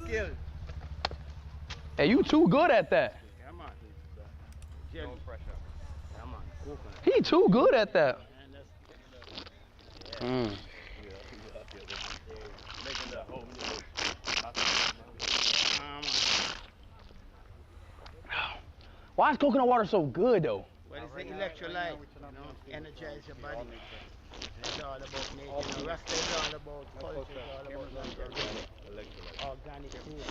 skill. Hey, you too good at that. Yeah, man. Jelly. No pressure. Yeah, man. Coconut. He too good at that. And that's, Making that whole meal. Why is coconut water so good though? Well, it's the electrolyte, you know, energize your body. It's all about nature. Rasta is all about culture, it's all about organic food.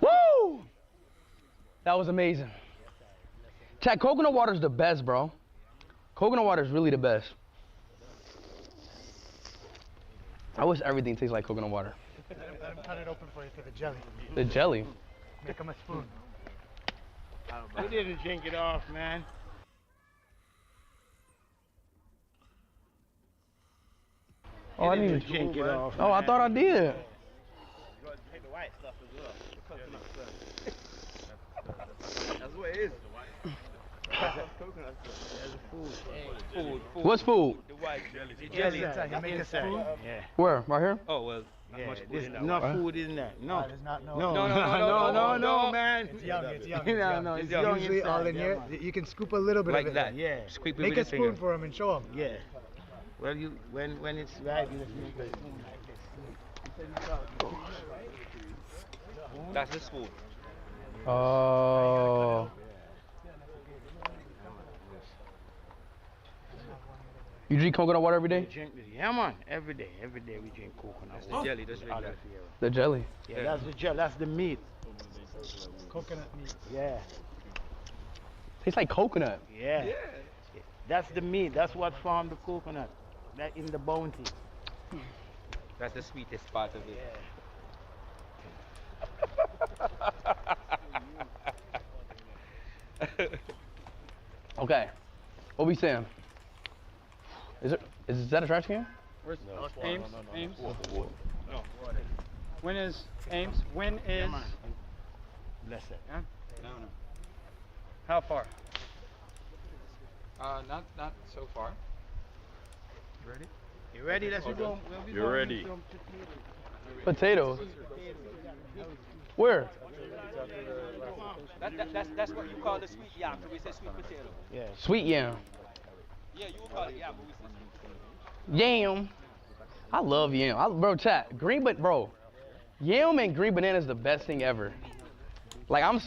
Woo! That was amazing. Chat, coconut water is the best, bro. Coconut water is really the best. I wish everything tastes like coconut water. Let him cut it open for you for the jelly. The jelly. Make him a spoon. We didn't drink it off, man. Oh, I didn't didn't drink it off. Oh, I thought I did. You gotta take the white stuff as well. The coconut stuff. That's what it is. Coconut stuff. Food. What's food? The white jelly. The jelly inside. You make a inside. spoon? Yeah. Where? Right here? Oh, well, Yeah, there's no food in there. No. There's not No, man. It's young, it's young. No, it's young usually inside, all in yeah, here. man. You can scoop a little bit like of it. that. Yeah. Squeak it Make with a your spoon finger. for him and show him. Yeah. Well, you when it's ripe, you just make a spoon like this. That's the spoon. Oh. You drink coconut water every We day? drink this. Yeah, man. Every day we drink coconut. That's the water. jelly. That's really that. The jelly. Yeah, that's the gel. That's the meat. Coconut meat. Yeah. Tastes like coconut. Yeah. That's the meat. That's what formed the coconut. That in the bounty. That's the sweetest part of it. Okay. What we saying? Is that a trash can? Where's No. Ames? No. Ames? Water. No. When is Ames? When is? Yeah, man. Bless it. Yeah? No. How far? Not so far. Ready? You ready? Let's go. You're ready. Potatoes. Where? That's what you call the sweet yam. So we say sweet potato. Yeah. Sweet yam. Yeah, you will call it yam, but we say sweet potato. Yam. I love yam. Bro, chat. Bro. Yam and green banana is the best thing ever. Like I'm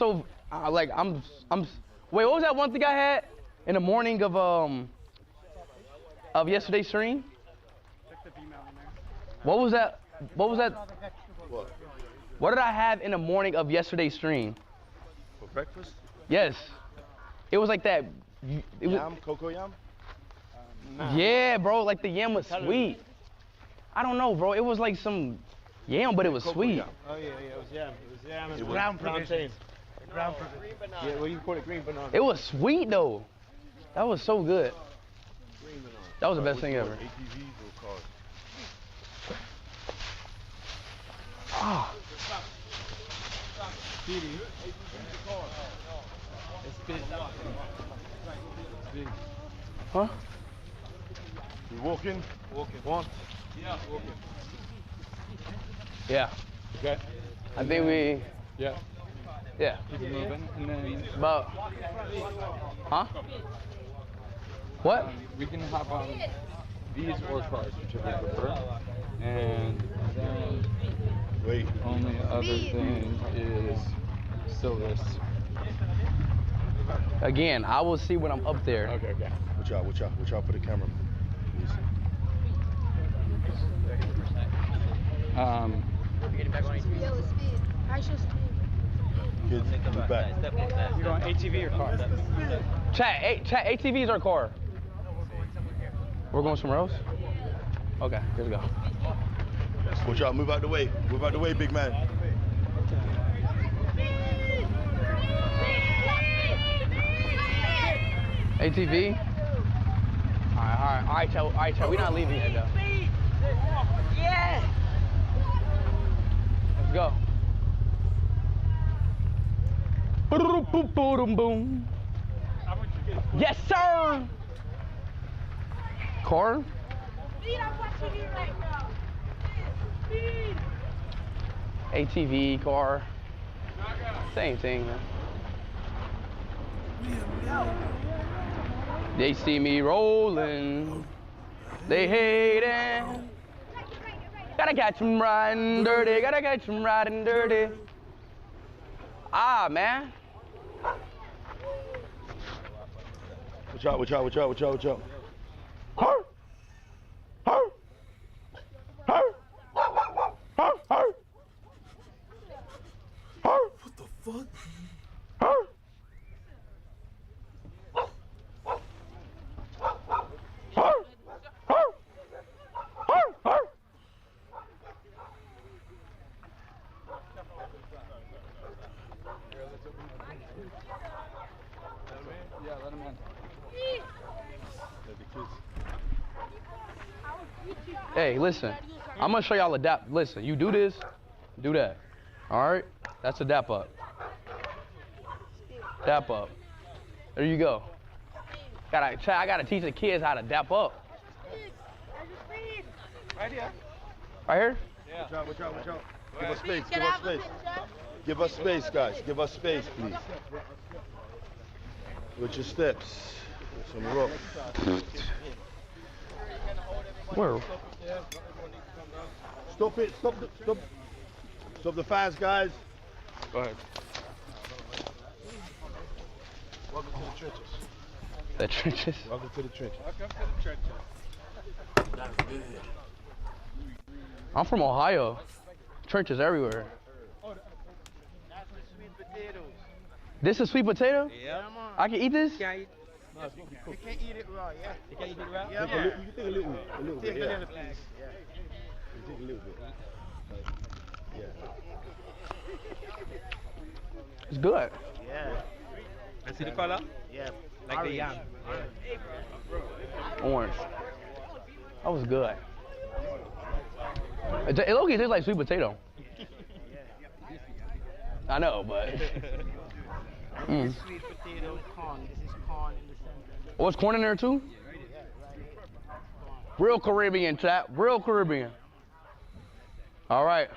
wait, what was that one thing I had in the morning of yesterday's stream? What was that? What? What did I have in the morning of yesterday's stream? For breakfast? Yes. It was like that. It was, Yam, cocoa yam? yeah, bro. Like the yam was sweet. I don't know, bro. It was like some yam, but it was sweet. Yam. Oh yeah, it was yam. It was yam. It was Ground plantain. provisions. Ground provisions. Yeah, well you call it green banana. It was sweet though. That was so good. Green banana. That was the best thing ever. ATVs or cars? Ah. Huh? We walking? Walking. One. Yeah. Okay. I think we. Yeah. Yeah. Keep it moving, and then About. Huh? What? we can hop on these or cars, whichever you prefer. And then Wait. the only other thing is still this. Again, I will see when I'm up there. Okay. Watch out for the camera. Please. Yellow speed. I should speed. Kids, move back. You going ATV or car? Chat, ATVs or car? We're going somewhere else? Okay, here we go. Watch out, move out the way. Move out the way, big man. ATV? Alright, chat. We're not leaving yet, though. Yeah. Let's go. Boom, boom, boom. Yes, sir. Car. Speed, I'm watching you right now. Speed. ATV, car. Same thing, man. They see me rolling. They hate it. Gotta catch 'em riding dirty. Gotta catch 'em riding dirty. Ah, man. Watch out, watch out, watch out, watch out, watch out. Har! Har! Har! Har! Har! Har! What the fuck? Har! Har! Har! Har! Har! Yeah, let him in. Hey, listen. I'm gonna show y'all a dap. Listen, you do this, do that. All right? That's a dap up. Dap up. There you go. I gotta teach the kids how to dap up. Right here. Right here? Watch out, watch out, watch out. Give us space, give us space. Give us space, guys. Give us space, please. With your steps. Some rope. Where? Stop it, stop the, stop. Stop the fans, guys. Go ahead. Welcome to the trenches. The trenches. Welcome to the trenches. Welcome to the trenches. That's good. I'm from Ohio. Trenches everywhere. That's the sweet potatoes. This is sweet potato? Yeah, man. I can eat this? You can eat it raw, yeah. You can eat it raw? Yeah, You man. can take a little Take bit, a yeah. little piece. Yeah. You take a little bit. Yeah. It's good. Yeah. And see the color? Yeah. Like the yam. Orange. That was good. It low-key tastes like sweet potato. I know, but. This is sweet potato corn. This is corn in the center. Oh, it's corn in there too? Real Caribbean, chat. Real Caribbean. All right.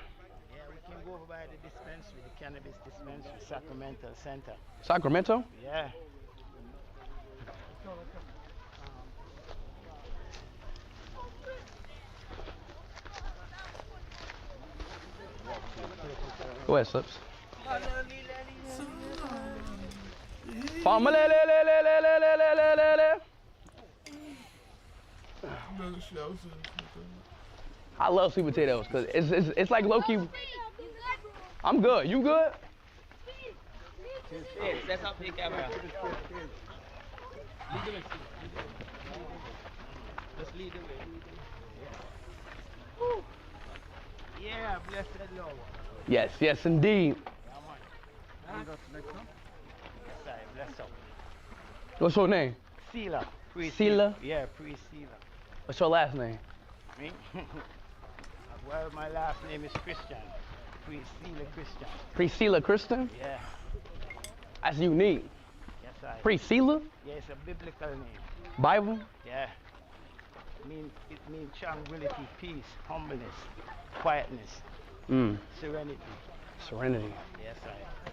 Yeah, we can go over by the dispensary, the cannabis dispensary, Sacramento Center. Sacramento? Yeah. Go ahead, Slips. I love sweet potatoes because it's like low-key. I'm good. You good? That's up the camera. Just lead the way. Yeah, blessed Lord. Yes, yes, indeed. Yes, I bless up. What's your name? Sealer. Sealer? Yeah, pre-sealer. What's your last name? Me? Well, my last name is Christian. Pre-sealer Christian. Priscilla Kristen? Yeah. That's unique. Yes, I. Priscilla? Yeah, it's a biblical name. Bible? Yeah. It means tranquility, peace, humbleness, quietness, serenity. Serenity. Yes, I.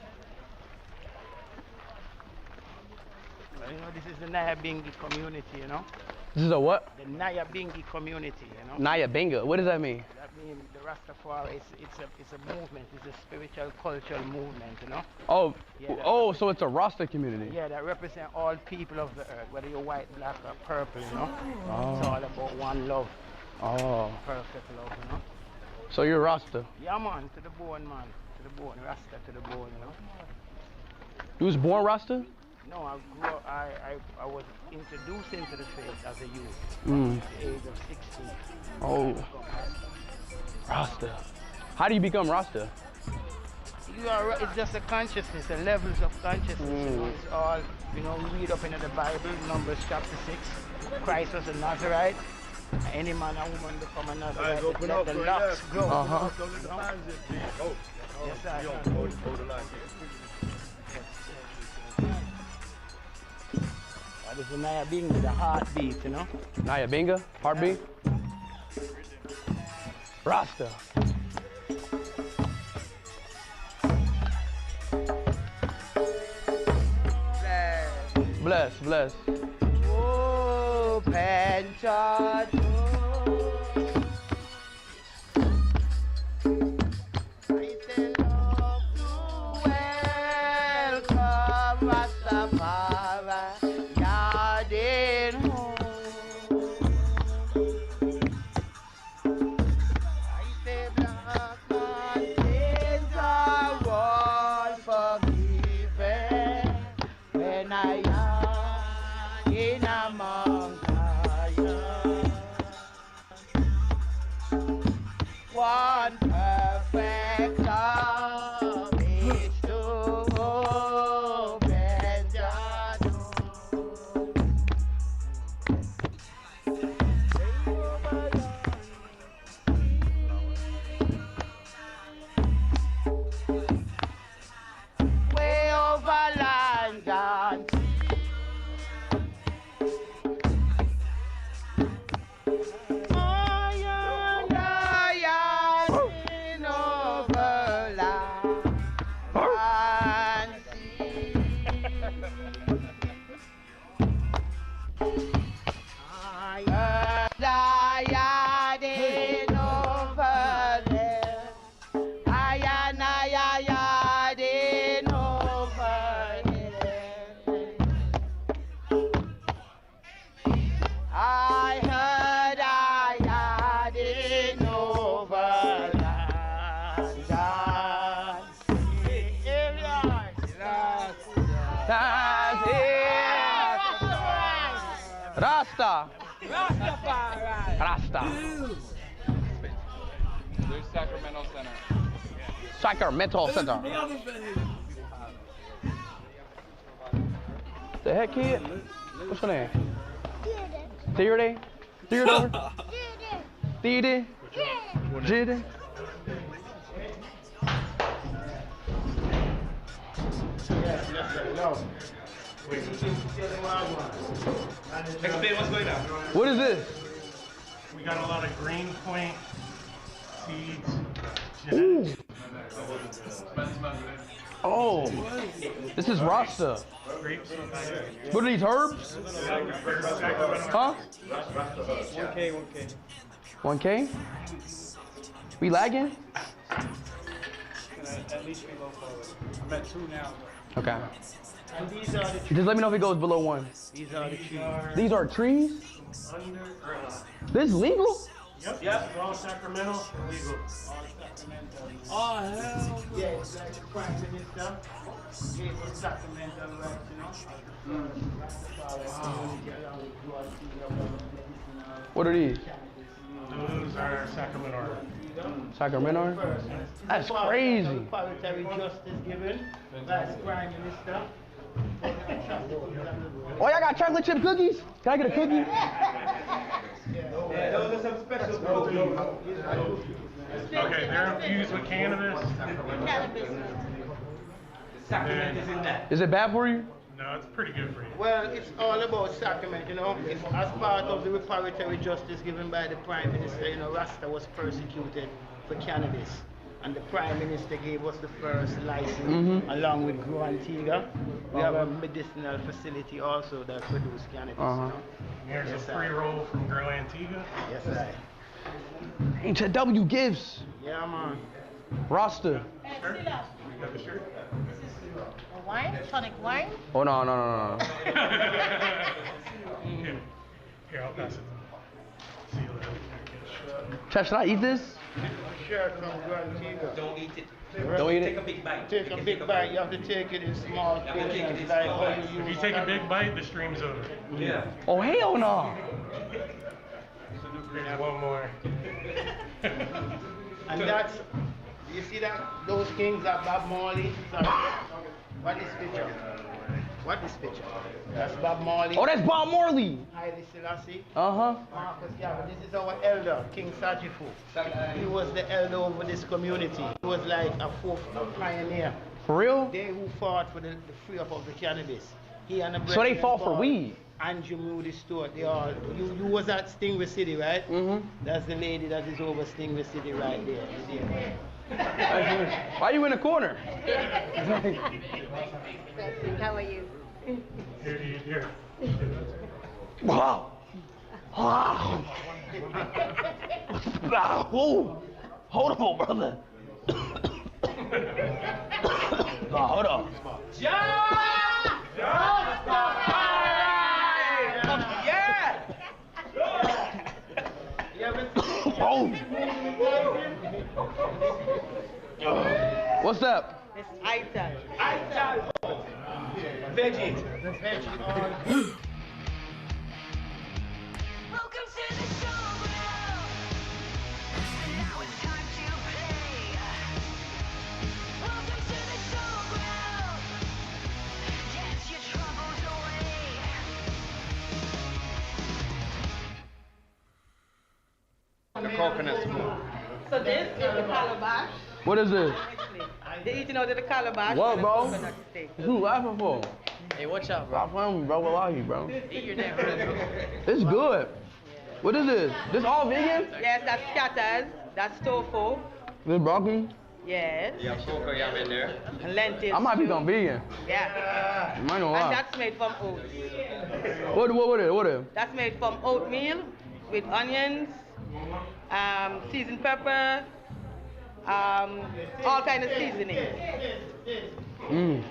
Well, you know, this is the Nyabingi community, you know? This is a what? The Nyabingi community, you know? Naya Binga. What does that mean? That means the Rastafari, it's a movement, it's a spiritual, cultural movement, you know? Oh, Yeah, that- oh, so it's a Rasta community. Yeah, that represent all people of the earth, whether you're white, black, or purple, you know? Oh. It's all about one love, Oh, perfect love, you know? so you're Rasta. Yeah, man, to the bone, man. To the bone, Rasta to the bone, you know? You was born Rasta? No, I grew up, I was introduced into the faith as a youth, Mm. at the age of 16. Oh, Rasta. How do you become Rasta? It's just a consciousness, the levels of consciousness. You know, it's all, you know, we read up in the Bible, Numbers chapter 6. Christ was a Nazarite. Any man or woman become a Nazarite. Guys, open Let up, the go locks left. grow. Uh-huh. Don't let the fans in, please. Oh, Yes, I. hold the line. was the Nyabinga, the heartbeat, you know. Nyabinga, heartbeat. Rasta. Bless, bless. Oh, Penchard. I say love to welcome Rastafari, yarding home. I say black and things are all forgiven when I am in among lions. One perfect love is to open the door. Way over land and I heard I had it over Rasta. Rasta. There's Sacramento Center. Sacramento Center. The heck, kid? What's your name? Theodore. Theodore. Theodore. Theodore. Explain what's going on. What is this? We got a lot of green point seeds. Ooh. Oh, this is Rasta. Grapes. What are these herbs? Huh? 1K, 1K. 1K? We lagging? At least be low forward. I'm at 2 now. Okay. And these are the Just let me know if it goes below 1. these are the trees. These are trees? Underground. This is legal? Yep. Yep. All Sacramento. Legal. All Sacramento. Oh, hell. Yeah, it's like the Prime Minister gave us Sacramento rights, you know. What are these? Those are Sacramento. Sacramento? That's crazy. Parliamentary justice given by the Prime Minister. Oh, y'all got chocolate chip cookies? Can I get a cookie? Yeah, those are some special cookies. Okay, they're infused with cannabis. Sacrament is in that. Is it bad for you? No, it's pretty good for you. Well, it's all about sacrament, you know. It's as part of the reparatory justice given by the Prime Minister, you know, Rasta was persecuted for cannabis. And the Prime Minister gave us the first license, along with Grow Antigua. We have a medicinal facility also that produces cannabis. You know? Here's Yes, a free roll from Grow Antigua. Yes, I. Ancient W gives. Yeah, man. Rasta. You got the shirt? Wine? Tonic wine? Oh, no, no, no, no. Here, I'll pass it. See you later. Chef, should I eat this? Sure, from Grow Antigua. Don't eat it. Don't eat Take a it? big bite. Take a big bite, you have to take it in small portions, like how you If use you take a big bite, the stream's over. Yeah. Oh, hell no. Here's one more. And that's, you see that, those kings are Bob Marley. Sorry. What is picture? What is picture? That's Bob Marley. Oh, that's Bob Marley. Haile Selassie. Uh-huh. Marcus Garvey. This is our elder, King Sajifu. He was the elder over this community. He was like a fourth pioneer For real? They who fought for the free up of the cannabis. He and the So they brethren fought for weed? Andrew Moody Stewart. They all. You was at Stingray City, right? Mm-hmm. That's the lady that is over Stingray City right there. Why you in the corner? How are you? Here. Wow. Wow. Wow. Hold on, brother. No, hold on. Yeah! Oh. What's up? It's Aital. Veggie. Welcome to the showground. Now it's time to play. Welcome to the showground. Dance your troubles away. The coconut spoon. So this is the calabash. What is this? They're eating out of the calabash. What, and the bro? coconut steak. What you laughing for? Hey, watch out, Stop playing, bro. What are you, bro? Eat your damn food. It's good. What is this? This all vegan? Yes, that's scatters. That's tofu. This broccoli? Yes. You have cocoyam in there. And lentils. I might be too. going vegan. Yeah. I might know And why. that's made from oats. What is? That's made from oatmeal with onions, seasoned pepper, all kind of seasoning. Mmm.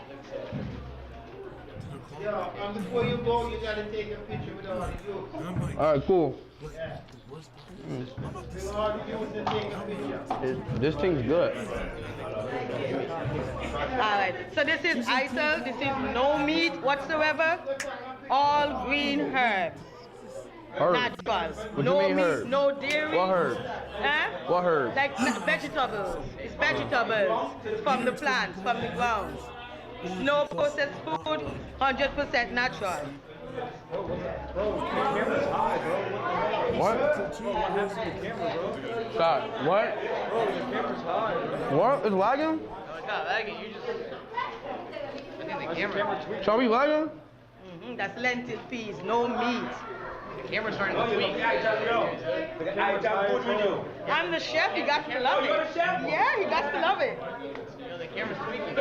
Yeah, and before you go, you gotta take a picture with all the youths. All right, cool. Yeah. With all the youths and take a picture. This thing's good. Alright, so this is Aital. This is no meat whatsoever. All green herbs. Herbs. Natural. What No you mean meat, herbs? no dairy. What herbs? Huh? What herbs? Like vegetables. It's vegetables from the plants, from the ground. No processed food, 100% natural. What? Stop. What? What? It's lagging? It's not lagging, you just look at the camera. Shall we lagging? That's lentil peas, no meat. The camera's starting to tweak. I'm the chef, you got to love it. Yeah, you got to love it. The camera's tweaking.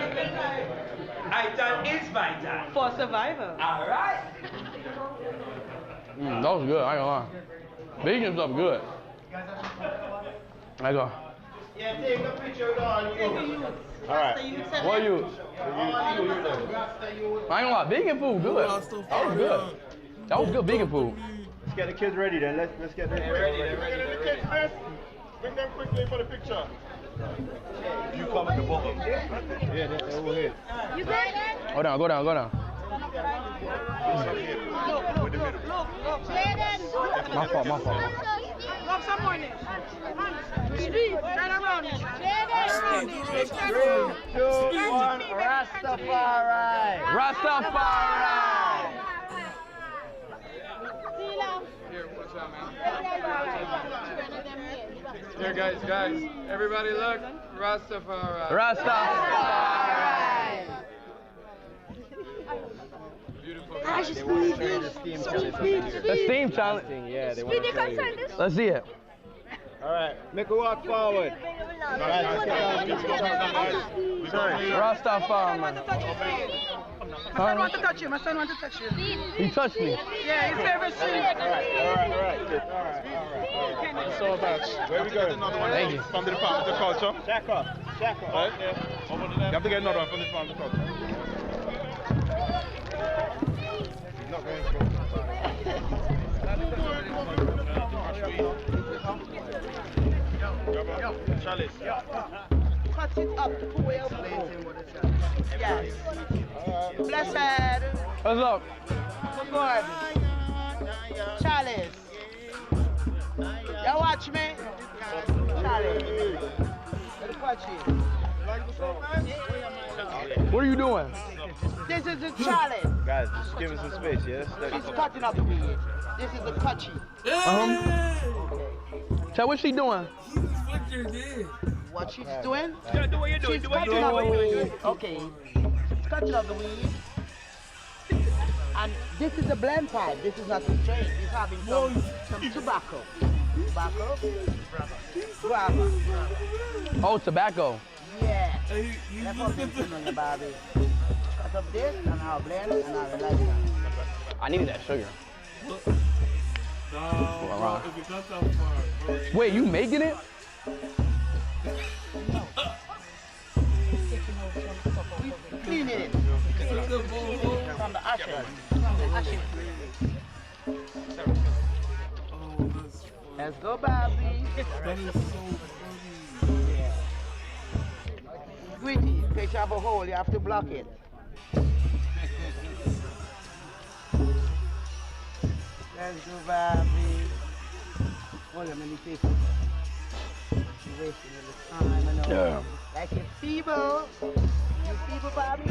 Aital is vital. For survival. Alright. That was good. I ain't gonna lie. Vegan stuff good. I go. Yeah, take a picture with all the youths. Alright. What you? All the Rasta youths. I ain't gonna lie. Vegan food good. That was good. That was good vegan food. Let's get the kids ready then. Let's get them ready. Bring them quickly for the picture. You come at the bottom. Yeah, they're over here. You good? Go down. Look. Jaden. My fault. Love some morning. Street. Turn around. Jaden. 3, 2, 1. Rastafari. Here, guys, everybody look. Rastafari. Beautiful. The steam challenge. Yeah, they want to show you. Let's see it. Alright, make a walk forward. Rastafari, man. My son want to touch you. He touched me. Yeah, his favorite sweet. Alright. So much. Where we going? Thank you. From the Department of Culture. Shaka. Right? You have to get another one from the Department of Culture. Not going to Chalice. Cut it up to put away over. Yes. Blessed. What's up? Good. Chalice. You watch me? Chalice. Watch it. What are you doing? This is the chalice. Guys, just give us some space, yeah? She's cutting up the weed. This is the cutchy. Tell what she doing? What she's doing? Yeah, do what you do. She's Do what you cutting do. up Do the what you do. weed. Okay. She's cutting up the weed. And this is a blend pipe. This is not a strain. It's having some tobacco. Tobacco. Guava. Oh, tobacco. Yeah. That's what we're doing on the Barbie. Cut up this and I'll blend and I'll light it. I needed that sugar. No, if you got that far, bro. Wait, you making it? Cleaning it. From the ashes. From the ashes. Oh, that's funny. Let's go, Barbie. That is so funny. Gritty. In case you have a hole, you have to block it. Let's go, Barbie. Hold on, let me take it. You're wasting a little time, I know. Yeah. Like you're feeble. You feeble, Barbie? I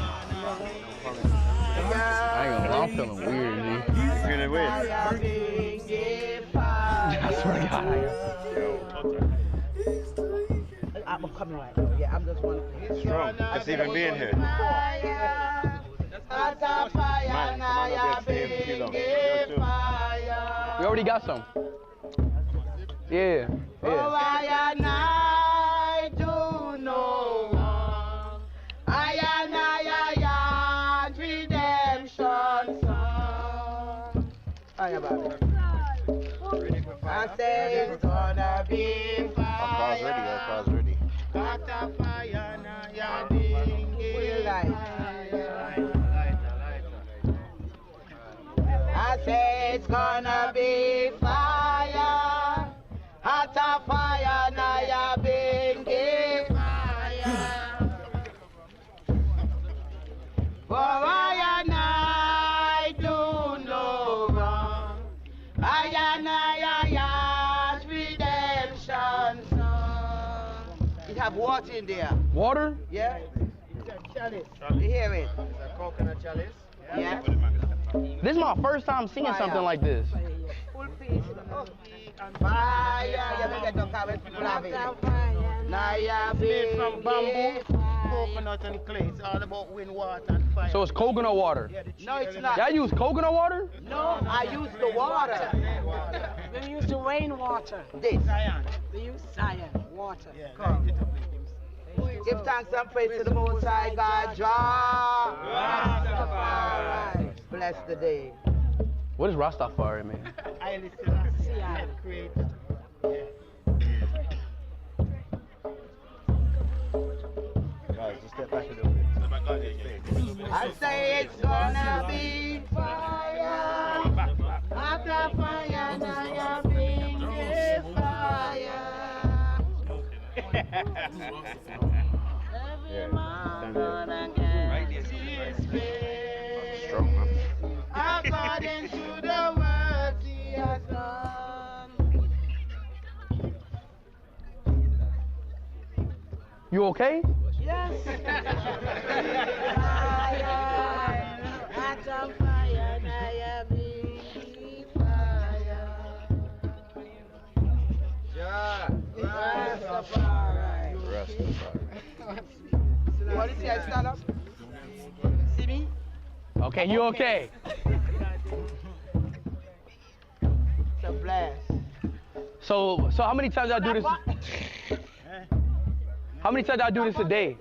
ain't gonna lie, I'm feeling weird, G. You're feeling weird. I swear to God, I am. I'm coming right now. Yeah, I'm just one thing. Strong. Just even being here. Man, I'm not going to be able to stay too long. We already got some. Yeah. Oh, I and I do know. I redemption song. Hiya, Bobby. I say it's gonna be fire. Our car's ready. After fire, now you're being I say it's gonna be fire. After fire, now you're being fire. For I and I do no wrong. I and I redemption song. It have water in there. Water? Yeah? Chalice. You hear it? Coconut chalice. Yeah. This is my first time seeing something like this. Full piece. Fire. You don't get no comment. People have it. Now you're Made from bamboo, fire. coconut and clay. It's all about wind, water, and fire. So it's coconut water. No, it's not. Y'all use coconut water? No, I use the water. We use the rainwater. This. We use cyan water. Come. Give thanks and praise to the Most High God, Jah. Rastafari. Bless the day. What is Rastafari, man? I listen to creator. Guys, just step back a little bit. I say it's gonna be fire. After fire, now you're being fire. Yeah. Strong, man. According to the words he has done. You okay? Yes. Fire, after fire, now you're being fire. Yeah. Rastafari. What is it? Stand up. See me? Okay, you okay? It's a blast. So how many times I do this? How many times I do this a day?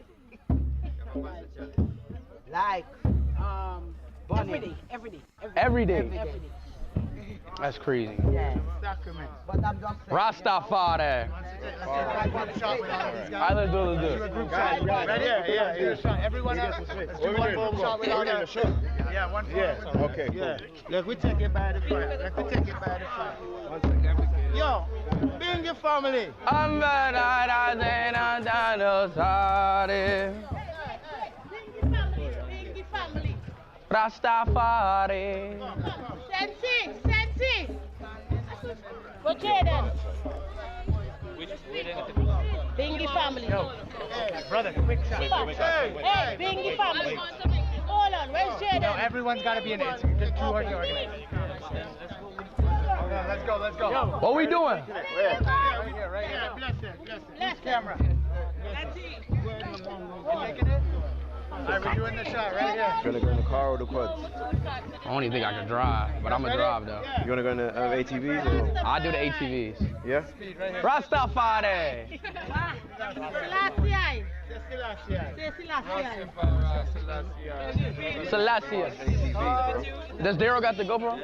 Like, Every day. Every day. That's crazy. yeah. Sacrament. But I'm just saying. Rastafari. Alright, let's do it. Guys, right here, yeah. Everyone else, let's do one more shot without a shot. Yeah, one more. Yeah, okay, cool. Yeah. Look, we take it by the fire. Look, we take it by the fire. Yo, being your family. I'm Rastafari. Sensi. Go Jaden. Bingy family. Brother, quick shot. Hey, Bingy family. Hold on, where's Jaden? No, everyone's got to be in it. It's too hard to organize. Okay, let's go. What we doing? Right here. Bless it. Bless Camera. Alright, we're doing the shot right here. You wanna go in the car or the quads? I don't even think I can drive, but I'm gonna drive though. You wanna go in the ATVs or? I do the ATVs. Yeah? Rastafari. Selassie. Does Daryl got the GoPro?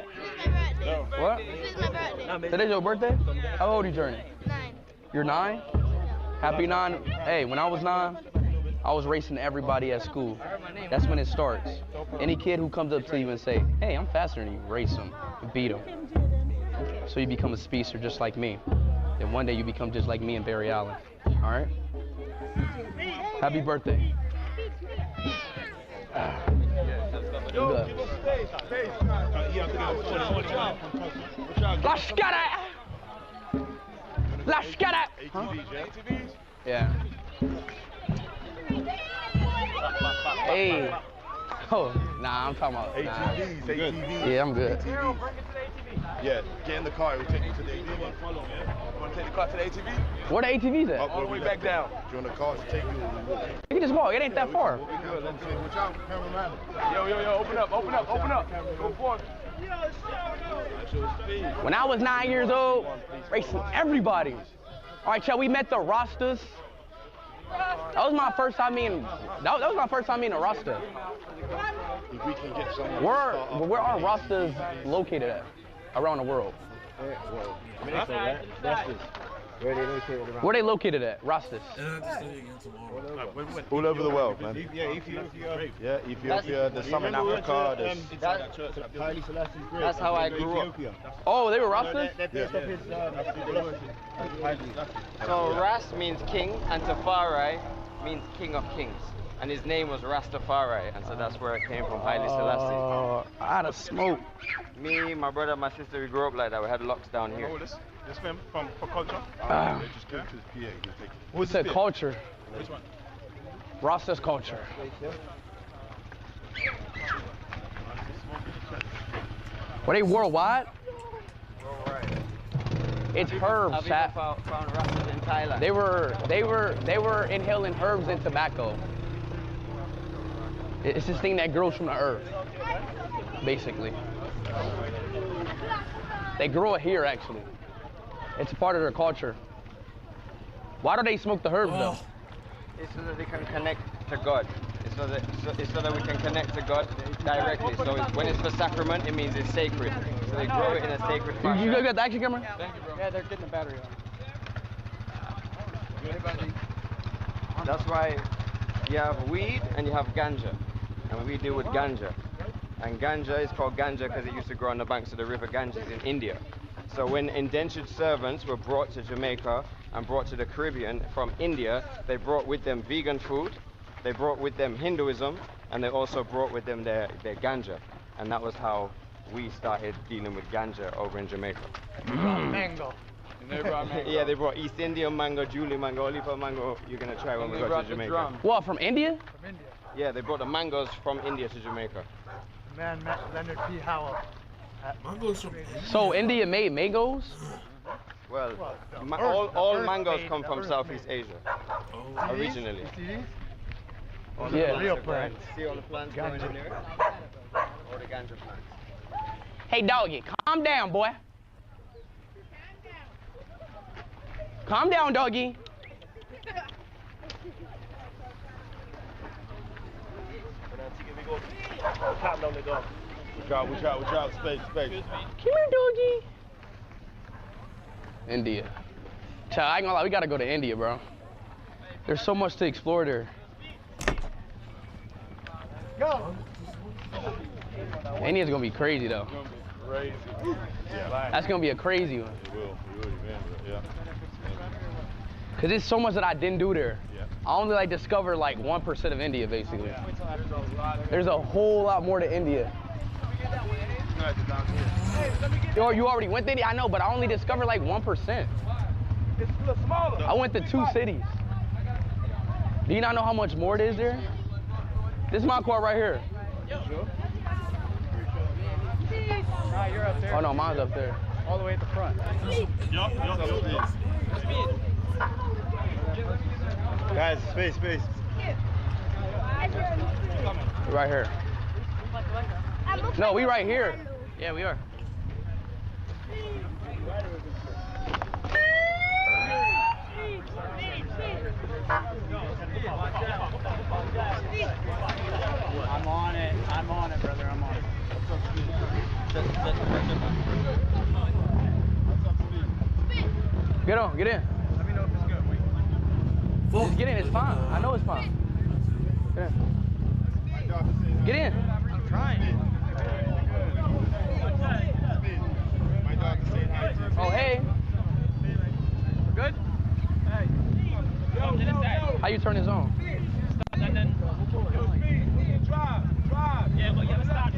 What? Today's your birthday? How old are you turning? 9. You're 9? Happy 9. Hey, when I was 9, I was racing everybody at school. That's when it starts. Any kid who comes up to you and say, hey, I'm faster than you, race them, beat them. So you become a speedster just like me. Then one day you become just like me and Barry Allen. All right? Happy birthday. Good. Let's get it! Let's get it! Huh? Yeah. Hey. Oh, nah, I'm talking about ATVs, ATVs. Yeah, I'm good. Yeah, get in the car. We'll take you to the ATV. You want to take the car to the ATV? Where the ATVs at? All the way back down. Do you want the car to take you? You can just walk. It ain't that far. Yo, open up. Go for it. When I was 9 years old, racing everybody. All right, y'all, we met the Rastas. That was my first time meeting. That was my first time meeting a Rasta. If we can get someone. Where are Rastas located at around the world? Where are they located around? Where they located at? Rastas. All over the world, man. Yeah, Ethiopia. There's some in Africa. That's how I grew up. Oh, they were Rastas? So Ras means king and Tafari means king of kings. And his name was Rastafari, and so that's where it came from, Haile Selassie. Out of smoke. Me, my brother, my sister, we grew up like that. We had locks down here. This film for culture? Just go to his PA. What's that culture? Which one? Rasta's culture. Were they worldwide? It's herbs, I've even chat. found Rastas in Thailand. They were inhaling herbs and tobacco. It's this thing that grows from the earth, basically. They grow it here, actually. It's a part of their culture. Why do they smoke the herbs, though? It's so that they can connect to God. It's so that we can connect to God directly. So when it's for sacrament, it means it's sacred. So they grow it in a sacred fashion. You got the action camera? Thank you, bro. Yeah, they're getting the battery on. That's why you have weed and you have ganja. And we deal with ganja. And ganja is called ganja because it used to grow on the banks of the river Ganges in India. So when indentured servants were brought to Jamaica and brought to the Caribbean from India, they brought with them vegan food, they brought with them Hinduism, and they also brought with them their ganja. And that was how we started dealing with ganja over in Jamaica. Mango. Yeah, they brought East Indian mango, Julie mango, Oliva mango. You're going to try when we go to Jamaica. What, from India? From India. Yeah, they brought the mangoes from India to Jamaica. Man, Leonard P. Howell. So India made mangoes? Well, all mangoes come from Southeast Asia, originally. Yeah. Real plants. See all the plants growing in there? All the ganja plants. Hey, doggy, calm down, boy. Calm down, doggy. Watch out, space. Come here, doggy. India. Child, I ain't gonna lie, we gotta go to India, bro. There's so much to explore there. Go. India's gonna be crazy, though. Crazy. That's gonna be a crazy one. It will, yeah. Cause there's so much that I didn't do there. Yeah. I only like discovered like 1% of India, basically. There's a whole lot more to India. You already went to India? I know, but I only discovered like 1%. It's a little smaller. I went to 2 cities. Do you not know how much more it is there? This is my car right here. Nah, you're up there. Oh no, mine's up there. All the way at the front. Guys, space. Right here. No, we right here. Yeah, we are. I'm on it, brother. I'm on it. Get on, get in. Let me know if it's good. Wait. Just get in, it's fine. I know it's fine. Get in. Get in. I'm trying. Oh, hey. Good? How you turn this on? Drive. Yeah, but you have to start.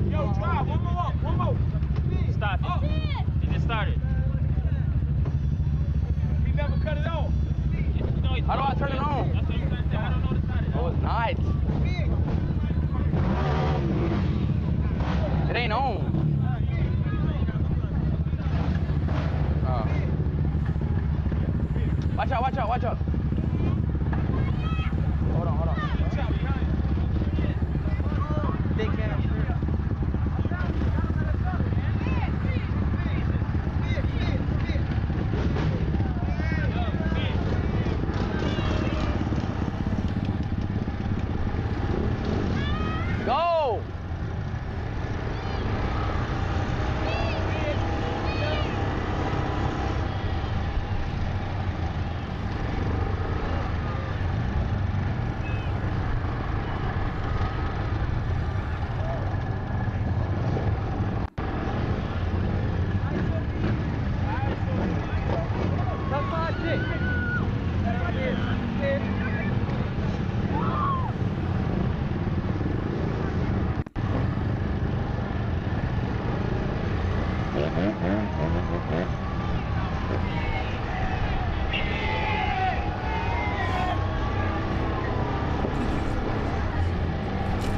Yo, drive. One more. Start it. It just started. He never cut it off. How do I turn it on? That's what I'm saying. I don't know the started. Oh, it's not. It ain't on. Oh. Watch out. Hold on. Big cash. Go!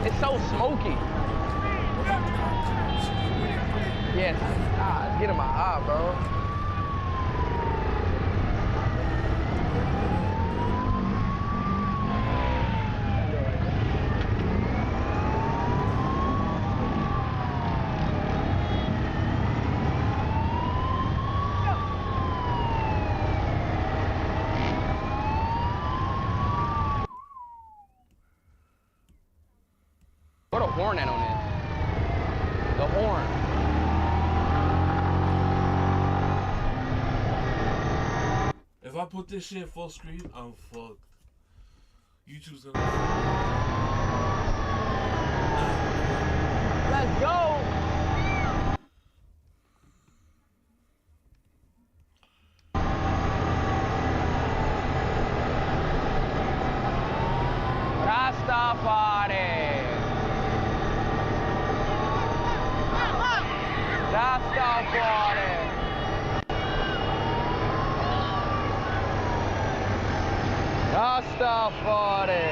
It's so smoky. Yes. It's getting my eye, bro. What a horn at on this. The horn. If I put this shit full screen, I'm fucked. YouTube's gonna. Let's go. Rastafari. Rastafari. Rastafari.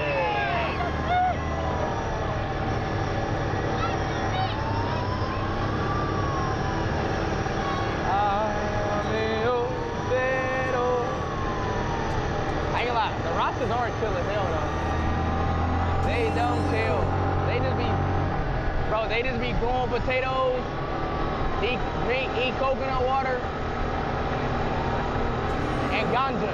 I ain't gonna lie, the Rastas aren't chill as hell though. They don't chill. They just be growing potatoes, eat coconut water, and ganja.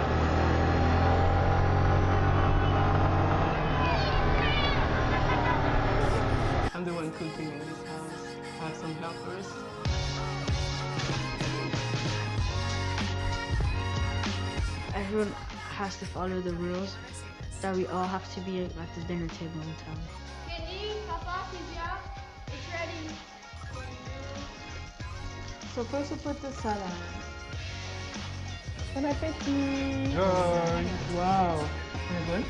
I'm the one cooking in this house. I have some helpers. Everyone has to follow the rules that we all have to be at the dinner table on time. It's ready. So first we put the salad. Bon appetit! Wow. Is it good?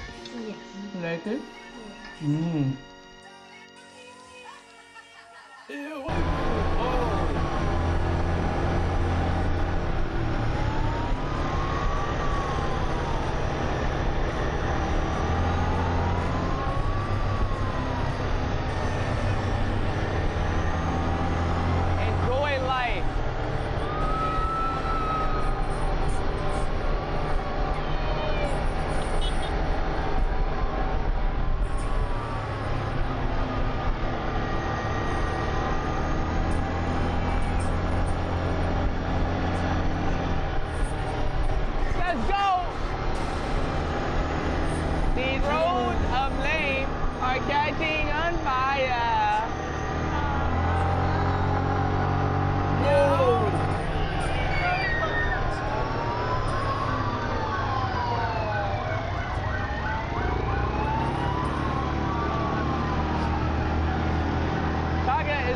Yes. You like it? Mmm. Enjoy life.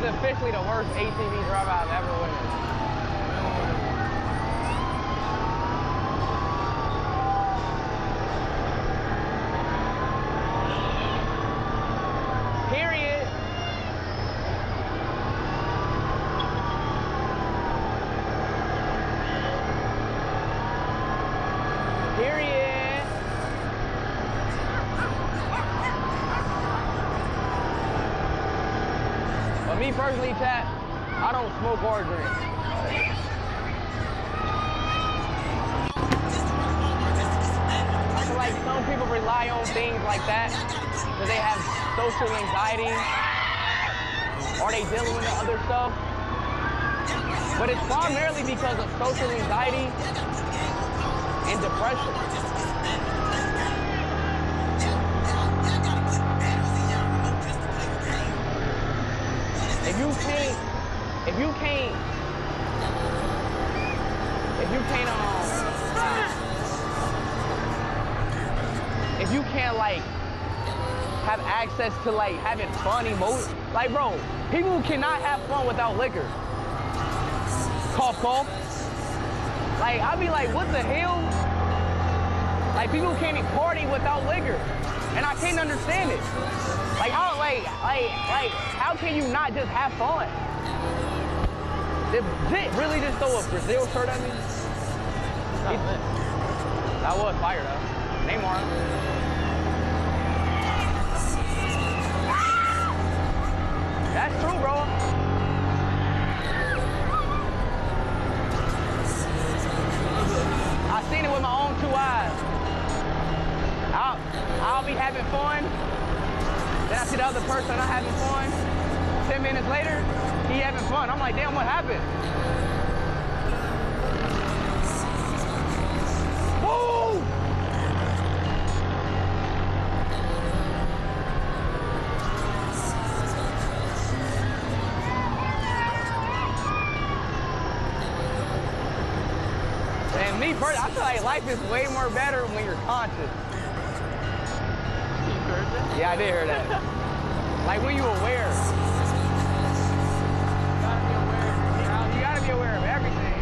officially the worst ATV driver I've ever witnessed. Period. Period. But me personally, chat, I don't smoke or drink. I feel like some people rely on things like that because they have social anxiety or they dealing with other stuff. But it's primarily because of social anxiety and depression. If you can't like have access to like having fun emotions, like bro, people cannot have fun without liquor. Cough, cough. Like I'd be like, what the hell? Like people can't party without liquor, and I can't understand it. Like how, how can you not just have fun? Did Zit really just throw a Brazil shirt at me? That was fire though. Neymar. That's true, bro. I seen it with my own 2 eyes. I'll be having fun. Then I see the other person not having fun. 10 minutes later, he having fun. I'm like, damn, what happened? Woo! And me personally, I feel like life is way more better when you're conscious. Yeah, I did hear that. Like when you aware. You gotta be aware of everything.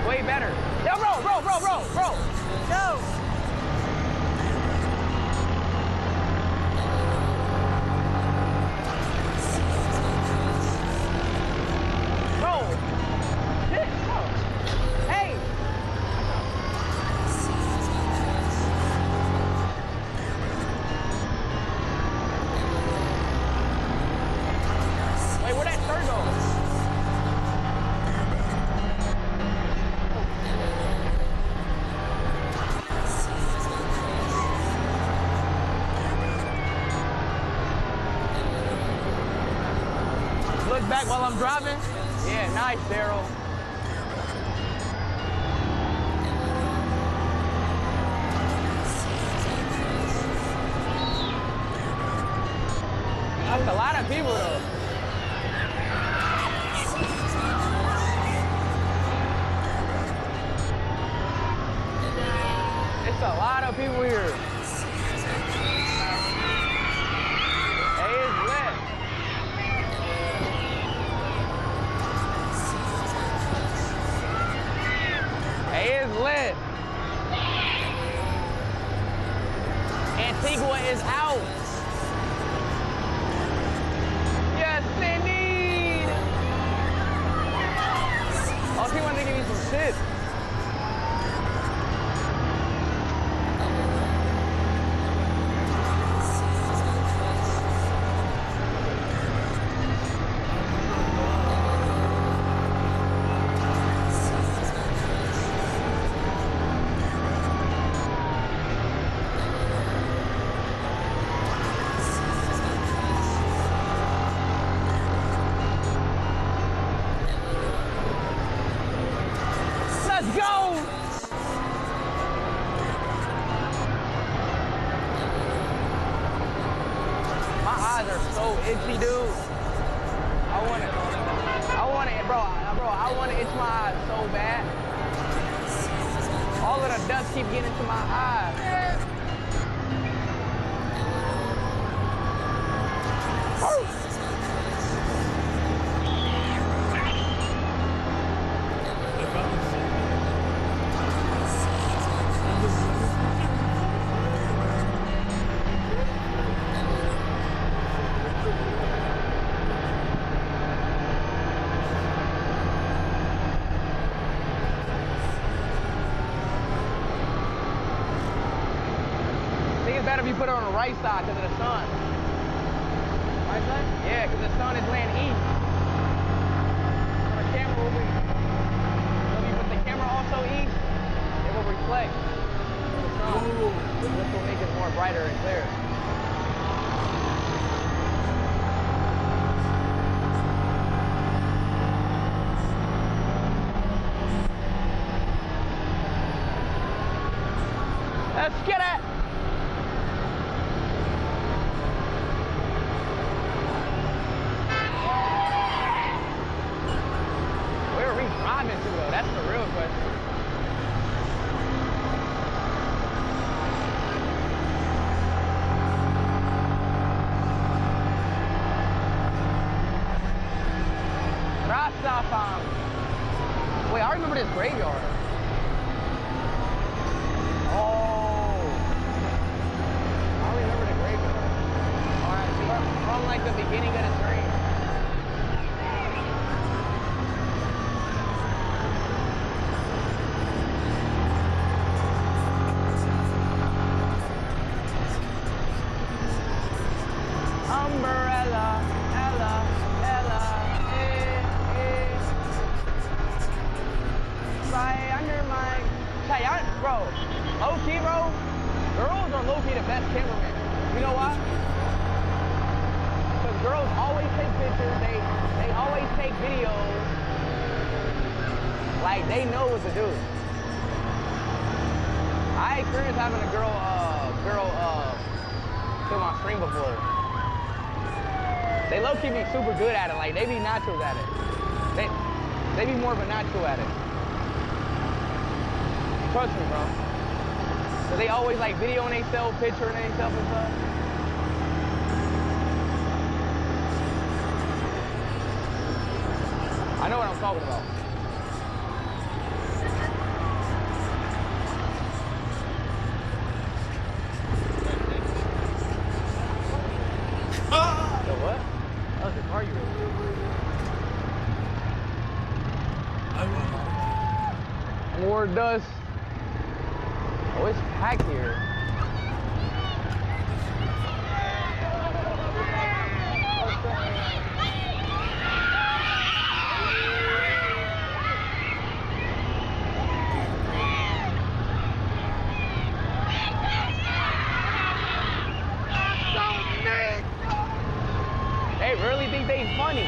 Way better. Yo, bro. Yo. Bro. Shit, bro. Hey. Wait, where'd that shirt go? Look back while I'm driving? Yeah, nice, Daryl. That's a lot of people though. It's a lot of people here. Hey, it's lit. Hey, it's lit. Antigua is out. Yes, indeed. Oh, she wanted to give me some shit. Let's go! My eyes are so itchy, dude. I want to itch my eyes so bad. All of the dust keep getting into my eyes. put it on the right side because of the sun. Right side? Yeah, because the sun is laying east. So the camera will be, so if you put the camera also east, it will reflect the sun, which will make it more brighter and clear. Let's get it! Where are we driving to though? That's the real question. Rastafam. Wait, I remember this graveyard. Oh. I remember the graveyard. Alright, see, from like the beginning of the train. Umbrella, Ella, right under my bro, low-key, bro, girls are low-key the best cameramen. You know why? Because girls always take pictures, they always take videos. Like, they know what to do. I experienced having a girl film my stream before. They low-key be super good at it. Like, they be naturals at it. They be more of a natural at it. Trust me, bro. So they always like videoing themselves, picturing themselves and stuff. I know what I'm talking about. So what? That was the car you rode. More dust. Oh, it's packed here. They really think they funny.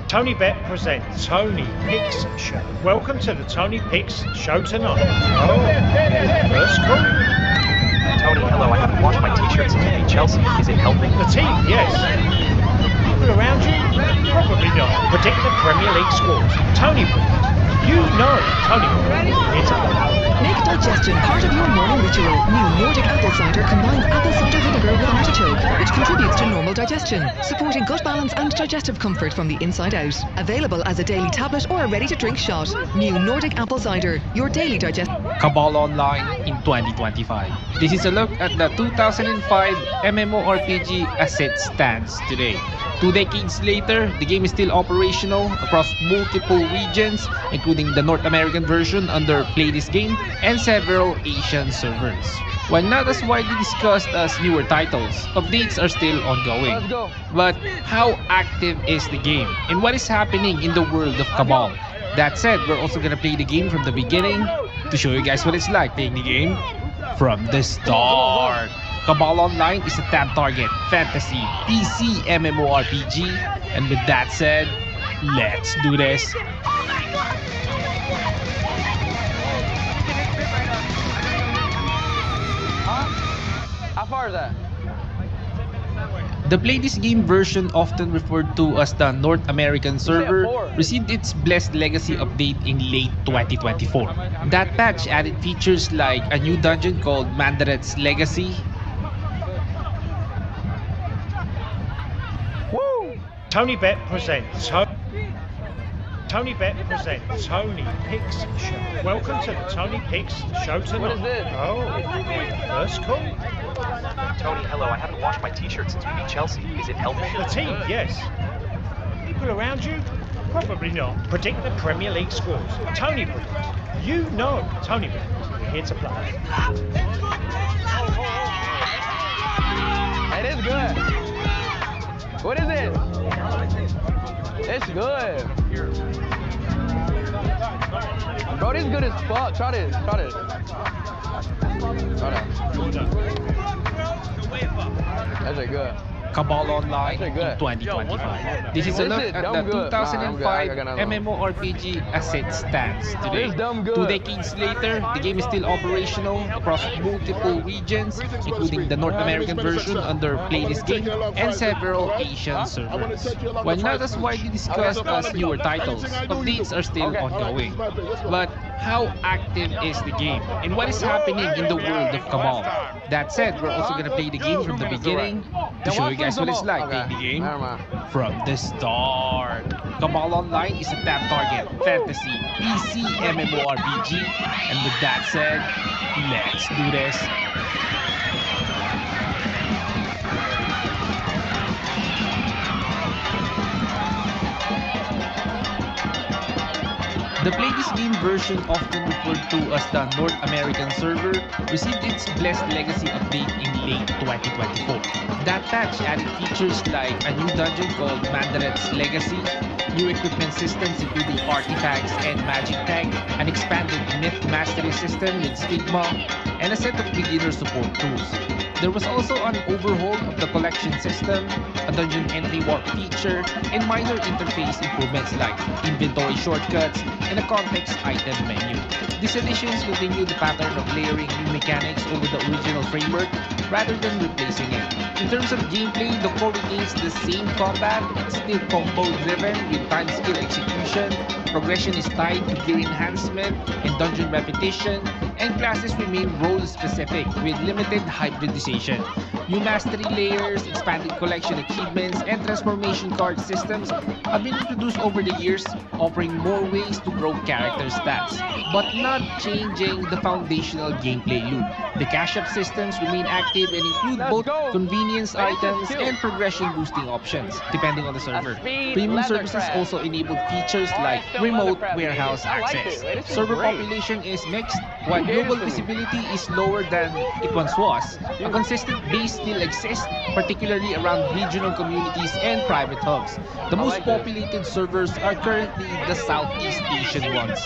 Tony Bet presents Tony Picks Show. Welcome to the Tony Picks Show tonight. Oh, first call. Tony, hello, I haven't washed my t-shirts in today. Chelsea, is it helping? The team, yes. People around you? Probably not. Predict the Premier League scores. Tony predicts. You know Tony predicts. It's on. Make digestion part of your morning ritual. New Nordic apple cider combines apple cider vinegar with artichoke, which contributes to normal digestion, supporting gut balance and digestive comfort from the inside out. Available as a daily tablet or a ready-to-drink shot. New Nordic apple cider, your daily digestion. Cabal Online in 2025. This is a look at the 2005 MMORPG as it stands today. 2 decades later, the game is still operational across multiple regions, including the North American version under Play This Game and several Asian servers. While not as widely discussed as newer titles, updates are still ongoing. But how active is the game, and what is happening in the world of Cabal? That said, we're also gonna play the game from the beginning to show you guys what it's like playing the game from the start. Cabal Online is a tab target fantasy PC MMORPG, and with that said, let's do this. far is that? The Play This Game version, often referred to as the North American server, received its Blessed Legacy update in late 2024. That patch added features like a new dungeon called Mandaret's Legacy, Tony Bet presents Tony Bet presents Tony Picks Show. Welcome to the Tony Picks Show tonight. What is this? Oh, first call. Tony, hello. I haven't washed my t-shirt since we beat Chelsea. Is it helping? The team, yes. People around you? Probably not. Predict the Premier League scores. Tony predicts. You know Tony Bet. We're here to play. It is good. What is it? It's good. Bro, this is good as fuck. Try this. Try this. Try that. That's a good. Cabal Online in 2025. This is a look at the 2005 MMORPG as it stands today. 2 decades later, the game is still operational across multiple regions, including the North American version under Play This Game and several Asian servers. While not as widely discussed as newer titles, updates are still ongoing. But how active is the game, and what is happening in the world of Cabal? That said, we're also gonna play the game from the beginning to show you guys what it's like playing the game from the start. Cabal Online is a tap target fantasy PC MMORPG, and with that said, let's do this. The Play This Game version, often referred to as the North American server, received its Blessed Legacy update in late 2024. That patch added features like a new dungeon called Mandaret's Legacy, new equipment systems including artifacts and magic tag, an expanded myth mastery system with Stigma, and a set of beginner support tools. There was also an overhaul of the collection system, a dungeon entry warp feature, and minor interface improvements like inventory shortcuts and a context item menu. These additions continue the pattern of layering new mechanics over the original framework rather than replacing it. In terms of gameplay, the core retains the same combat. It's still combo-driven with time skill execution. Progression is tied to gear enhancement and dungeon repetition, and classes remain role-specific with limited hybridization. New mastery layers, expanded collection achievements, and transformation card systems have been introduced over the years, offering more ways to grow character stats, but not changing the foundational gameplay loop. The cash-up systems remain active and include both convenience items and progression boosting options, depending on the server. Premium services also enabled features like remote warehouse access. Server population is mixed. While global visibility is lower than it once was, a consistent base still exists, particularly around regional communities and private hubs. The most populated servers are currently the Southeast Asian ones.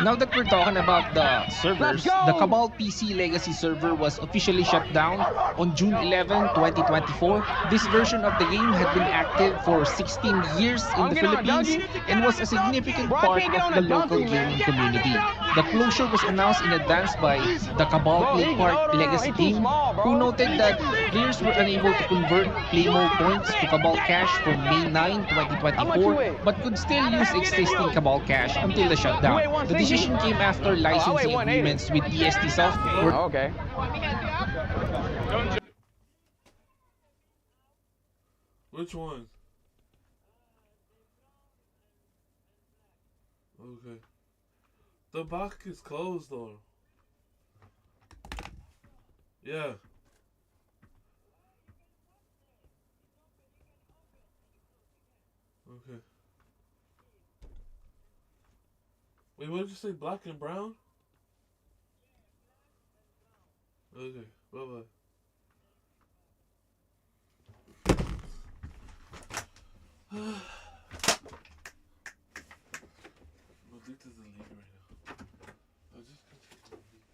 Now that we're talking about the servers, the Cabal PC Legacy server was officially shut down on June 11, 2024. This version of the game had been active for 16 years in the Philippines and was a significant part of the local gaming community. The closure was announced in advance by the Cabal Play Park Legacy team, who noted that players were unable to convert Playmore points to Cabal Cash from May 9, 2024, but could still use existing Cabal Cash until the shutdown. The decision came after licensing agreements with EST Software. Okay. Which one? Okay. The back is closed though. Yeah. Okay. Wait, what did you say? Black and brown? Okay, bye-bye. I'm addicted to the league right now. I'll just continue the league.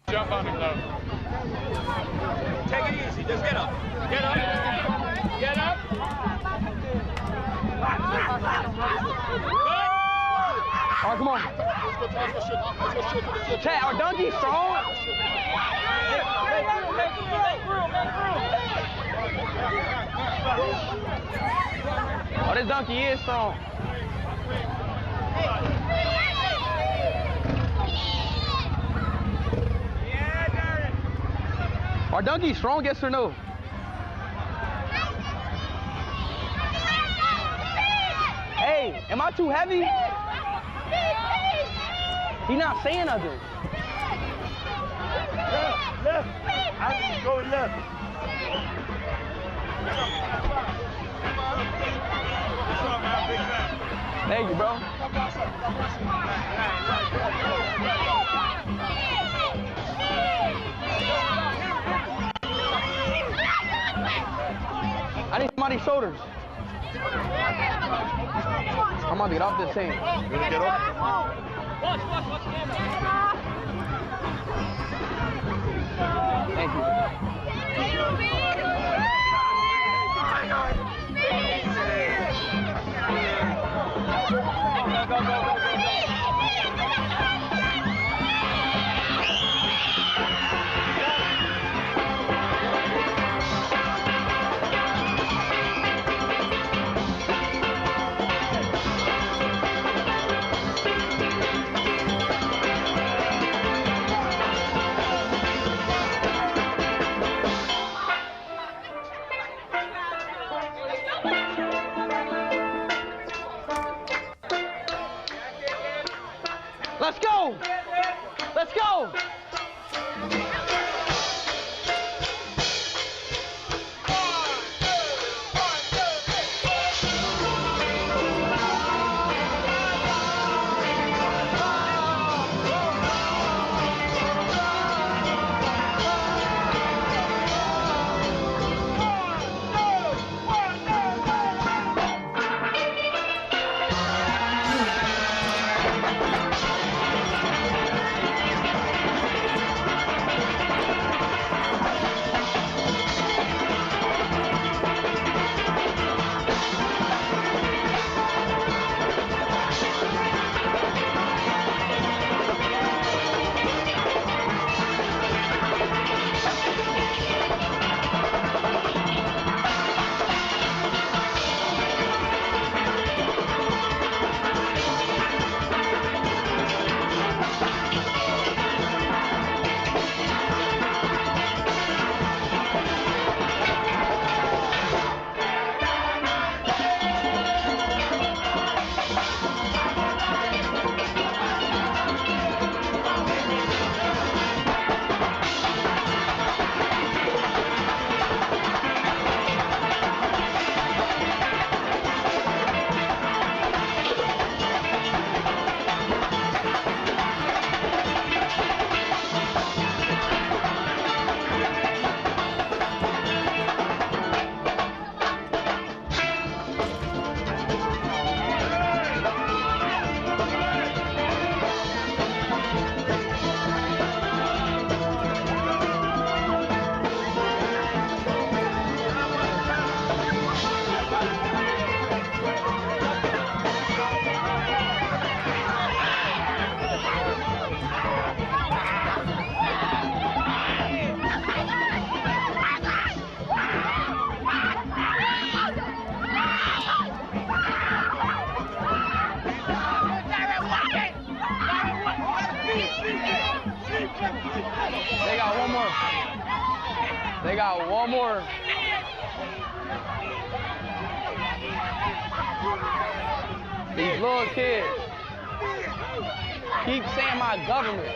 Jump on him though. Take it easy. Just get up. Get up. Get up. All right, come on. Chat, our donkey strong? Oh, this donkey is strong. Our donkey strong, yes or no? Hey, am I too heavy? He not saying nothing. Left, left. I'm going left. Thank you, bro. I need somebody's shoulders. I'm about to get off this thing. You wanna get up? Watch the camera. Thank you. Let's go! Let's go! They got one more. They got one more. These little kids keep saying my government.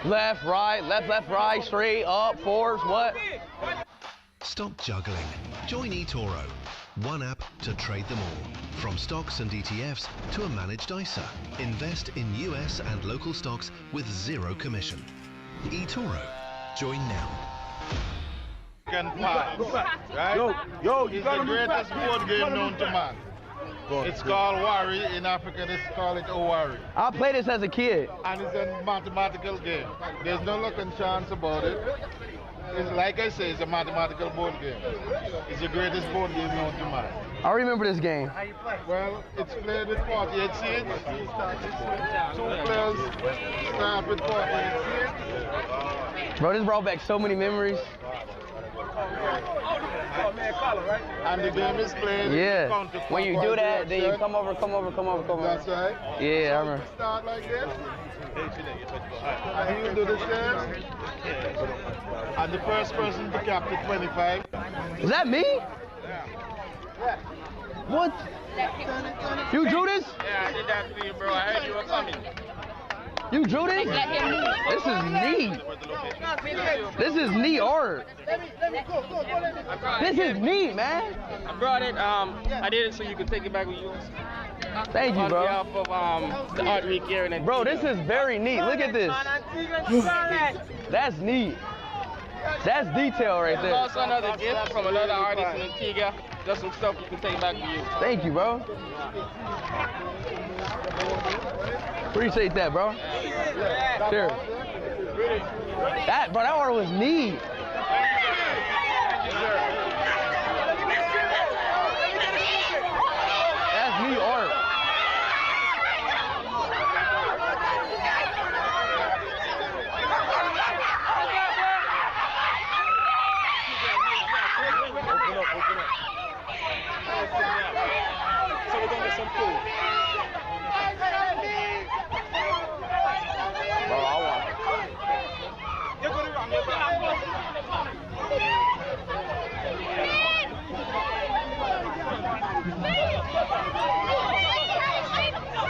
Left. Right. Left, right, straight, up, forwards, what? Stop juggling. Join eToro. One app to trade them all. From stocks and ETFs to a managed ISA. Invest in US and local stocks with zero commission. eToro. Join now. Right? Yo, it's the greatest board game known to man. It's called Wari. In Africa, they call it Owari. I played this as a kid. And it's a mathematical game. There's no luck and chance about it. It's like I say, it's a mathematical board game. It's the greatest board game known to man. I remember this game. Well, it's played with 48 seeds. 2 players start with 48 seeds. Bro, this brought back so many memories. And the game is played. Yeah. When you do that, then you come over. That's right. Yeah, I remember. Start like this. And he will do the same. And the first person to capture 25. Is that me? What? You drew this? Yeah, I did that for you, bro. I heard you were coming. You drew this? This is neat. This is neat art. This is neat, man. I brought it. I did it so you could take it back with you. Thank you, bro. On behalf of the Art Week here in Antigua. Bro, this is very neat. Look at this. That's neat. That's detail right there. Also another gift from another artist in Antigua. Just some stuff you can take back with you. Thank you, bro. Appreciate that, bro. Sure. That art was neat. That's neat art. So we're gonna get some food. Bro, I want it. You're going wrong.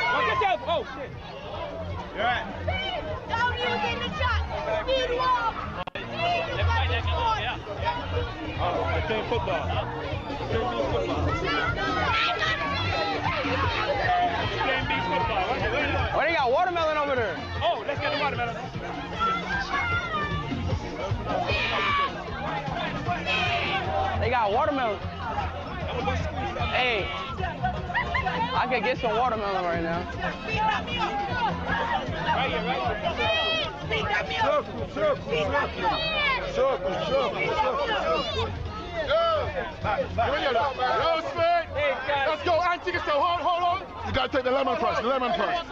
Watch yourself. Oh, shit. You're right. Don't use in the shot. Speed walk. Oh, they're playing football. They're playing beach football. Playing beach football. Oh, they got watermelon over there. Oh, let's get the watermelon. They got watermelon. Hey, I could get some watermelon right now. Right here, right here. Circle. Yo, Smith. Let's go, Antigua. So hold on. You gotta take the lemon first. Lemon. Try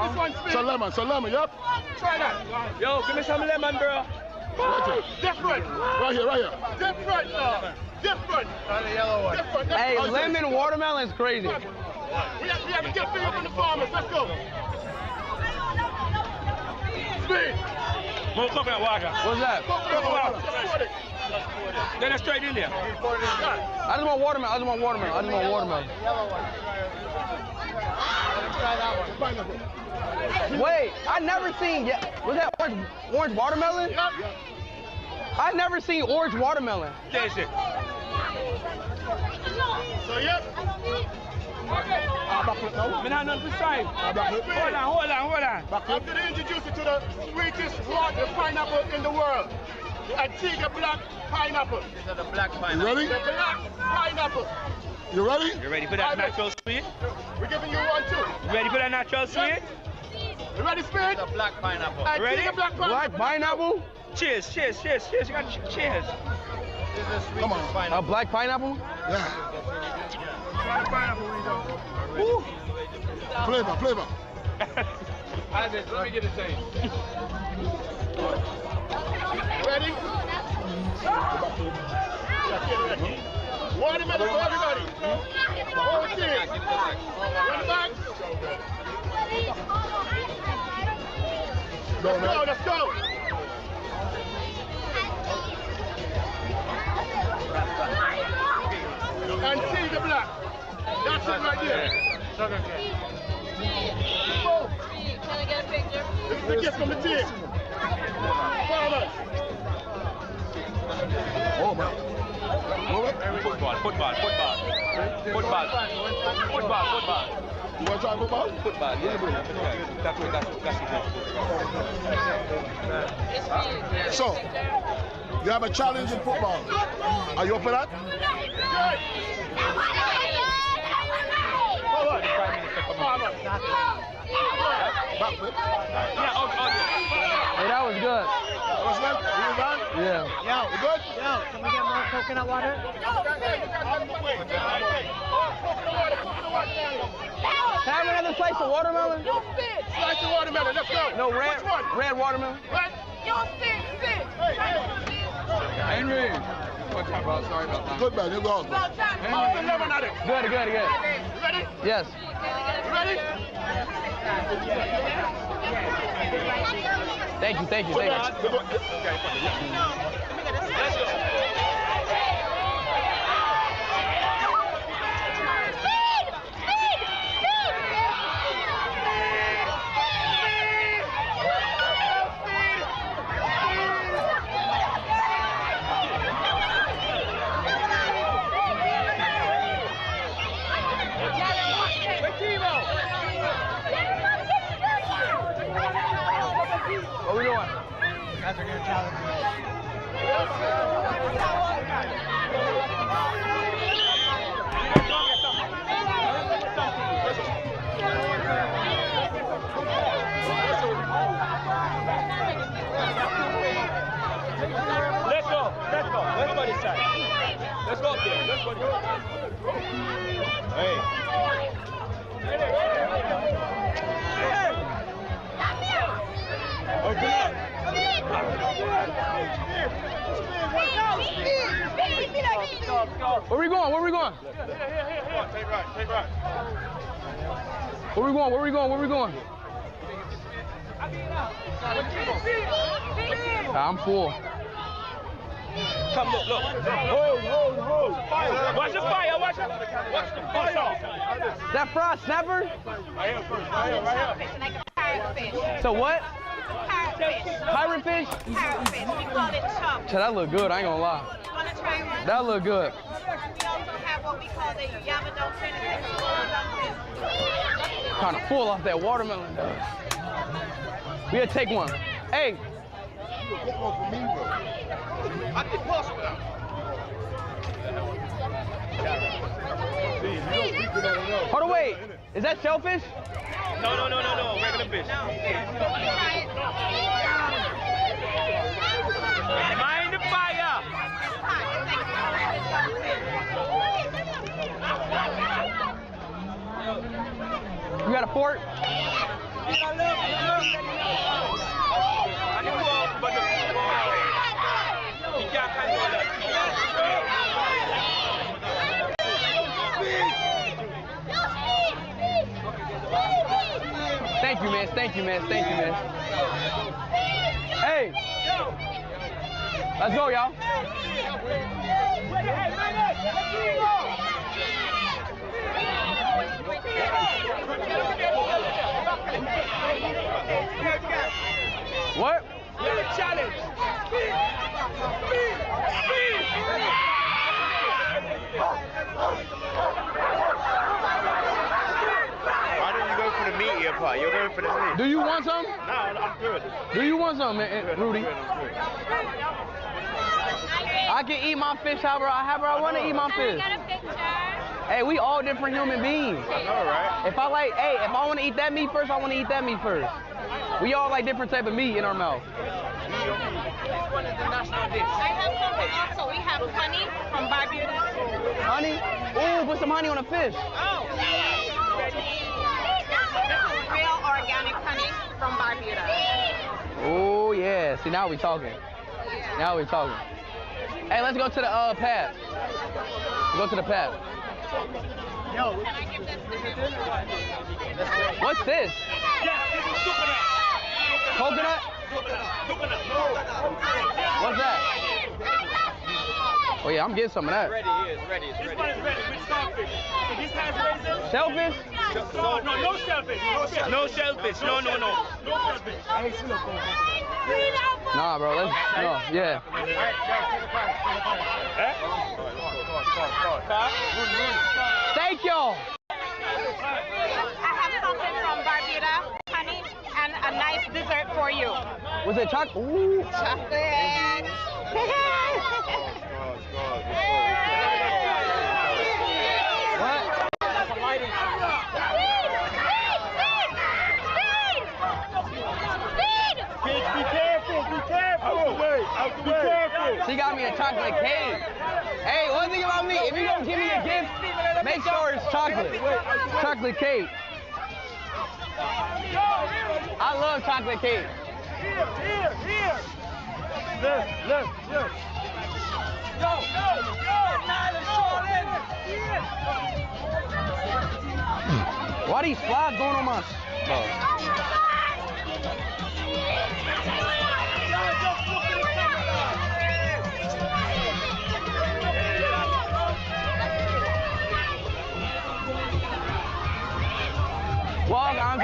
this one, Smith. So lemon, yep. Try that. Yo, give me some lemon, bro. Different. Right here. Different. The yellow one. Different. Hey, lemon watermelon is crazy. We have to get food from the farmers. Let's go. Speed. Coconut water. What's that? Then it's straight in there. I just want watermelon. Wait, I never seen. Was that orange watermelon? I never seen orange watermelon. Taste it. So yep. Me not nothing to try. Hold on. I'm going to introduce you to the sweetest pineapple in the world. The Antigua black pineapple. These are the black You pineapple. ready? The black pineapple. You ready? You ready for that natural sweet? We're giving you one too. You ready for that natural sweet? You ready, Speed? The black pineapple. Ready? Black pineapple? Cheers. You got cheers. Come on. A black pineapple? Yeah. Try the pineapple when you done. Flavor. Isaac, let me get a taste. Ready? Watermelon for everybody. Whole team. Run back. Let's go. And see the black. That's it right there. Sugar cane. Can I get a picture? This is the gift from the team. Farmers. Oh, man. Football. You want to try football? Football. So, you have a challenge in football. Are you up for that? Hey, that was good. What's that? You done? Yeah. You good? Yo, can we get more coconut water? Can I have another slice of watermelon? Slice of watermelon, let's go. No, red. Which one? Red watermelon. What? Henry. Watch out, bro. Sorry about that. Good man, you go. Henry. Good. You ready? Yes. You ready? Thank you. What we doing? Guys are gonna challenge me. Let's go. Everybody side. Let's go up there. Hey. Where we going? Take right. Where we going? I'm full. Come, look. Hold. Watch the fire. That fried snapper? Right here. So what? Pirate fish. Pirate fish? We call it chop. So that look good, I ain't gonna lie. You wanna try one? That look good. We also have what we call the yama dumpling. It's like a small dumpling. Kind of full off that watermelon. We gotta take one. Hey. I did pass with that. Hold on, wait. Is that shellfish? No. Regular fish. Mind the fire. You got a fork? Thank you, man. Hey. Let's go, y'all. What? Challenge. Why don't you go for the meatier part? You're going for the meat. Do you want some? No, I'm good. Do you want some, Rudy? I can eat my fish however I want to eat my fish. Hey, we all different human beings. I know, right? If I want to eat that meat first, I want to eat that meat first. We all like different type of meat in our mouth. This one is the national dish. I have something also. We have honey from Barbados. Honey? Ooh, put some honey on a fish. Oh. Real organic honey from Barbados. Oh yeah. See, now we talking. Now we talking. Hey, let's go to the pad. Go to the pad. Yo, can I get this? What's this? Coconut? What's that? Oh yeah, I'm getting some of that. Ready, This one is ready with starfish. So this has raisins. Shellfish? No shellfish. No shellfish. No. No shellfish. Nah, bro. Let's yeah. Thank y'all. I have something from Barbados, honey, and a nice dessert for you. Was it chocolate? Ooh. Chocolate. What? Be careful. Be careful. She got me a chocolate cake. Hey, one thing about me, if you're gonna give me a gift, make sure it's chocolate. Chocolate cake. I love chocolate cake. Here. Look. Go. Why these flies going on my... Walk on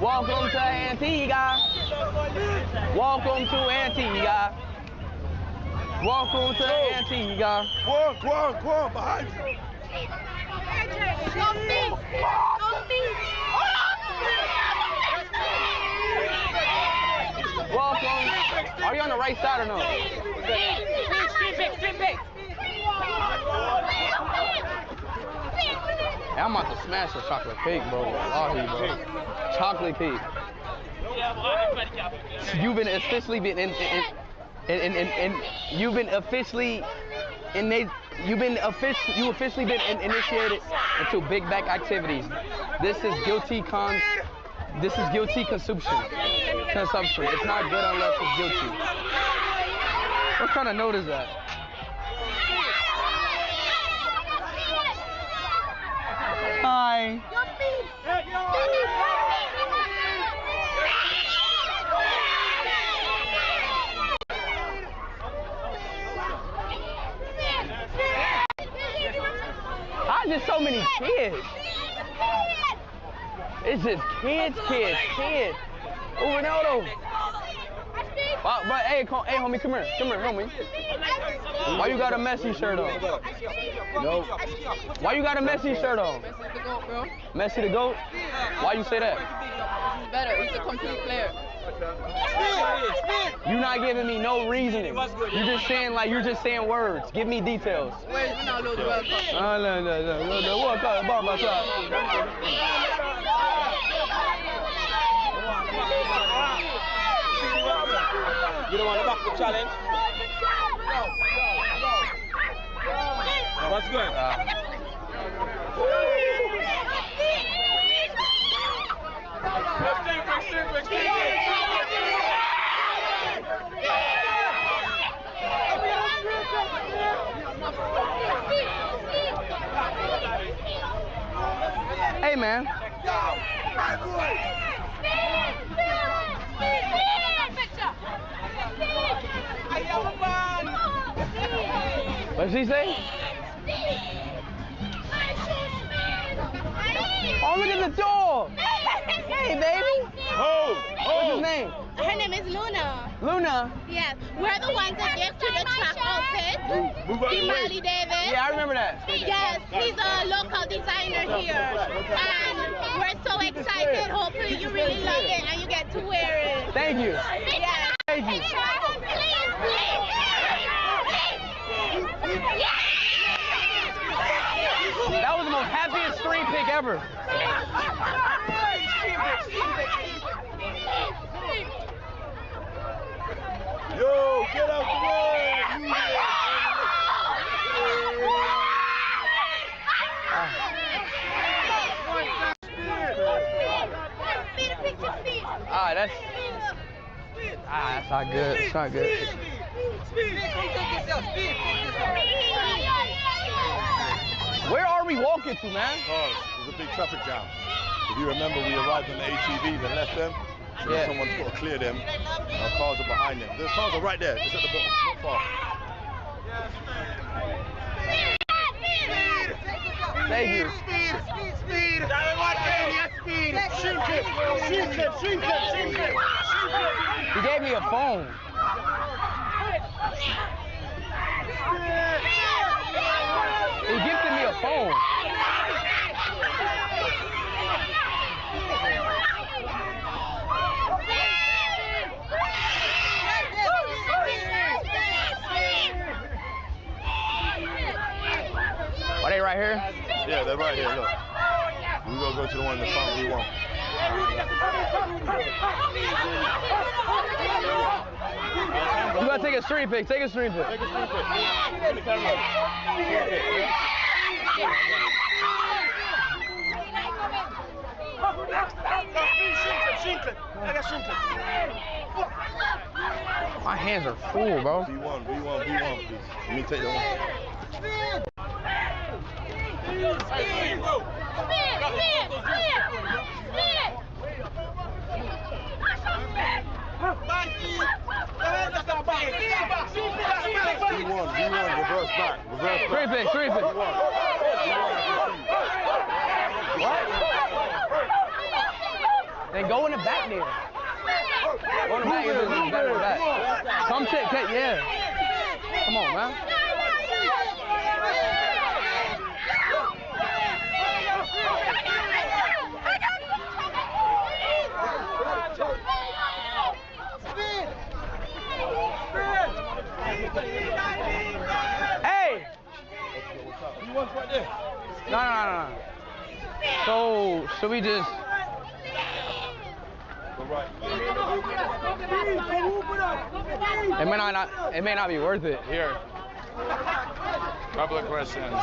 Welcome to Antigua. Welcome to Antigua. Welcome to Antigua. Go on, behind you. Welcome. Are you on the right side or no? Yeah, I'm about to smash a chocolate cake, bro. Wallahi, bro. Chocolate cake. You've officially been initiated into big back activities. This is guilty consumption. It's not good unless it's guilty. What kind of note is that? Hi. How's there so many kids? It's just kids. Oh, Ronaldo. But hey, homie, come here, homie. Why you got a Messi shirt on? No. Why you got a Messi shirt on? Messi the GOAT, bro. Messi the GOAT? Why you say that? He's better. He's a complete player. You're not giving me no reasoning. You're just saying words. Give me details. Where's Ronaldo's World Cup? No. World Cup, bomb shot. You don't want to back the challenge? What's good? Hey, man. What did she say? Oh, look at the dog. Hey, baby. What's his name? Her name is Luna. Luna? Yes. We're the ones that gave to the track outfit. Kimali Davis. Yeah, I remember that. Yes, he's a local designer here. And we're so excited. Hopefully you really love it and you get to wear it. Thank you. Yes. Thank you. That was the most happiest screen pick ever. whatever. Yo, get out the way! That's not good. It's not good. Where are we walking to, man? Cars. There's a big traffic jam. If you remember, we arrived on the ATVs and left them. So Yeah. someone's got to clear them. Our cars are behind them. The cars are right there, just at the bottom, not far. Thank you. He gave me a phone. He gifted me a phone. Are they right here? Yeah, they're right here, look. We're going to go to the one in the front we want. You gotta take a street pic. Take a street pic. Take a street pic. In the camera. My hands are full, bro. V1, please. Let me take that one. V1, reverse back. Three pick. What? Then go in the back there. Go in the back. It's better than that. Come take, yeah. Come on, man. Hey! V1's right there. No. So, should we just... It may not be worth it. Here. Couple of questions.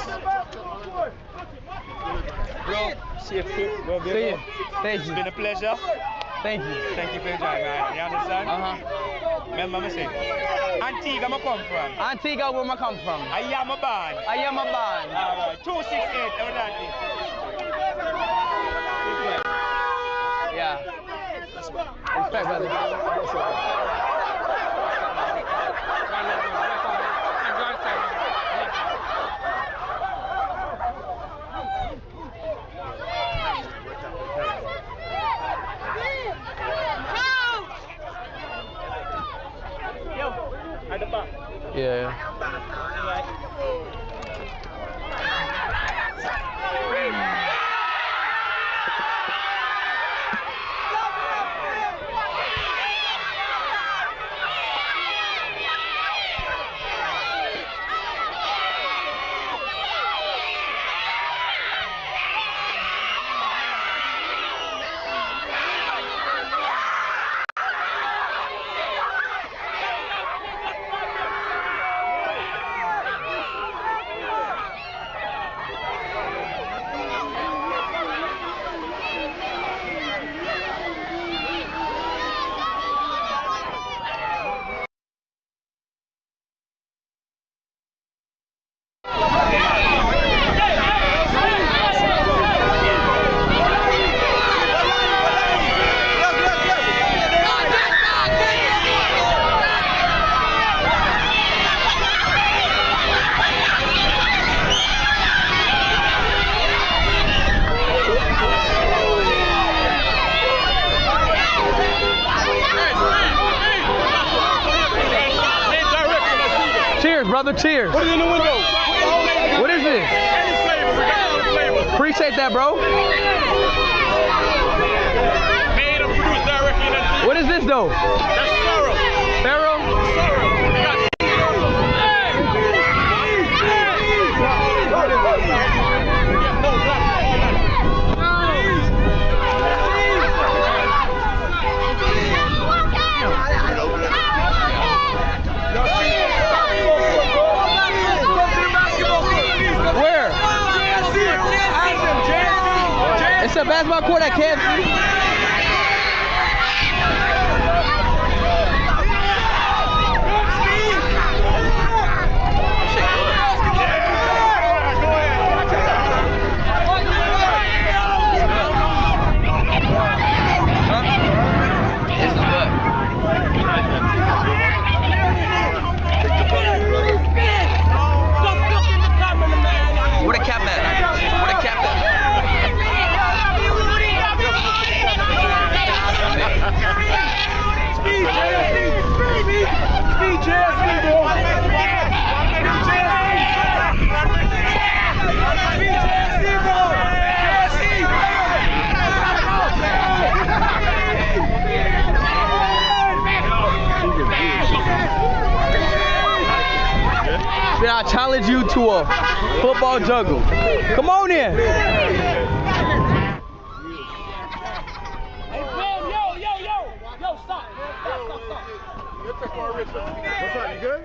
Bro, safety. Bro, See you. Thank you. It's been a pleasure. Thank you. Thank you for joining, man. You understand? Remember me say, Antigua, I come from. Antigua, where I come from? I am a band. All right, 268, evidently. Yeah. Respect, brother. At the back. Yeah. Brother, cheers. Put it in the window. What is this? Any flavor. We got all the flavors. Appreciate that, bro. Made and produced directly in that. What is this, though? That's sorrow. Pharaoh? court at KFC. Where the cap at? Where the cap at? I challenge you to a football juggle. Come on in. What's up, you good?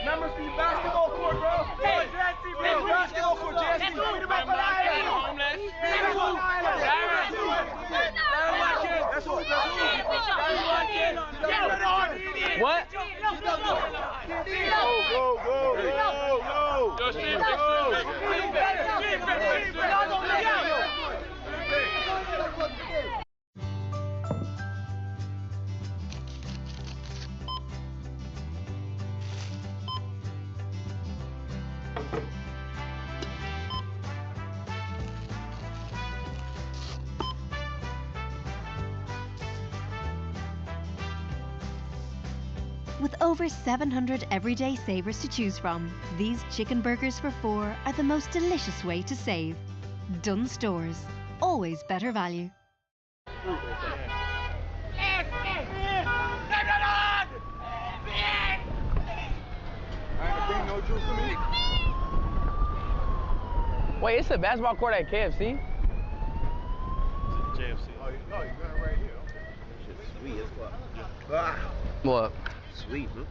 Members be basketball court, bro. Hey, Jesse, bro. Basketball court, Jesse. What? With over 700 everyday savers to choose from, these chicken burgers for $4 are the most delicious way to save. Dunn Stores, always better value. Wait, it's a basketball court at KFC? JFC. Oh, you got it right here. Shit's sweet as fuck. What? Sweet, huh?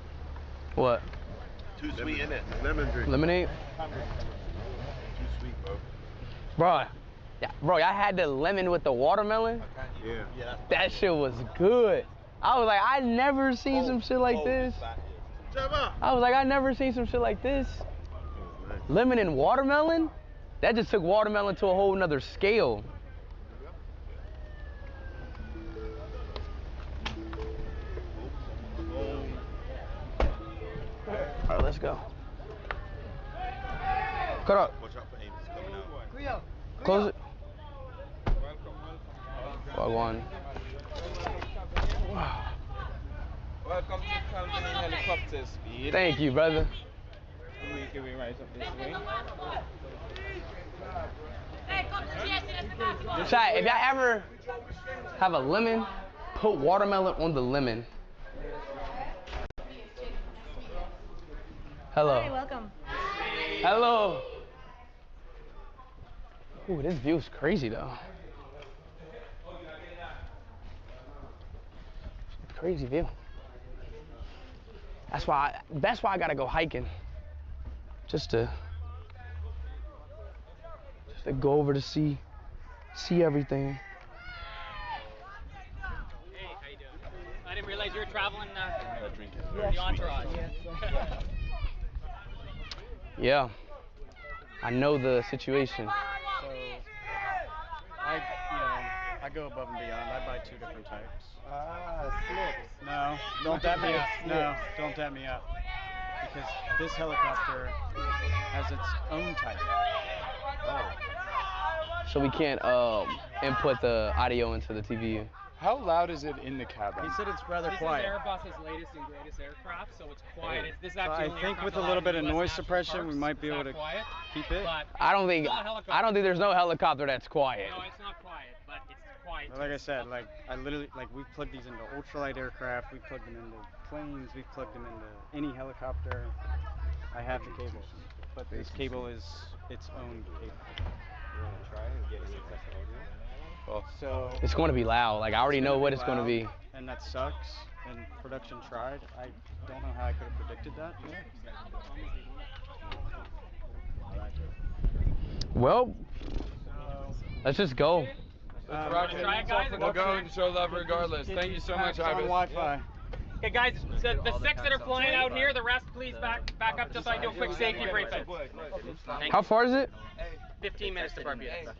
What? Too sweet, isn't it? Lemon drink. Lemonade? Too sweet, bro. Bro, yeah, bro, y'all had the lemon with the watermelon? Yeah. That shit was good. I was like, I never seen some shit like this. I was like, I never seen some shit like this. Lemon and watermelon? That just took watermelon to a whole nother scale. All right, let's go. Cut up. Watch out for Amos coming out. Close it. Wagwan. Welcome to Calvin Helicopter Speed. Thank you, brother. We'll make your way right up this way. Chat, if y'all ever have a lemon, put watermelon on the lemon. Hello. Hi, welcome. Hello. Ooh, this view's crazy though. Crazy view. That's why I gotta go hiking. Just to go over to see everything. Hey, how you doing? I didn't realize you were traveling the entourage. Yeah, I know the situation. So, I go above and beyond. I buy 2 different types. Slips. No, don't tap me up. No, don't tap me up. Because this helicopter has its own type. Oh. So we can't input the audio into the TV. How loud is it in the cabin? He said it's rather quiet. This is Airbus's latest and greatest aircraft, so it's quiet. This is So actually I only think aircraft with a allowed little in bit of US noise national suppression, parks. we might be It's able not to quiet, keep it. but I don't think there's no helicopter that's quiet. No, it's not quiet, but it's quiet. Like I said, I literally, we plugged these into ultralight aircraft, we plugged them into planes, we plugged them into any helicopter. I have the cable, but this cable is its own cable. You want to try and get any test audio? So It's going to be loud. Like I already know what it's going to be. And that sucks. And production tried. I don't know how I could have predicted that. Well, let's just go. Let's rock it. We'll go and show love regardless. Thank you so much, Ibis. Wi-Fi. Okay, guys, the 6 that are flying out here, the rest, please back up just so I do a quick safety briefing. How far is it? 15 minutes to Barbuda.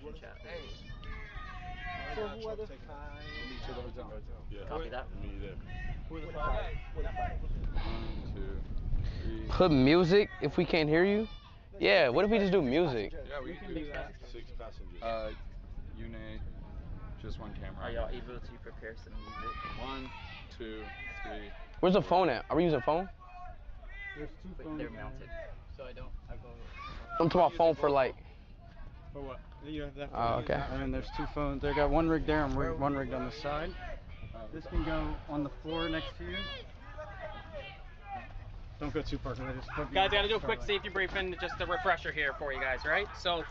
Copy that. Put music if we can't hear you. Yeah, what if we just do music? Yeah, we can do that. 6 passengers. Une, just one camera. Are y'all able to prepare some music? 1, 2, 3. Where's the phone at? Are we using phone? There's 2 phones. They're mounted. So I don't. I'm talking about phone for like. For what? Oh, okay. And there's 2 phones. They got one rigged there and one rigged on the side. This can go on the floor next to you. Don't go too far. Guys, I gotta do a quick safety briefing, just a refresher here for you guys, right? So,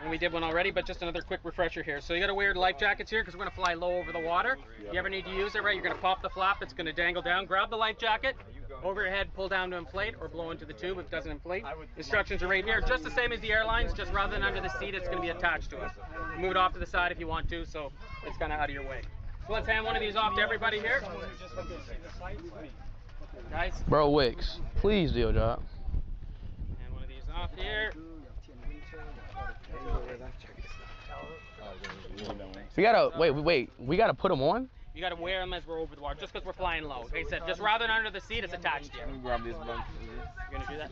and we did one already, but just another quick refresher here. So you gotta wear your life jackets here because we're gonna fly low over the water. If you ever need to use it, right, you're gonna pop the flap, it's gonna dangle down. Grab the life jacket, over your head, pull down to inflate, or blow into the tube if it doesn't inflate. Instructions are right here, just the same as the airlines, just rather than under the seat, it's gonna be attached to us. Move it off to the side if you want to, so it's kinda out of your way. So let's hand one of these off to everybody here. Guys. Bro, Wicks, please do your job. And one of these off here. We gotta, wait, we gotta put them on? You gotta wear them as we're over the water, just because we're flying low. Like I said, just rather than under the seat, it's attached to you. Grab this one. You're gonna do that?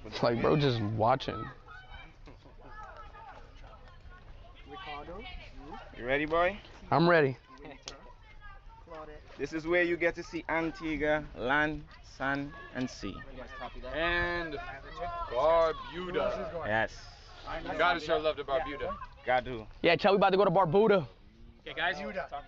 It's like, bro, just watching. You ready, boy? I'm ready. This is where you get to see Antigua, land, sun, and sea. And Barbuda. Yes. Gotta show love to Barbuda. Got to. Yeah, Chell, we about to go to Barbuda. Okay, guys.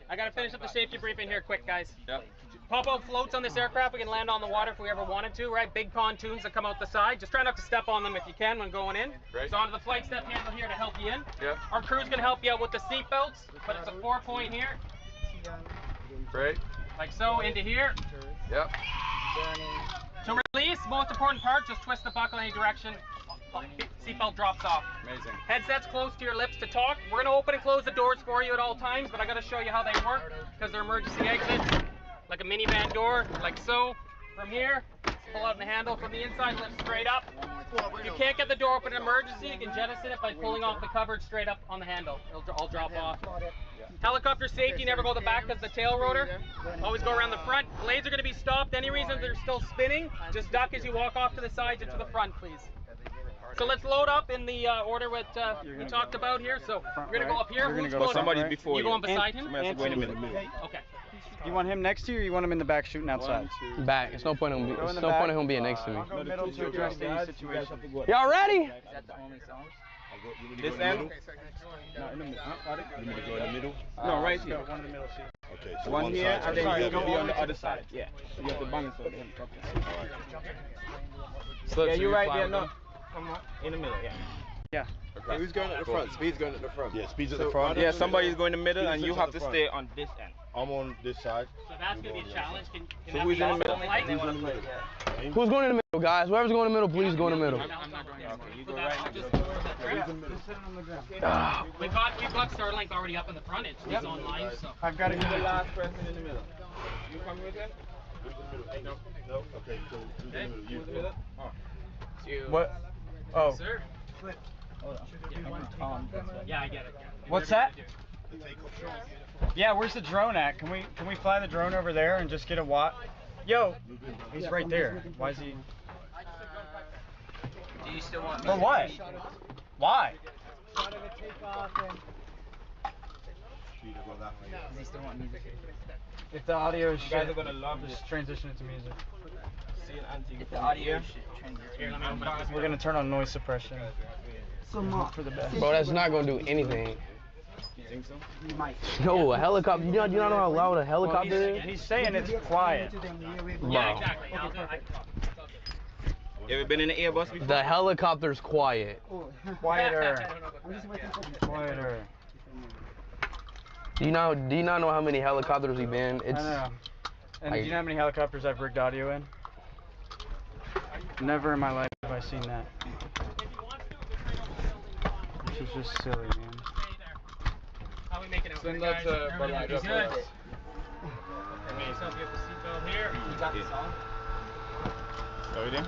I gotta finish up the safety briefing here quick, guys. Yep. Pop-out floats on this aircraft. We can land on the water if we ever wanted to, right? Big pontoons that come out the side. Just try not to step on them if you can when going in. Right. So onto the flight step handle here to help you in. Yep. Our crew's gonna help you out with the seat belts, but it's a 4-point here. Right. Like so, into here. Yep. To release, most important part, just twist the buckle in any direction. Seatbelt drops off. Amazing. Headsets close to your lips to talk. We're gonna open and close the doors for you at all times, but I gotta show you how they work because they're emergency exits. Like a minivan door, like so. From here, pull out the handle from the inside, lift straight up. If you can't get the door open in emergency, you can jettison it by pulling off the coverage straight up on the handle. It'll all drop off. Helicopter safety, never go to the back because the tail rotor. Always go around the front. Blades are going to be stopped. Any reason they're still spinning, just duck as you walk off to the sides and to the front, please. So let's load up in the order what we talked about here. So we're going to go up here. Who's going? Somebody before you. You going beside him? Somebody else going in the middle. Okay. You want him next to you, or you want him in the back shooting outside? Back. It's no point in him being next to me. Go middle to address any situation. Y'all ready? Is that the only song? This end? No, in the middle. You mean to go in the middle? No, right here. One in the middle seat. Okay, so One here, side. and then you're going to be on the other side. Yeah. So you have to balance over him. Yeah, you're right there. No. Come on. In the middle, yeah. Yeah. Okay. Who's going at the front? Speed's going at the front. Yeah, Speed's at the front. Yeah, somebody's going in the middle, and you have to stay on this end. I'm on this side. So that's going to be a challenge. Can So that who's be in the middle? light? Who's in the middle? Who's going in the middle, guys? Whoever's going in the middle, please go in the middle. I'm not going in. You go right. Just sit on the ground. We've got Starlink already up in the front. It's online. So I've got to You're the last person in the middle. You coming with him? No. Okay, so who's in the middle? You. Who's in the middle? What? Oh. sir. Yeah, I get it. What's that? Yeah, where's the drone at? Can we fly the drone over there and just get a watt? Yo, he's right there. Why is he? Do you still want For what? Why? Does he still want music? If the audio is You guys shit, are gonna love this. just transition it to music. See an Antigua. If the audio should transition. We're gonna turn on noise suppression. Hope for the best. Bro, that's not gonna do anything. You think so? No, a helicopter. You don't know how loud a helicopter is? He's saying it's quiet. Yeah, exactly. You ever been in an Airbus before? The helicopter's quiet. Quieter. Quieter. Do you not know how many helicopters we've been? I know. And do you know how many helicopters I've rigged audio in? Never in my life have I seen that. Which is just silly, man. How we making out? Send there, that guys? to Buddy. Everybody Just good? for us. Okay, so get the seatbelt here. You got this on? Are we there?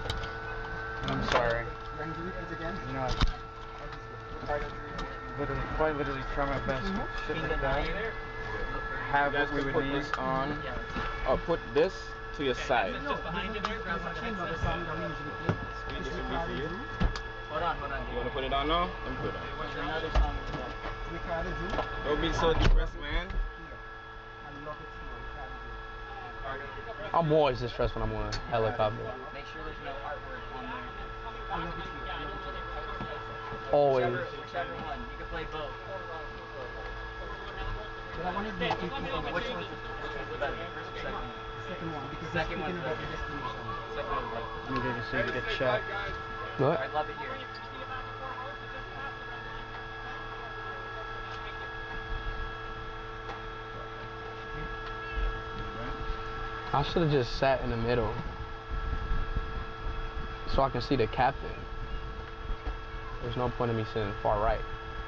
I'm sorry. Your injury is again? You know, literally try my best with shit like that. Have what we would need on. Or put this to your side. Just behind you there. Grab one of those. This will be for you. Hold on. You want to put it on now? Let me put it on. What's another song? Don't be so depressed, man. I'm always distressed when I'm on a helicopter. Make sure there's no artwork on there. Always. Whichever one. You can play both. But I wanted to which one's the better? First or second one? Second one. Because second one's better. Second one's better. You need to see the check. What? I love it here. I should have just sat in the middle so I can see the captain. There's no point in me sitting far right.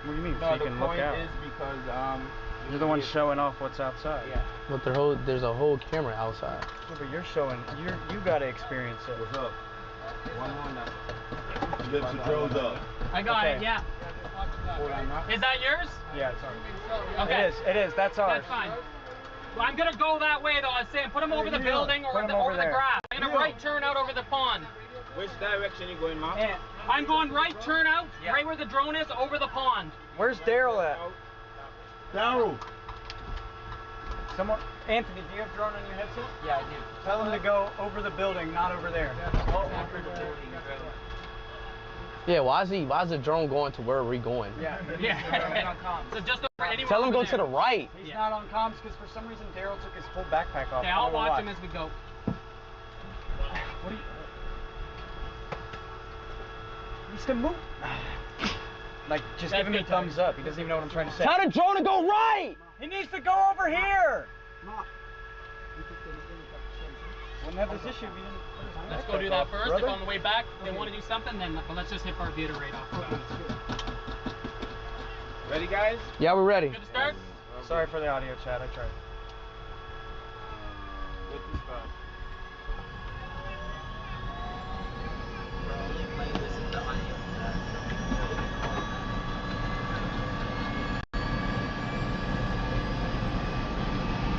What do you mean? No, So you the can look point out. is because You're the one showing off what's outside. Yeah. But there's a whole camera outside. Yeah, but you're showing. You gotta experience it. What's up? One more now. Lift the drones up. I got Okay. it, yeah. Is that yours? Yeah, it's ours. Okay. It is. That's ours. That's fine. Well, I'm gonna go that way though. I was saying, put them over the building or Put 'em over over the there. grass. I'm gonna right turn out over the pond. Which direction you going, Mark? I'm going right turn out, right where the drone is, over the pond. Where's Daryl at? Daryl. Someone. Anthony, do you have drone on your headset? Yeah, I do. Tell him to go over the building, not over there. Over the building. Yeah, why is the drone going to where we going? Yeah. Yeah. So just over anywhere. Tell him over go to the there. right. He's not on comms because for some reason Daryl took his whole backpack off. Okay, I I'll don't know watch why. him as we go. What do you? He's to move. Like, just give him a thumbs up. He doesn't even know what I'm trying to say. Tell the drone to go right. He needs to go over here. Wouldn't have this issue if he didn't. Let's go do that first. If on the way back they want to do something, then but let's just hit Barbuda right off. Ready, guys? Yeah, we're ready. Good to start? Sorry for the audio chat. I tried. Good to start.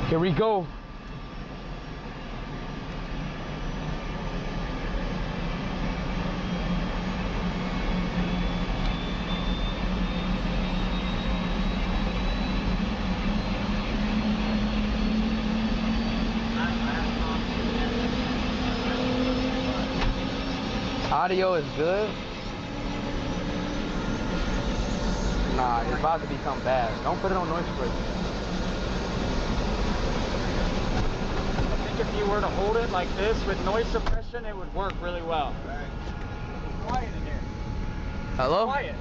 Here we go. Audio is good. Nah, it's about to become bad. Don't put it on noise break. I think if you were to hold it like this with noise suppression, it would work really well. It's quiet in here. Hello? Quiet.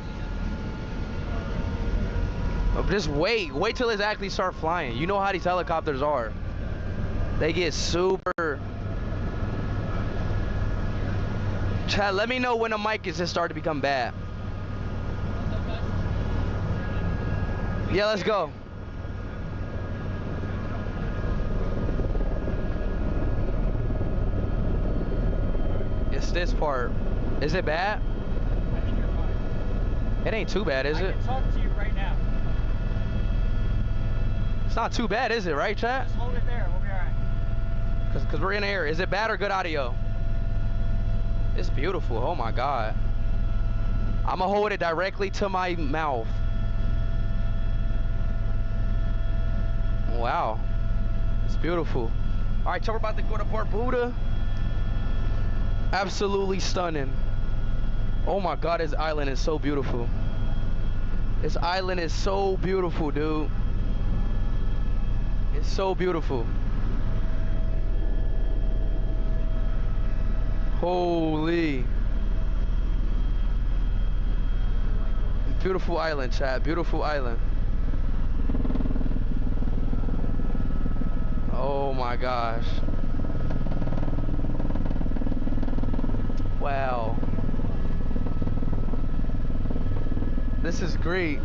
Oh, just wait till it actually start flying. You know how these helicopters are. They get super. Chad, let me know when the mic is just starting to become bad. Yeah, let's go. It's this part. Is it bad? I think you're fine. It ain't too bad, is I it? can talk to you right now. It's not too bad, is it, right, Chad? Just hold it there. We'll be alright. Cause we're in the air. Is it bad or good audio? It's beautiful. Oh my God. I'ma hold it directly to my mouth. Wow. It's beautiful. All right, so we're about to go to Barbuda. Absolutely stunning. Oh my God, this island is so beautiful. This island is so beautiful, dude. It's so beautiful. Holy. Beautiful island, Chad. Beautiful island. Oh my gosh. Wow. This is great.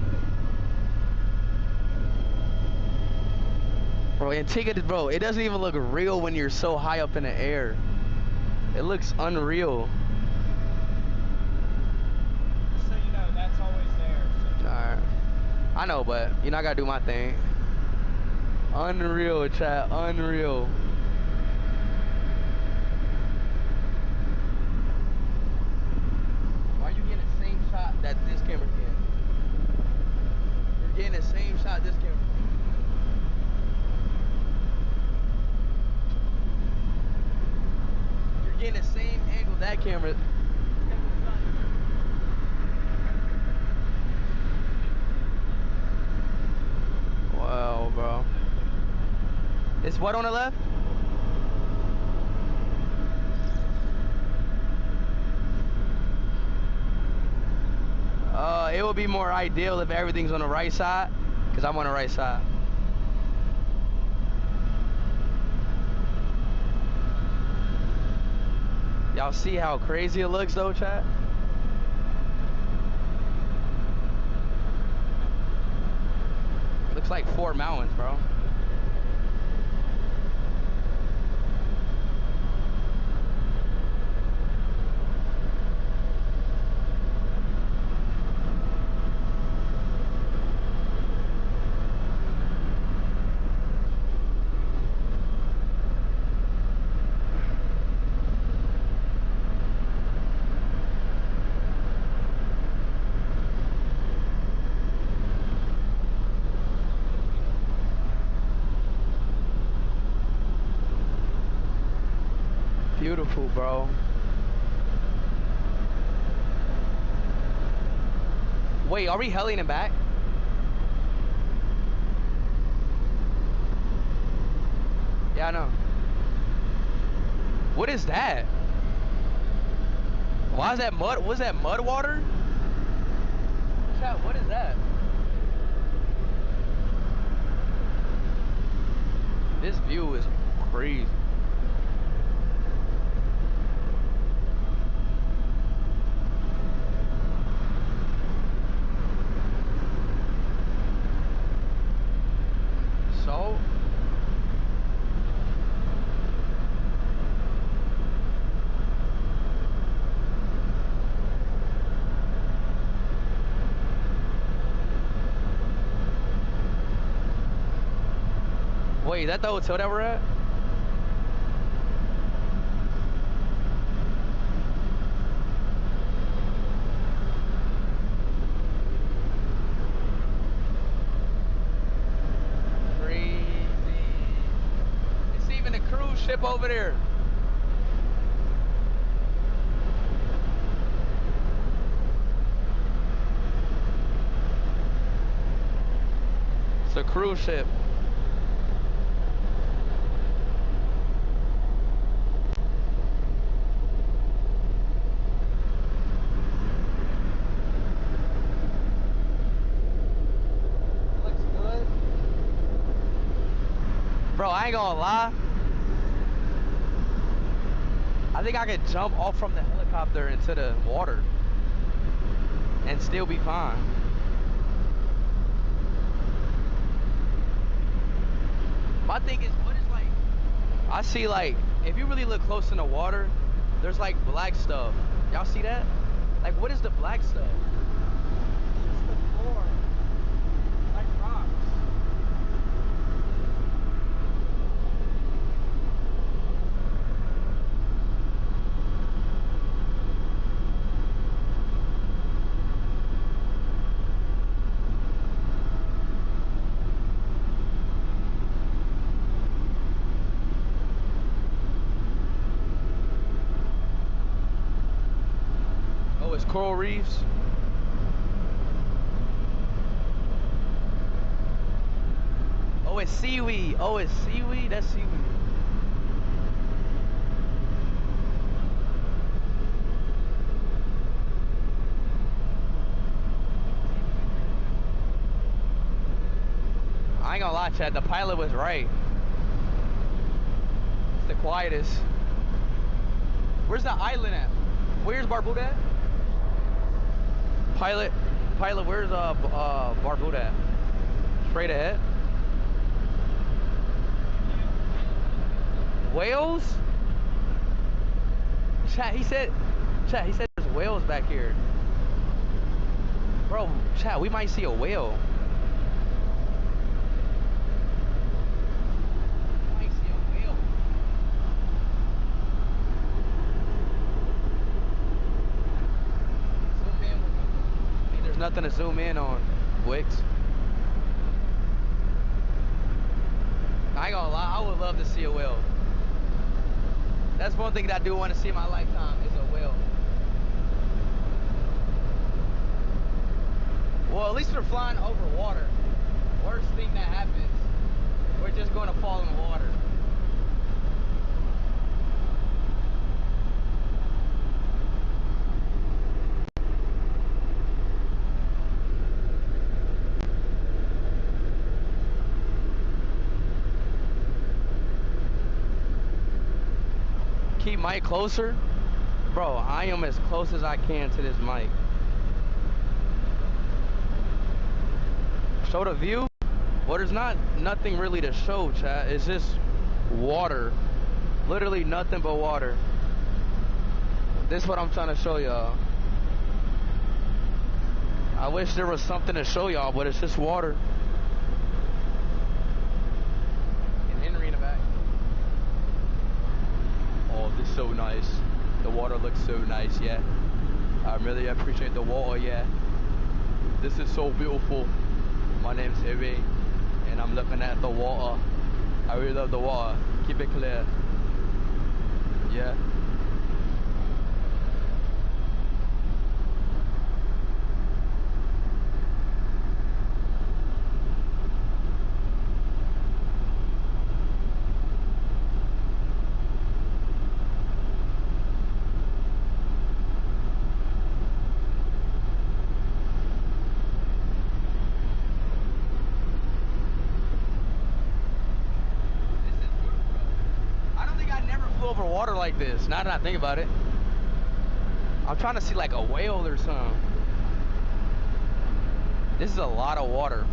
Bro, Antigua, bro, it doesn't even look real when you're so high up in the air. It looks unreal. So you know, that's always there. So. Alright. I know, but you know I gotta do my thing. Unreal, chat, unreal. Why are you getting the same shot that this camera can? You're getting the same shot this camera can. You're getting the same angle that camera. Wow, bro. It's what on the left? It would be more ideal if everything's on the right side, because I'm on the right side. Y'all see how crazy it looks though, chat? Looks like 4 mountains, bro. Beautiful, bro. Wait, are we helling it back? Yeah, I know. What is that? Why is that mud? Was that mud water? Chat, what is that? This view is crazy. So wait, is that the hotel that we're at? Ship over there. It's a cruise ship. Looks good. Bro, I ain't gonna lie. I think I could jump off from the helicopter into the water and still be fine. My thing is, what is like, I see like, if you really look close in the water, there's like black stuff. Y'all see that? Like, what is the black stuff? It's the floor. Like rocks. It's coral reefs. Oh, it's seaweed. Oh, it's seaweed. That's seaweed. I ain't gonna lie, Chad. The pilot was right. It's the quietest. Where's the island at? Where's Barbuda at? Pilot, where's Barbuda at? Straight ahead. Whales? Chat, he said there's whales back here. Bro, chat, we might see a whale. We might see a whale. Zoom in. Hey, there's nothing to zoom in on, Wix. I ain't gonna lie, I would love to see a whale. That's one thing that I do want to see in my lifetime is a whale. Well, at least we're flying over water. Worst thing that happens, we're just going to fall in the water. Keep mic closer. Bro, I am as close as I can to this mic. Show the view? Well, there's nothing really to show, chat. It's just water. Literally nothing but water. This is what I'm trying to show y'all. I wish there was something to show y'all, but it's just water. And Henry in the back. Oh, this is so nice. The water looks so nice, yeah. I really appreciate the water, yeah. This is so beautiful. My name's Harry, and I'm looking at the water. I really love the water. Keep it clear. Yeah. Over water like this, now that I think about it. I'm trying to see like a whale or something. This is a lot of water.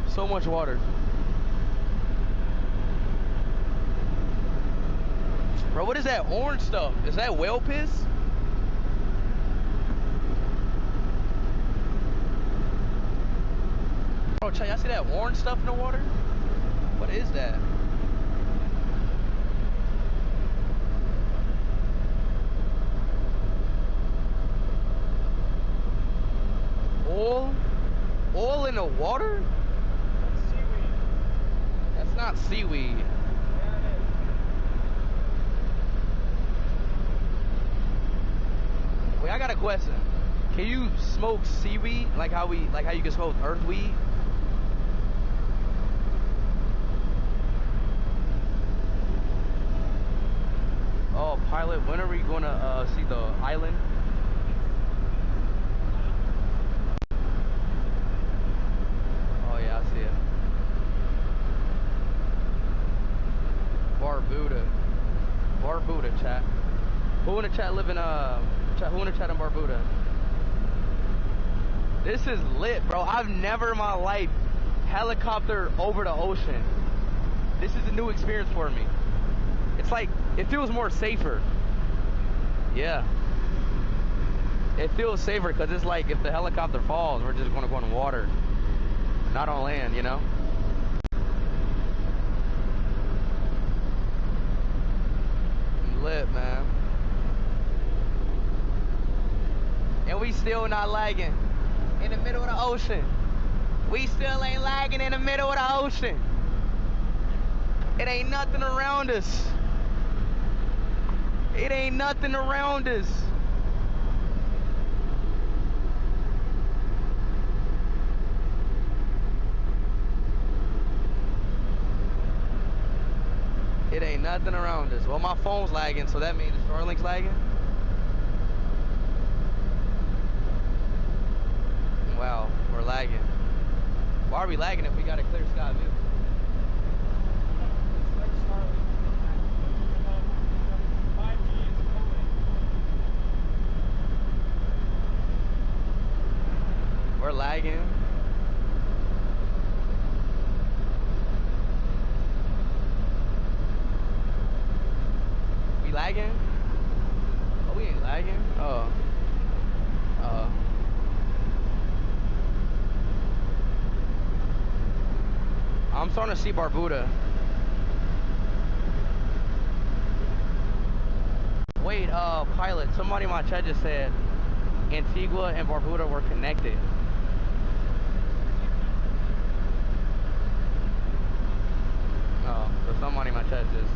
So much water. Bro, what is that orange stuff? Is that whale piss? Bro, check, y'all see that orange stuff in the water? What is that? Oil? Oil in the water? That's not seaweed. Wait, I got a question. Can you smoke seaweed like how you can smoke earthweed? Oh, pilot, when are we gonna see the island? Oh yeah, I see it. Barbuda, chat. Who in the chat live in who in the chat in Barbuda? This is lit, bro. I've never in my life helicopter over the ocean. This is a new experience for me. It's like, it feels more safer. Yeah. It feels safer because it's like if the helicopter falls, we're just gonna go in water. Not on land, you know? Lit, man. And we still not lagging in the middle of the ocean. We still ain't lagging in the middle of the ocean. It ain't nothing around us. It ain't nothing around us. It ain't nothing around us. Well, my phone's lagging, so that means the Starlink's lagging. Wow, we're lagging. Why are we lagging if we got a clear sky view? We're lagging. We lagging? Oh, we ain't lagging? Oh. I'm starting to see Barbuda. Wait, pilot, somebody in my chat just said Antigua and Barbuda were connected. Oh, so somebody in my chat just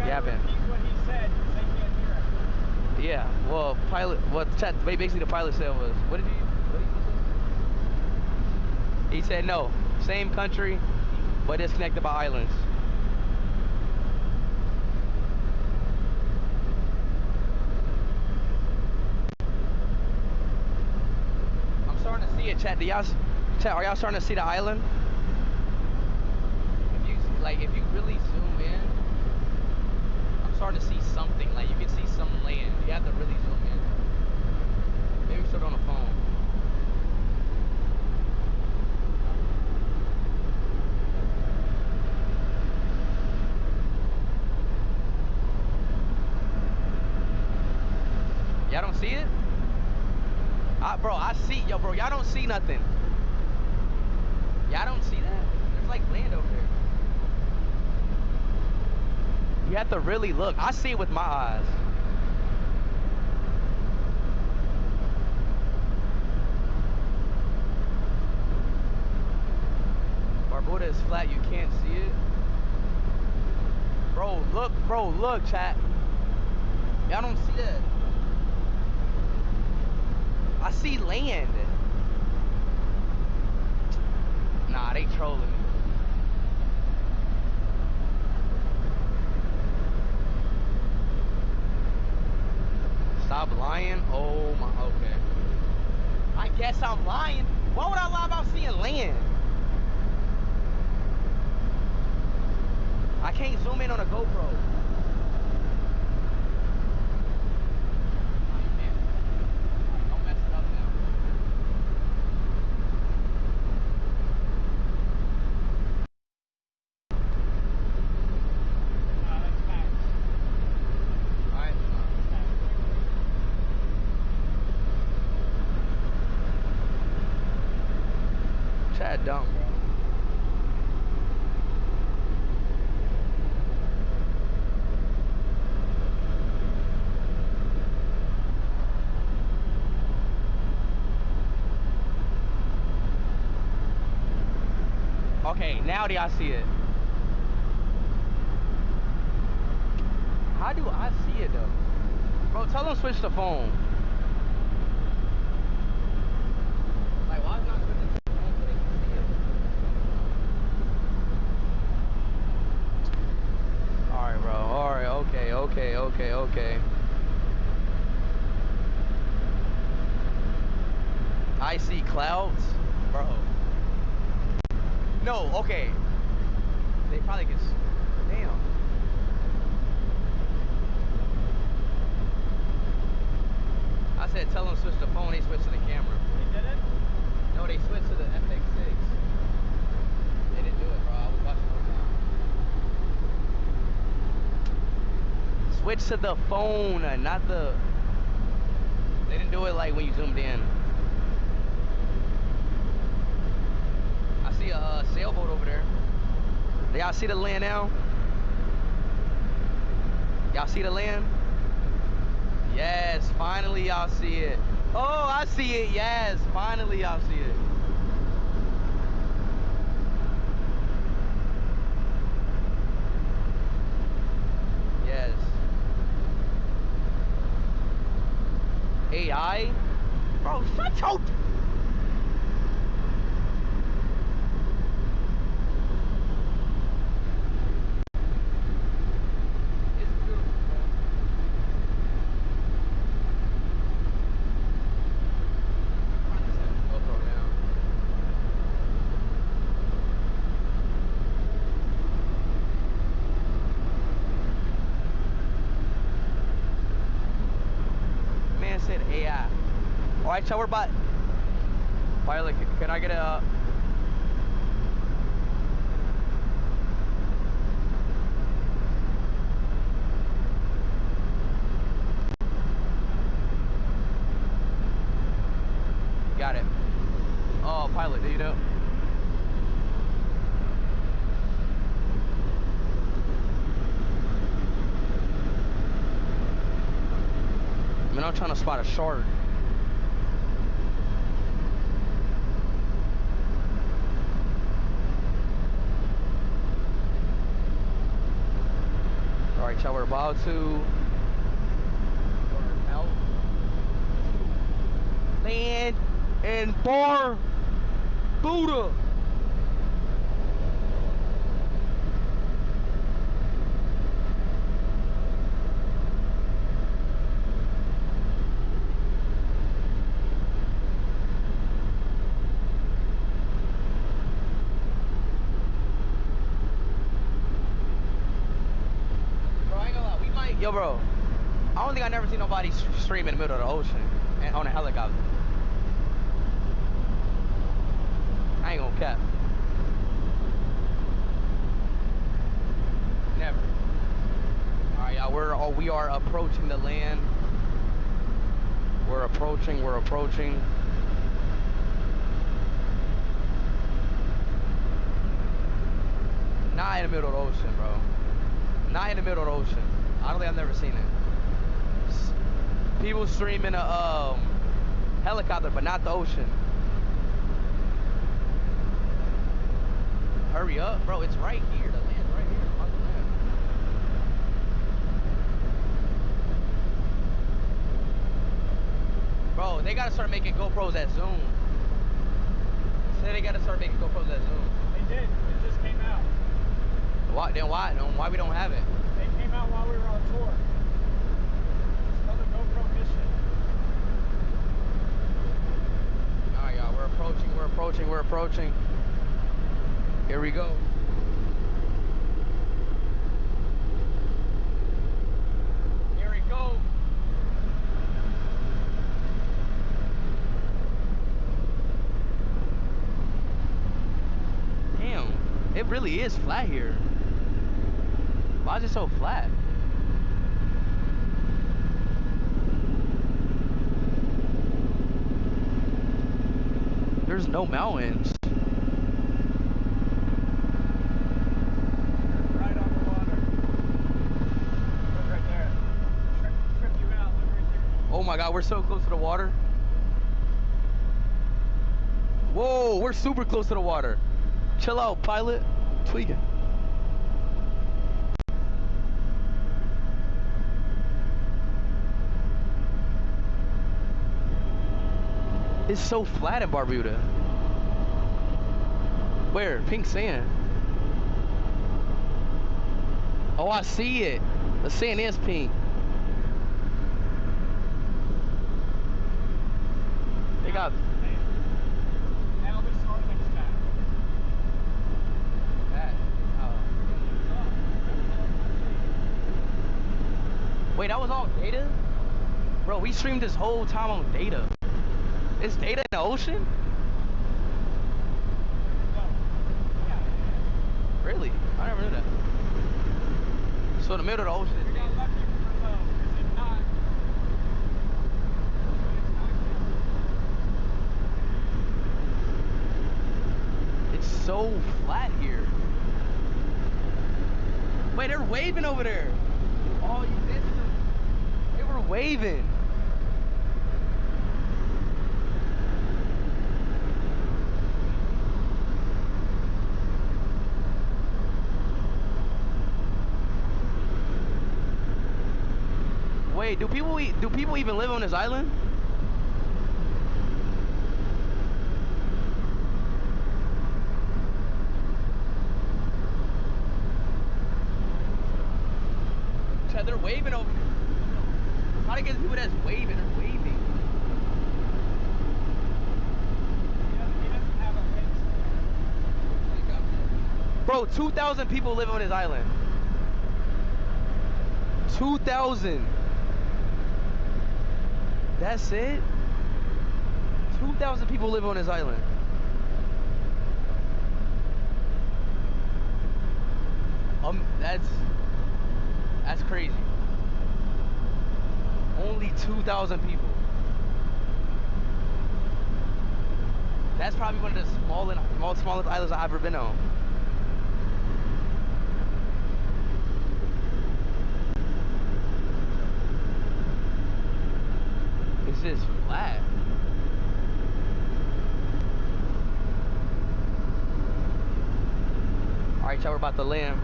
yapping. What he said, they can't hear it. Yeah, well, pilot, what chat, basically the pilot said was, what did he say? He said no, same country, but it's connected by islands. I'm starting to see it, chat. Chat, are y'all starting to see the island? If you really zoom in, I'm starting to see something. Like, you can see some land. You have to really zoom in. Maybe show it on the phone. Y'all don't see it? Bro, I see. Yo, bro, y'all don't see nothing. Y'all don't see that? There's like land over there. You have to really look. I see it with my eyes. Barbuda is flat. You can't see it. Bro, look, chat. Y'all don't see that. I see land. Nah, they trolling me. Stop lying? Oh my, okay. I guess I'm lying. Why would I lie about seeing land? I can't zoom in on a GoPro. Don't mess it up now. Chad dumb, bro. Okay, now do y'all see it? How do I see it though? Bro, tell them switch the phone. Like, why is not switching to the phone so they can see it? Alright, bro. Alright, okay. I see clouds? Bro. No, okay. They probably could. Damn. I said tell them switch the phone, they switched to the camera. They did it? No, they switched to the FX6. They didn't do it, bro. I was watching the whole time. Switch to the phone, not the. They didn't do it like when you zoomed in. I see a sailboat over there. Do y'all see the land now? Y'all see the land? Yes, finally y'all see it. Oh, I see it. Yes, finally y'all see it. Yes. AI? Bro, shut your... right, so we're about. Pilot, can I get a? Got it. Oh, pilot, do you know? I mean, I'm trying to spot a shark. All right, y'all, we're about to out. Land in Bar Buddha. Yo, bro, I don't think I never seen nobody stream in the middle of the ocean and on a helicopter. I ain't gonna cap. Never. All right, y'all, we are approaching the land. We're approaching. Not in the middle of the ocean, bro. Not in the middle of the ocean. I don't think I've never seen it. People streaming a helicopter, but not the ocean. Hurry up, bro. It's right here. The land's right here. Fuck the land. Bro, they gotta start making GoPros that zoom. Say they gotta start making GoPros that zoom. They did. It just came out. Why? Then why? Why we don't have it? They came out while we were on tour. It's another GoPro mission. Alright, y'all, we're approaching. Here we go. Here we go. Damn, it really is flat here. Why is it so flat? There's no mountains. Right on the water. Look right there. Trip you out. Look right there. Oh my God, we're so close to the water. Whoa, we're super close to the water. Chill out, pilot. Tweaking. It's so flat in Barbuda. Where? Pink sand. Oh, I see it. The sand is pink. They got. Now the Snorkeling back. Wait, that was all data? Bro, we streamed this whole time on data. Is data in the ocean? Really? I never knew that. So in the middle of the ocean is data. It's so flat here. Wait, they're waving over there. Oh, you missed them. They were waving. Wait, do people even live on this island? Chad, they're waving over. How to get people that's waving or waving? Bro, 2,000 people live on this island. 2,000. That's it? 2,000 people live on this island. That's crazy. Only 2,000 people. That's probably one of the smallest islands I've ever been on. It's just flat. All right, y'all, we're about to land.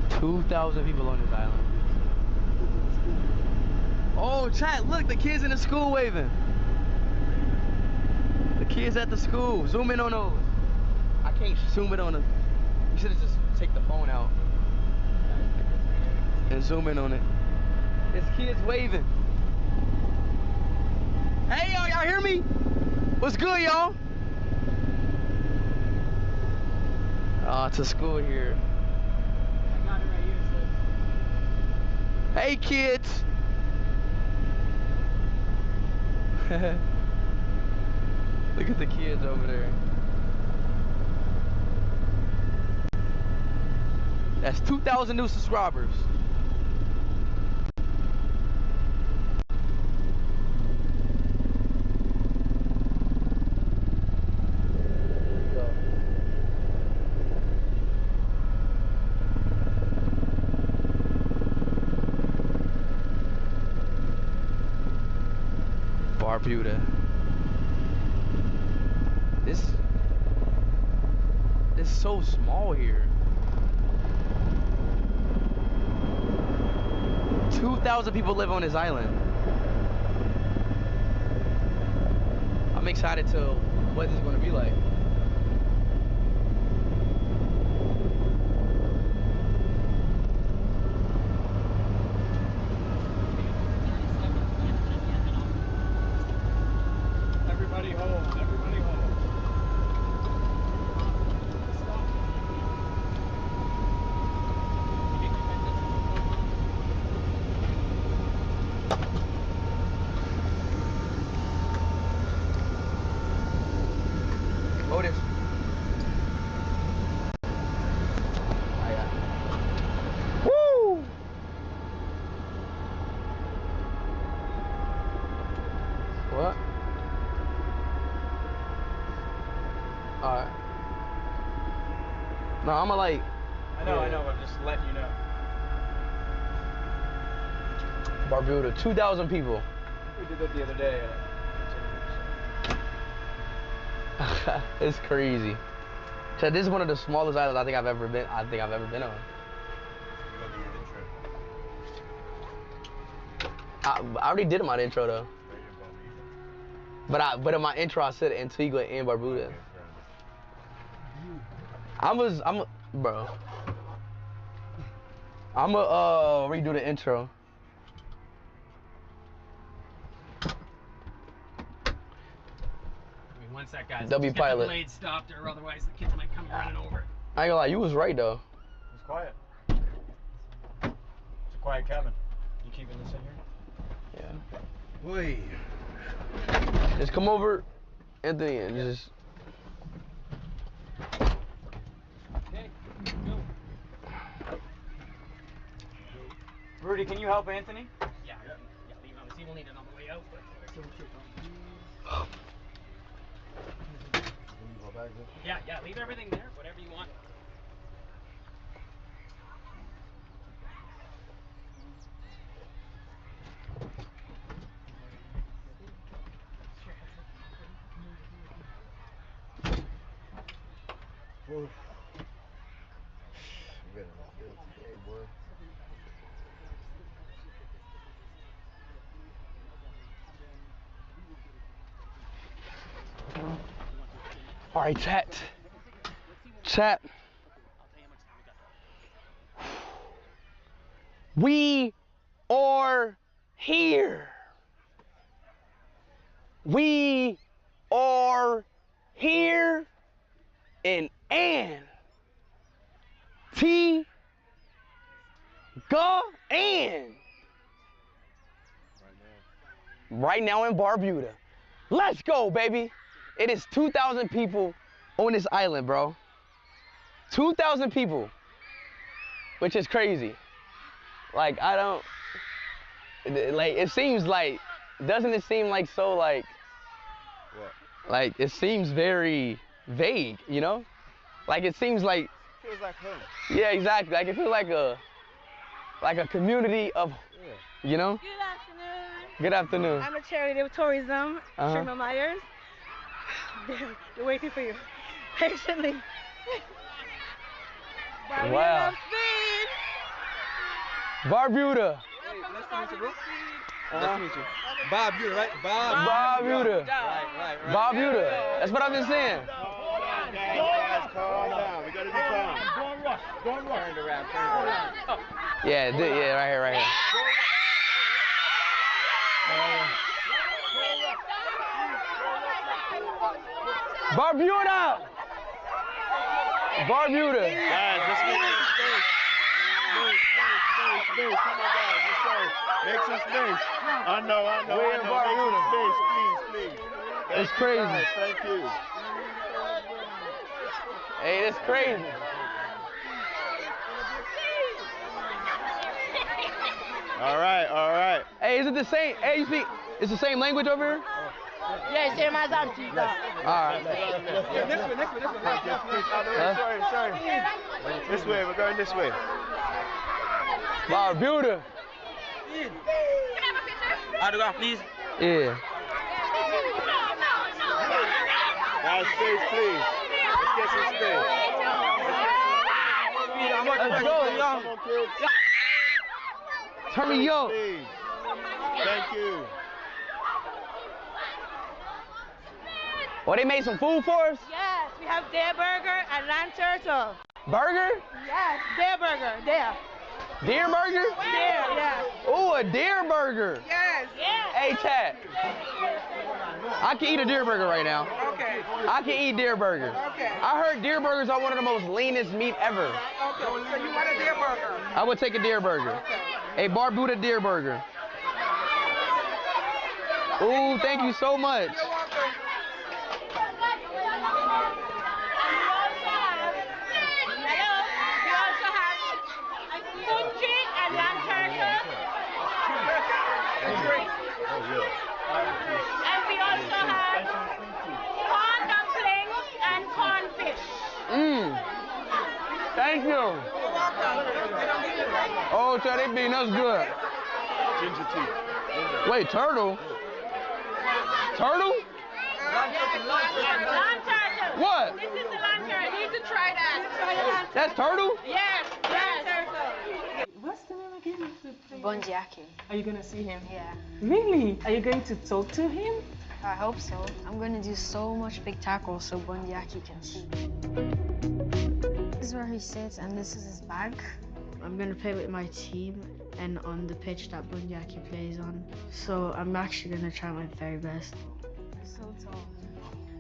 $2,000 people on this island. Oh, chat, look, the kids in the school waving. The kids at the school. Zoom in on those. I can't zoom in on them. You should have just take the phone out and zoom in on it. It's kids waving. Hey, y'all hear me? What's good, y'all? It's a school here. I got it right here, sis. Hey, kids. Look at the kids over there. That's 2,000 new subscribers. Barbuda. This is so small here. 2,000 people live on this island. I'm excited to what this is going to be like. Everybody home, everybody home. Otis. Woo! What? Alright. No, I'ma like. I know, I'm just letting you know. Barbuda, 2,000 people. We did that the other day. It's crazy. Chad, this is one of the smallest islands I think I've ever been on. I already did my intro though. But in my intro I said Antigua and Barbuda. Bro. I'ma redo the intro. One sec, guys. W Just get pilot. the blade stopped, or otherwise the kids might come running over. I ain't gonna lie, you was right though. It's quiet. It's a quiet cabin. You keeping this in here? Yeah. Wait. Just come over, Anthony, and just. Okay, go. Rudy, can you help Anthony? Yeah, leave it on the seat. We'll need it on the way out. But yeah, leave everything there, whatever you want. Oof. All right, chat. Chat. We are here. We are here in right now in Barbuda. Let's go, baby. It is 2,000 people on this island, bro. 2,000 people, which is crazy. Like, I don't, like, it seems like, doesn't it seem like so, like, What? like, it seems very vague, you know? Like, it seems like, Feels like home. yeah, exactly. Like, it feels like a community of, you know? Good afternoon. Good afternoon. I'm a charity of tourism, Shirma Myers. They're waiting for you patiently. Wow. Barbuda. Nice to meet you, bro. Nice to meet you. Barbuda, right? Barbuda. Right. Barbuda. That's what I've been saying. Guys, calm down. We gotta be calm. Don't rush. Turn around. Yeah, right here. Barbuda. Barbuda. Guys, let's make some space. Space. Come on, guys. Let's go. Make some space. I know. We're in Barbuda. Make some space, please. It's crazy. Guys, thank you. Hey, it's crazy. All right. Hey, is it the same? Hey, you speak? It's the same language over here? Yeah, same as Antigua. All right. This way. Sorry. This way. We're going this way. Barbuda. Autograph, please. Yeah. Guys, space, please. Let's get some space. Let's go. Come on, kids. Turn me up. Please. Thank you. Oh, they made some food for us? Yes, we have deer burger and land turtle. Burger? Yes, deer burger, deer. Deer burger? Deer, yes. Oh, a deer burger. Yes. Hey, chat. I can eat a deer burger right now. Okay. I can eat deer burger. Okay. I heard deer burgers are one of the most leanest meat ever. Okay, so you want a deer burger? I would take a deer burger. Okay. A Barbuda deer burger. Ooh, thank you so much. You're welcome. And land turtle. And we also have corn dumplings and cornfish. Thank you. Oh, so they being us good. Ginger tea. Wait, turtle? Turtle? Land turtle. What? This is the land turtle. You need to try that. That's turtle? Yes, land turtle. What's the name again? Bondiaki. Are you gonna see him? Yeah. Really? Are you going to talk to him? I hope so. I'm gonna do so much big tackle so Bondiaki can see. This is where he sits and this is his bag. I'm gonna play with my team and on the pitch that Bondiaki plays on. So I'm actually gonna try my very best. You're so tall.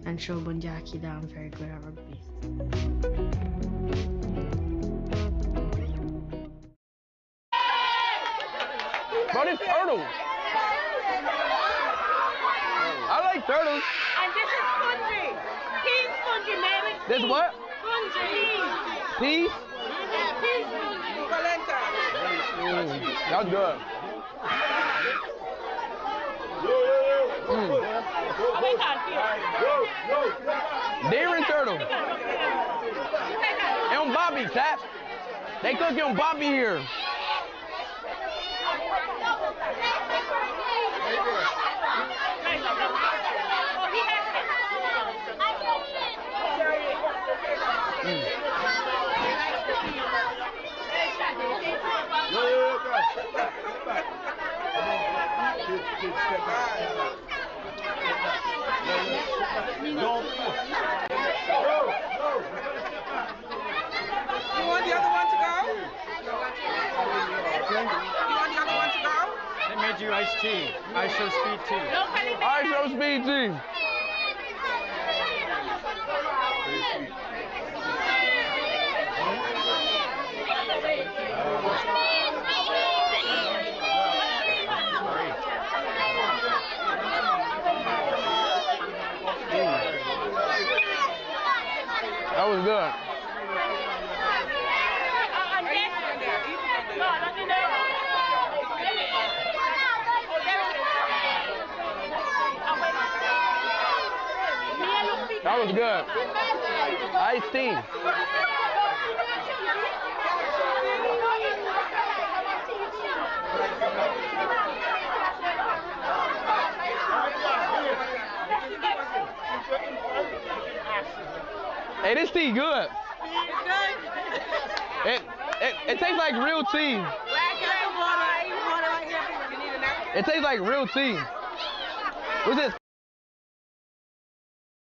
And show Bondiaki that I'm very good at rugby. Bro, this turtle. I like turtles. And this is spongy. He's spongy, maybe. This what? Spongy. Peas? He's spongy. Valenta. That's good. Deer and turtle. And on Bobby, Tap. They cooking on Bobby here. Kids, step back. You want the other one to go? They made you iced tea. I show speed tea. I show speed tea. That was good. That was good. Iced tea. Hey, this tea good. It tastes like real tea. It tastes like real tea. What's this?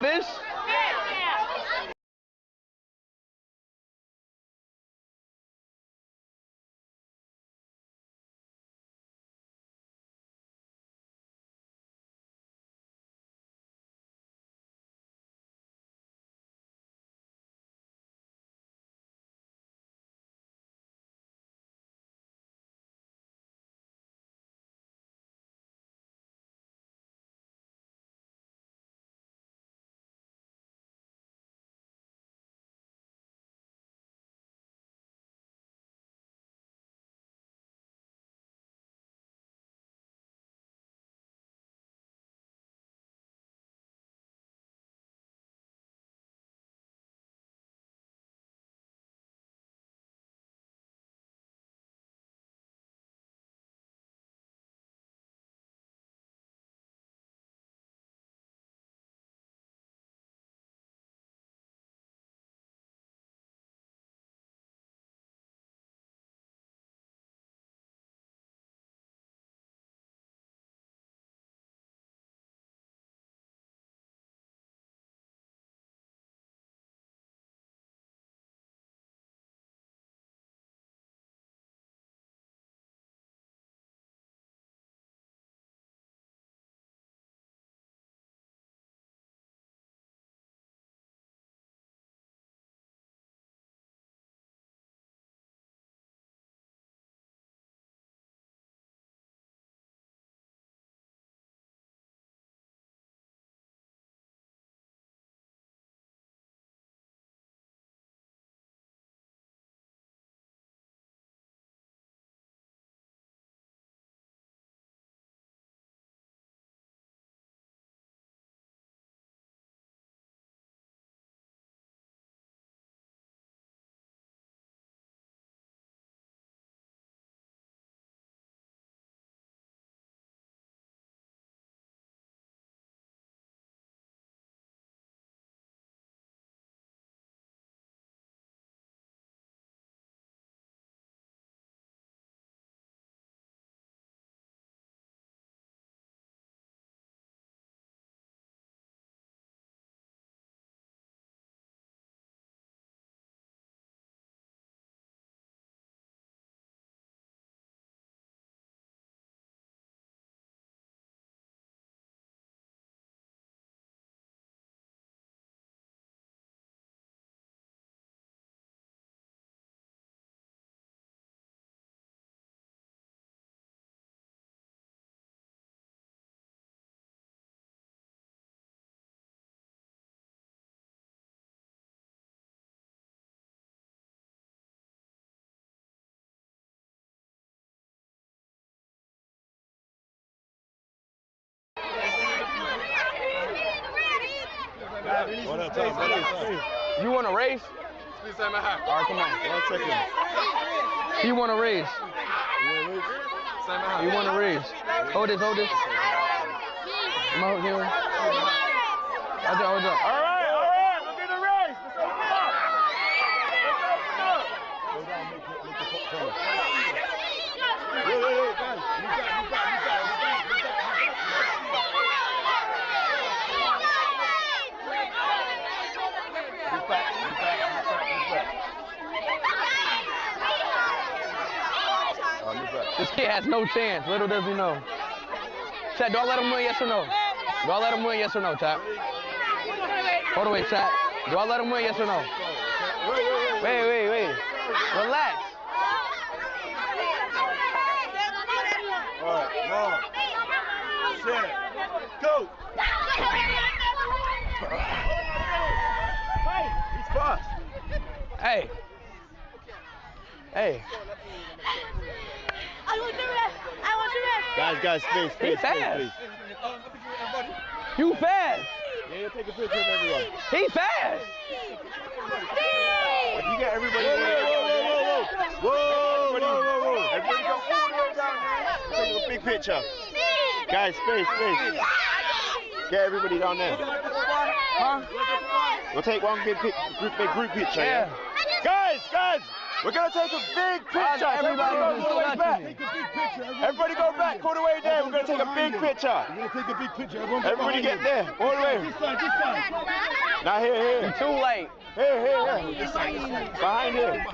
Fish? You want to race? Please say my hat. All right, come on. 1 second. You want to race? You want to race? Hold this, hold this. Come on, here. Hold up, hold up. All right, look at the race. Let's open up. Let's open up. This kid has no chance. Little does he know. Chat, do I let him win, yes or no? Do I let him win, yes or no, chat? Hold on, wait, chat. Do I let him win, yes or no? Wait. Relax. All right, now. Set. Go. Hey, he's fast. Hey. Hey. I want the rest. I want the rest. Guys, space, He fast. You fast. Yeah, take a picture of everyone. He fast. If you get everybody. Whoa. Everybody come all the way down there. Take a big picture. Guys, space. Get everybody down there. Huh? We'll take one big group picture. Yeah. Guys, we're gonna take a big picture. Everybody go all the way back. Everybody go back all the way there. We're gonna take a big picture. We're gonna take a big picture. Everybody get there, all the way. This side. Now here. You're too late. Here. This side. Behind here.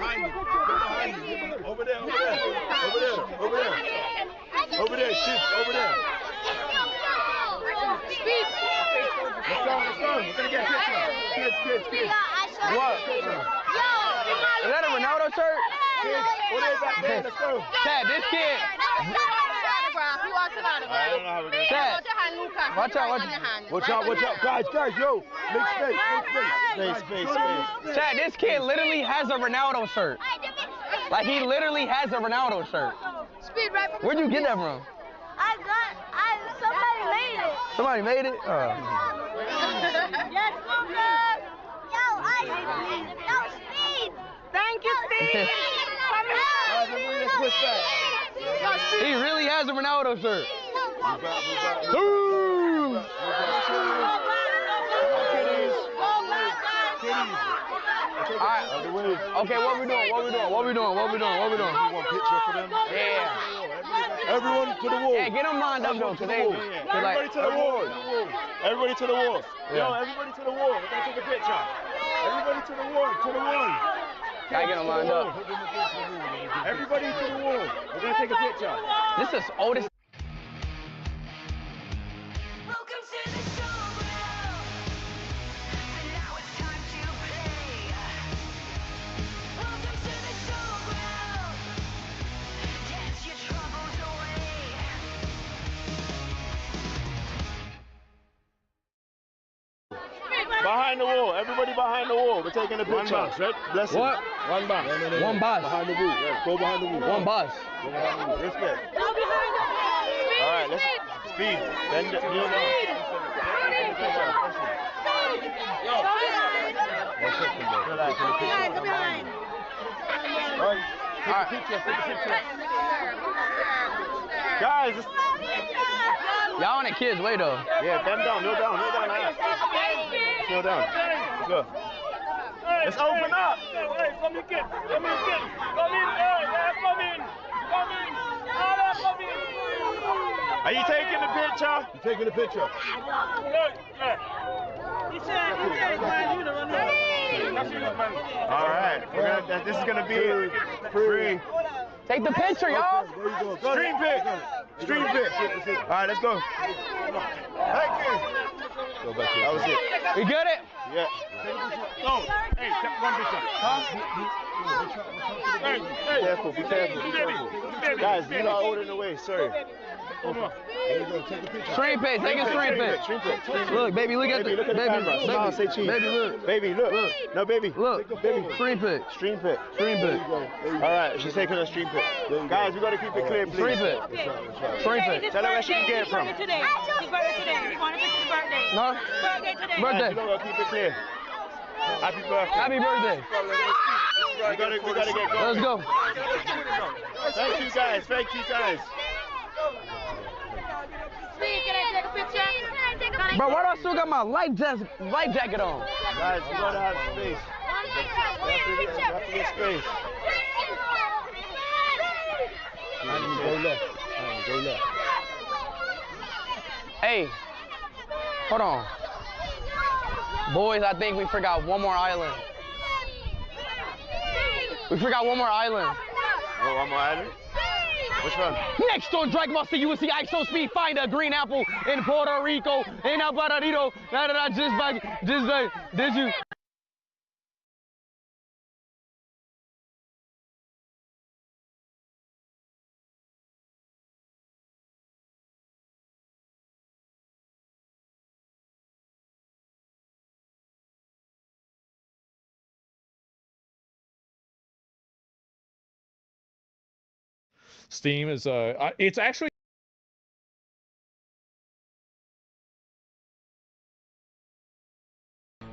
Over there. Over there, kids, over there. Speed. Let's go. We're gonna get a picture. Kids. What? Is that a Ronaldo shirt? Kids, all the way back there. Let's go. Chad, this kid. He wants an autograph. I don't know how we're gonna. Chad. Watch out. Guys, yo. Make space. Chad, this kid literally has a Ronaldo shirt. Like, he literally has a Ronaldo shirt. Speed right from Where'd you get that from? somebody made it. Somebody made it? Yes, Lucas. Yo, Speed. Thank you, Speed. He really has a Ronaldo shirt. Alright. Okay, what we doing? You want picture for them? Yeah. Everyone to the wall. Yeah, get them lined up though, today. Everybody to the wall. Everybody to the wall. Yeah. Yo, everybody to the wall. We're gonna take a picture. Everybody to the wall. Gotta get them lined up. Everybody to the wall. We're gonna take a picture. This is oldest. Welcome to the show, and now it's time to play. Welcome to the showground. Dance your troubles away. Behind the wall. Everybody behind the wall. We're taking a picture. One box, right? Bless What? One box. One box. Behind the wall. Yeah. Go behind the wall. One box. Go behind the wall. Respect. Go behind us. All right, let's speed. Bend it. Kneel down. Go behind. All right. Take a picture. Guys, Y'all on the kids' way though. yeah, bend down. Kneel down. Kneel down. Let's go. Let's open up. Come in, kid. Come in. Are you taking the picture? You taking the picture? All right. This is gonna be free. Take the picture, y'all. Stream pic. All right, let's go. Thank you. Go back here. That was it. We get it? Yeah. No. Hey, take one picture. Be careful. Guys, you are holding the way. Sorry. Stream pic. Take a stream pic. Look, baby, look at the camera. Smile, say cheese. Baby, look. Baby, look. No, baby. Look. Baby. Stream pic. Stream pic. All right, she's taking a stream pic. Guys, we gotta keep it clear, please. Stream pic. Stream pic. Tell her where she can get it from. His birthday today. You want to pick his birthday? No? Birthday today. Birthday. You gotta keep it clear. Happy birthday. Happy birthday. We gotta get going. Let's go. Thank you guys. Speed, can I take a picture? Bro, why do I still got my life jacket on? Guys, we gotta have space. We have to get space. Go left. Hey, hold on. Boys, I think we forgot one more island. Oh, one more island? Which one? Next on Dragon Ball C, USC ISO Speed, find a green apple in Puerto Rico, in El Paradito. Just like, did you? Steam is it's actually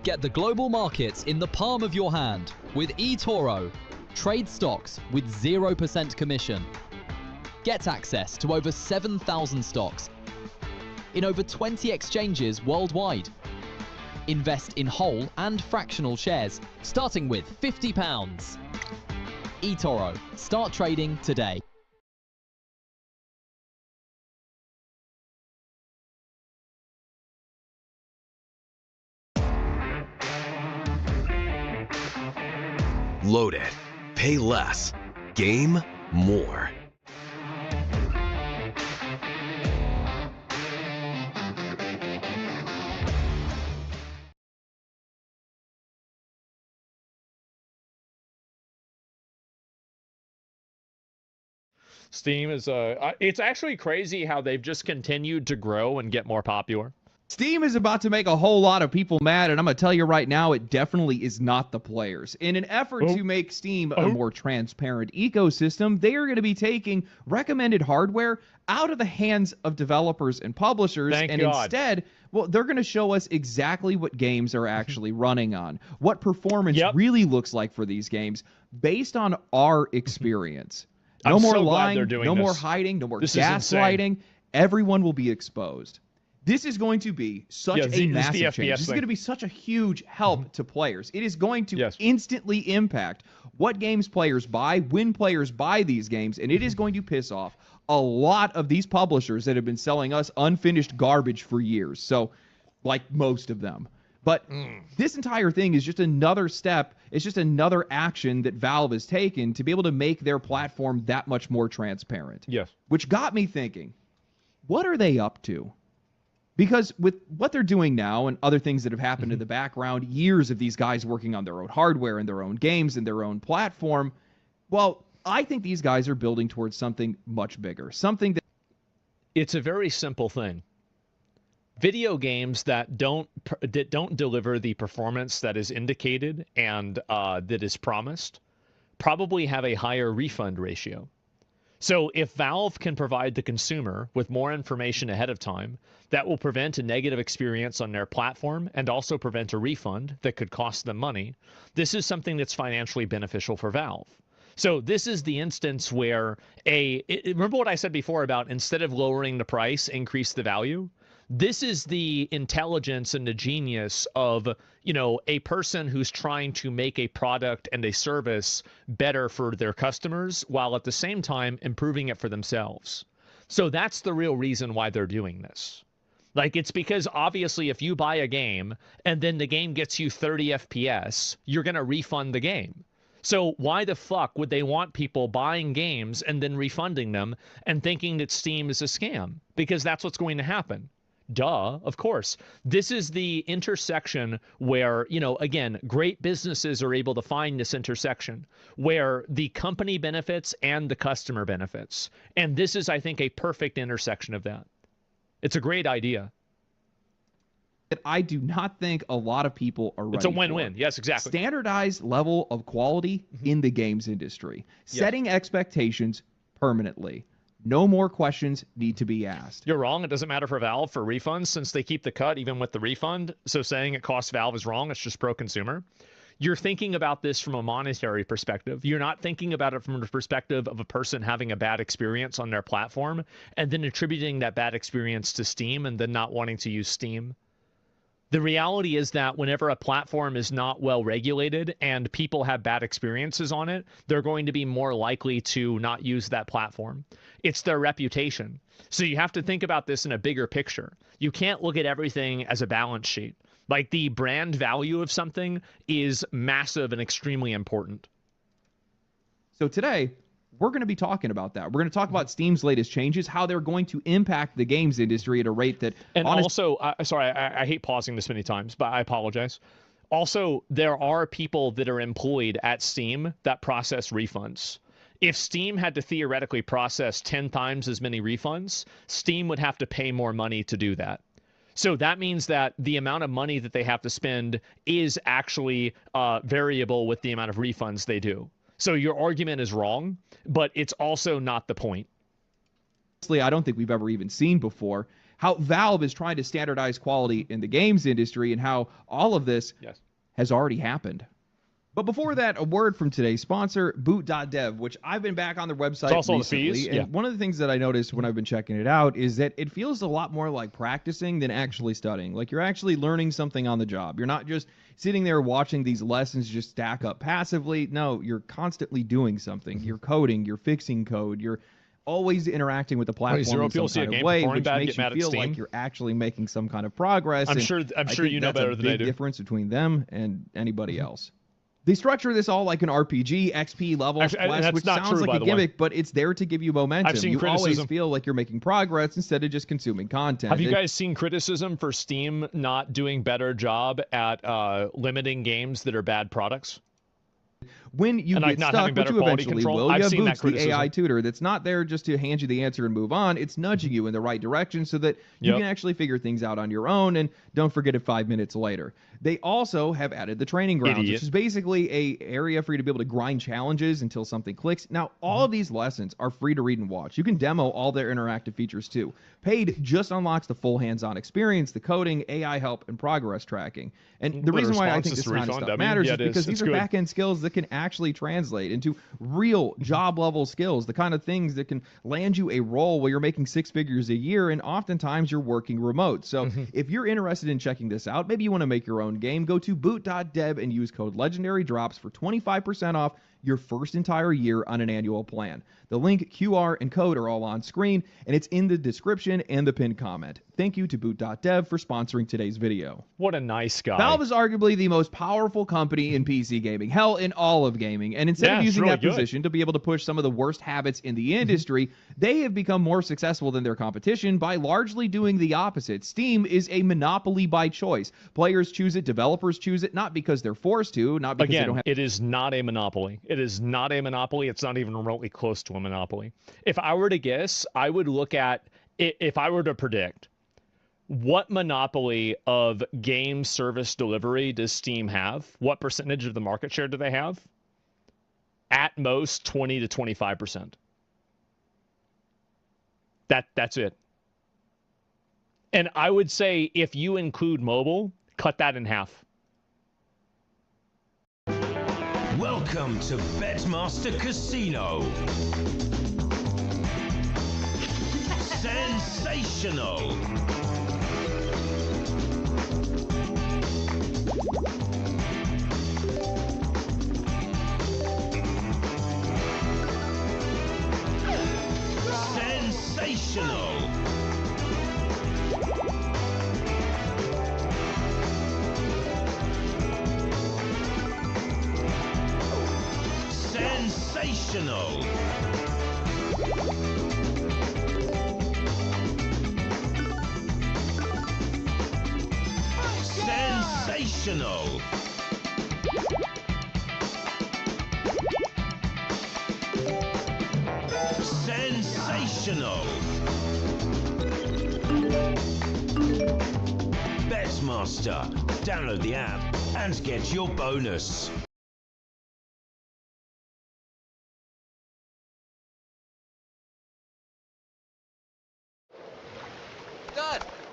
Get the global markets in the palm of your hand with eToro. Trade stocks with 0% commission. Get access to over 7,000 stocks in over 20 exchanges worldwide. Invest in whole and fractional shares, starting with £50. eToro. Start trading today. Load it. Pay less. Game more. Steam is it's actually crazy how they've just continued to grow and get more popular. Steam is about to make a whole lot of people mad, and I'm going to tell you right now, it definitely is not the players. In an effort to make Steam a more transparent ecosystem, they are going to be taking recommended hardware out of the hands of developers and publishers, and instead, well, they're going to show us exactly what games are actually running on, what performance really looks like for these games based on our experience. No I'm more so glad lying, they're doing no more this. hiding, no more This is insane. gaslighting. Everyone will be exposed. This is going to be such a massive change. This is going to be such a huge help to players. It is going to instantly impact what games players buy, when players buy these games, and it is going to piss off a lot of these publishers that have been selling us unfinished garbage for years. So, like most of them. But this entire thing is just another step. It's just another action that Valve has taken to be able to make their platform that much more transparent. Yes. Which got me thinking, what are they up to? Because with what they're doing now and other things that have happened in the background, years of these guys working on their own hardware and their own games and their own platform, well, I think these guys are building towards something much bigger. Something that... It's a very simple thing. Video games that don't deliver the performance that is indicated and that is promised probably have a higher refund ratio. So if Valve can provide the consumer with more information ahead of time, that will prevent a negative experience on their platform and also prevent a refund that could cost them money. This is something that's financially beneficial for Valve. So this is the instance where remember what I said before about instead of lowering the price, increase the value? This is the intelligence and the genius of, a person who's trying to make a product and a service better for their customers while at the same time improving it for themselves. So that's the real reason why they're doing this. Like, it's because obviously if you buy a game and then the game gets you 30 FPS, you're going to refund the game. So why the fuck would they want people buying games and then refunding them and thinking that Steam is a scam? Because that's what's going to happen. Duh, of course. This is the intersection where, again, great businesses are able to find this intersection where the company benefits and the customer benefits. And this is, I think, a perfect intersection of that. It's a great idea. I do not think a lot of people are ready It's a win-win. for. Yes, exactly. Standardized level of quality in the games industry. Setting expectations permanently. No more questions need to be asked. You're wrong. It doesn't matter for Valve for refunds since they keep the cut even with the refund. So saying it costs Valve is wrong. It's just pro-consumer. You're thinking about this from a monetary perspective. You're not thinking about it from the perspective of a person having a bad experience on their platform and then attributing that bad experience to Steam and then not wanting to use Steam. The reality is that whenever a platform is not well regulated and people have bad experiences on it, they're going to be more likely to not use that platform. It's their reputation. So you have to think about this in a bigger picture. You can't look at everything as a balance sheet. Like, the brand value of something is massive and extremely important. So today, we're going to be talking about that. We're going to talk about Steam's latest changes, how they're going to impact the games industry at a rate that... And also, sorry, I hate pausing this many times, but I apologize. Also, there are people that are employed at Steam that process refunds. If Steam had to theoretically process 10 times as many refunds, Steam would have to pay more money to do that. So that means that the amount of money that they have to spend is actually variable with the amount of refunds they do. So your argument is wrong, but it's also not the point. I don't think we've ever even seen before how Valve is trying to standardize quality in the games industry and how all of this has already happened. But before that, a word from today's sponsor, boot.dev, which I've been back on their website recently. And one of the things that I noticed when I've been checking it out is that it feels a lot more like practicing than actually studying. Like you're actually learning something on the job. You're not just sitting there watching these lessons just stack up passively. No, you're constantly doing something. You're coding, you're fixing code, you're always interacting with the platform in some kind of way, which makes you feel like you're actually making some kind of progress. I'm sure you know better than I do. That's a big difference between them and anybody else. They structure this all like an RPG, XP levels, quests, which sounds like a gimmick, but it's there to give you momentum. You always feel like you're making progress instead of just consuming content. Have you guys seen criticism for Steam not doing better job at limiting games that are bad products? When you get stuck, which you eventually will, you have Boots, the AI tutor that's not there just to hand you the answer and move on. It's nudging you in the right direction so that you can actually figure things out on your own, and don't forget it 5 minutes later. They also have added the training grounds, which is basically a area for you to be able to grind challenges until something clicks. Now, all of these lessons are free to read and watch. You can demo all their interactive features too. Paid just unlocks the full hands-on experience, the coding, AI help, and progress tracking. And the reason why I think this kind of stuff matters is because these are back-end skills that can actually translate into real job-level skills, the kind of things that can land you a role where you're making 6 figures a year, and oftentimes you're working remote. So if you're interested in checking this out, maybe you want to make your own game, go to boot.dev and use code LegendaryDrops for 25% off your first entire year on an annual plan. The link, QR, and code are all on screen, and it's in the description and the pinned comment. Thank you to boot.dev for sponsoring today's video. What a nice guy. Valve is arguably the most powerful company in PC gaming, hell, in all of gaming. And instead of using that position to be able to push some of the worst habits in the industry, they have become more successful than their competition by largely doing the opposite. Steam is a monopoly by choice. Players choose it, developers choose it, not because they're forced to, not because they don't have... It is not a monopoly. It is not a monopoly. It's not even remotely close to a monopoly. If I were to guess, I would look at, if I were to predict, what monopoly of game service delivery does Steam have? What percentage of the market share do they have? At most 20 to 25%. That's it. And I would say if you include mobile, cut that in half. Welcome to Betmaster Casino. Sensational. Sensational. Sensational. Sensational. Sensational. Betmaster. Download the app and get your bonus.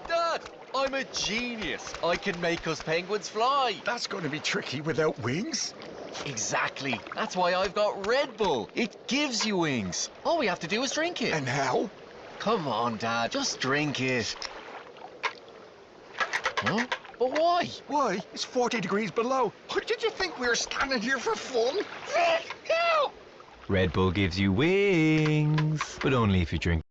Dad, I'm a genius. I can make us penguins fly. That's going to be tricky without wings. Exactly. That's why I've got Red Bull. It gives you wings. All we have to do is drink it. And how? Come on, Dad, just drink it. Huh? But why? Why? It's 40 degrees below. Did you think we were standing here for fun? No! Red Bull gives you wings, but only if you drink.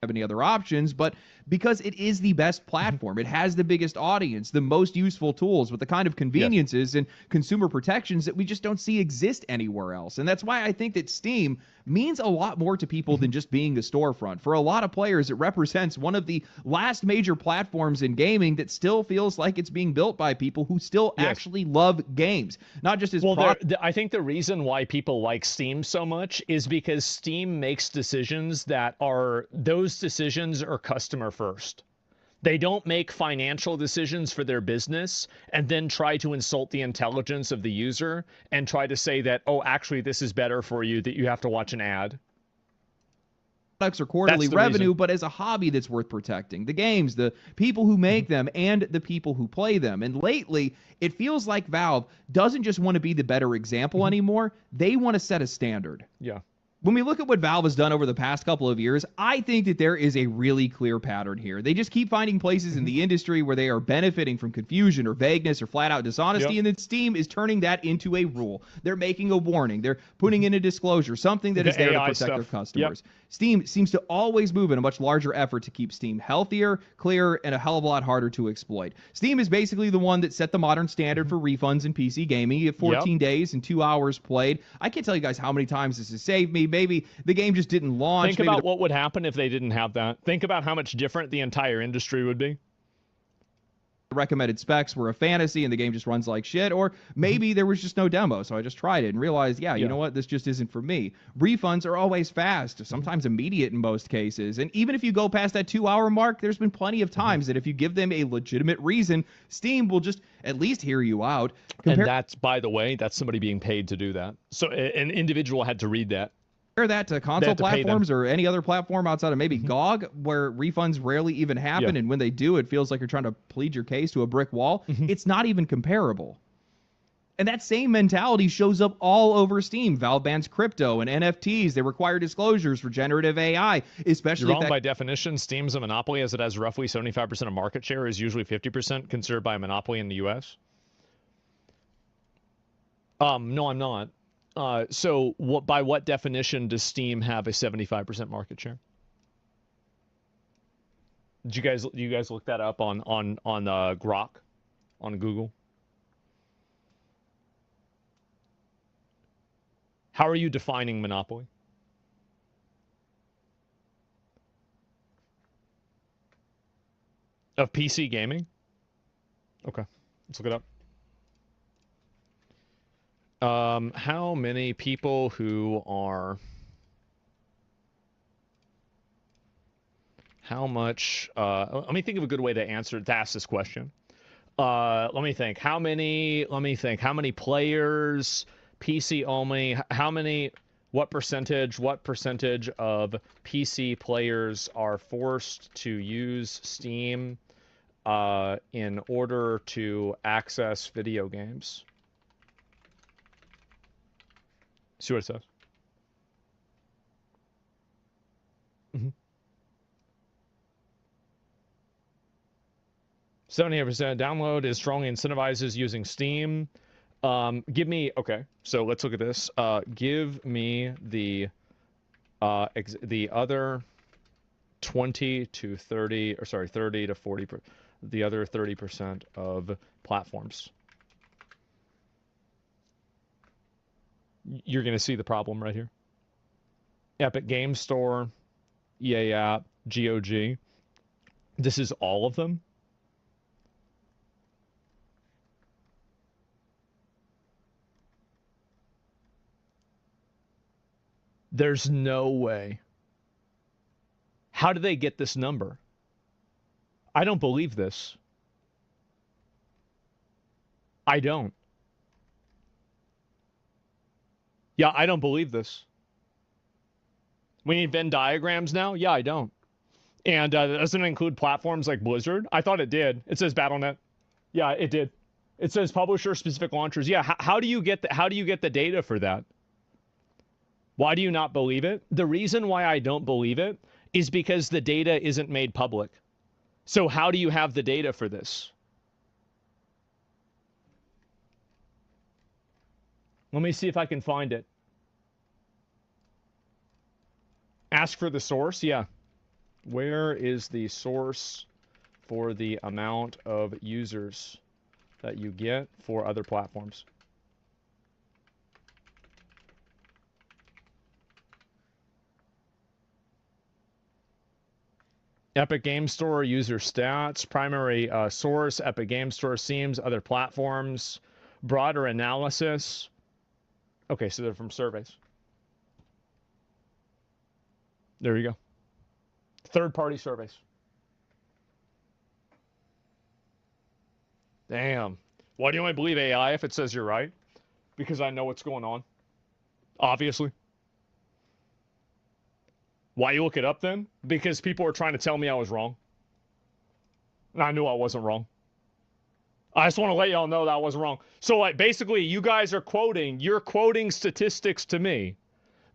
Have any other options, but because it is the best platform, it has the biggest audience, the most useful tools with the kind of conveniences and consumer protections that we just don't see exist anywhere else. And that's why I think that Steam means a lot more to people than just being a storefront. For a lot of players, it represents one of the last major platforms in gaming that still feels like it's being built by people who still actually love games, not just as I think the reason why people like Steam so much is because Steam makes decisions that are, those decisions are customer first. They don't make financial decisions for their business and then try to insult the intelligence of the user and try to say that, oh, actually, this is better for you, that you have to watch an ad. Or quarterly revenue, reason. but as a hobby that's worth protecting. The games, the people who make them, and the people who play them. And lately, it feels like Valve doesn't just want to be the better example anymore. They want to set a standard. Yeah. When we look at what Valve has done over the past couple of years, I think that there is a really clear pattern here. They just keep finding places in the industry where they are benefiting from confusion or vagueness or flat-out dishonesty, and then Steam is turning that into a rule. They're making a warning. They're putting in a disclosure, something that is there to protect their customers. Steam seems to always move in a much larger effort to keep Steam healthier, clearer, and a hell of a lot harder to exploit. Steam is basically the one that set the modern standard for refunds in PC gaming. You have 14 days and 2 hours played. I can't tell you guys how many times this has saved me. Maybe the game just didn't launch. Think about what would happen if they didn't have that. Think about how much different the entire industry would be. The recommended specs were a fantasy and the game just runs like shit, or maybe there was just no demo, so I just tried it and realized, you know what, this just isn't for me. Refunds are always fast, sometimes immediate in most cases, and even if you go past that 2-hour mark, there's been plenty of times that if you give them a legitimate reason, Steam will just at least hear you out. And that's, by the way, that's somebody being paid to do that. So an individual had to read that. Compare that to console platforms or any other platform outside of maybe GOG, where refunds rarely even happen, and when they do, it feels like you're trying to plead your case to a brick wall. It's not even comparable. And that same mentality shows up all over Steam. Valve bans crypto and NFTs. They require disclosures for generative AI, especially You're wrong by definition. Steam's a monopoly, as it has roughly 75% of market share, is usually 50% considered by a monopoly in the U.S. No, I'm not. So by what definition does Steam have a 75% market share? Did you guys look that up on Grok, on Google? How are you defining monopoly? Of PC gaming? Okay, let's look it up. How many people who are... How much... let me think of a good way to ask this question. Let me think. How many players, PC only, what percentage of PC players are forced to use Steam in order to access video games? See what it says. 78% download is strongly incentivizes using Steam. Okay, so let's look at this. Give me the other 20 to 30, or sorry, 30 to 40, the other 30% of platforms. You're going to see the problem right here. Epic Game Store, EA App, GOG. This is all of them. There's no way. How do they get this number? I don't believe this. I don't. Yeah, I don't believe this. We need Venn diagrams now? Yeah, I don't. And doesn't it include platforms like Blizzard? I thought it did. It says Battle.net. Yeah, it did. It says publisher-specific launchers. Yeah, how do you get the data for that? Why do you not believe it? The reason why I don't believe it is because the data isn't made public. So how do you have the data for this? Let me see if I can find it. Ask for the source? Yeah. Where is the source for the amount of users that you get for other platforms? Epic Game Store user stats, primary source, Epic Game Store seems, other platforms, broader analysis. Okay, so they're from surveys. There you go. Third-party surveys. Damn. Why do you only believe AI if it says you're right? Because I know what's going on. Obviously. Why you look it up then? Because people were trying to tell me I was wrong. And I knew I wasn't wrong. I just want to let y'all know that I wasn't wrong. So, like, basically, you're quoting statistics to me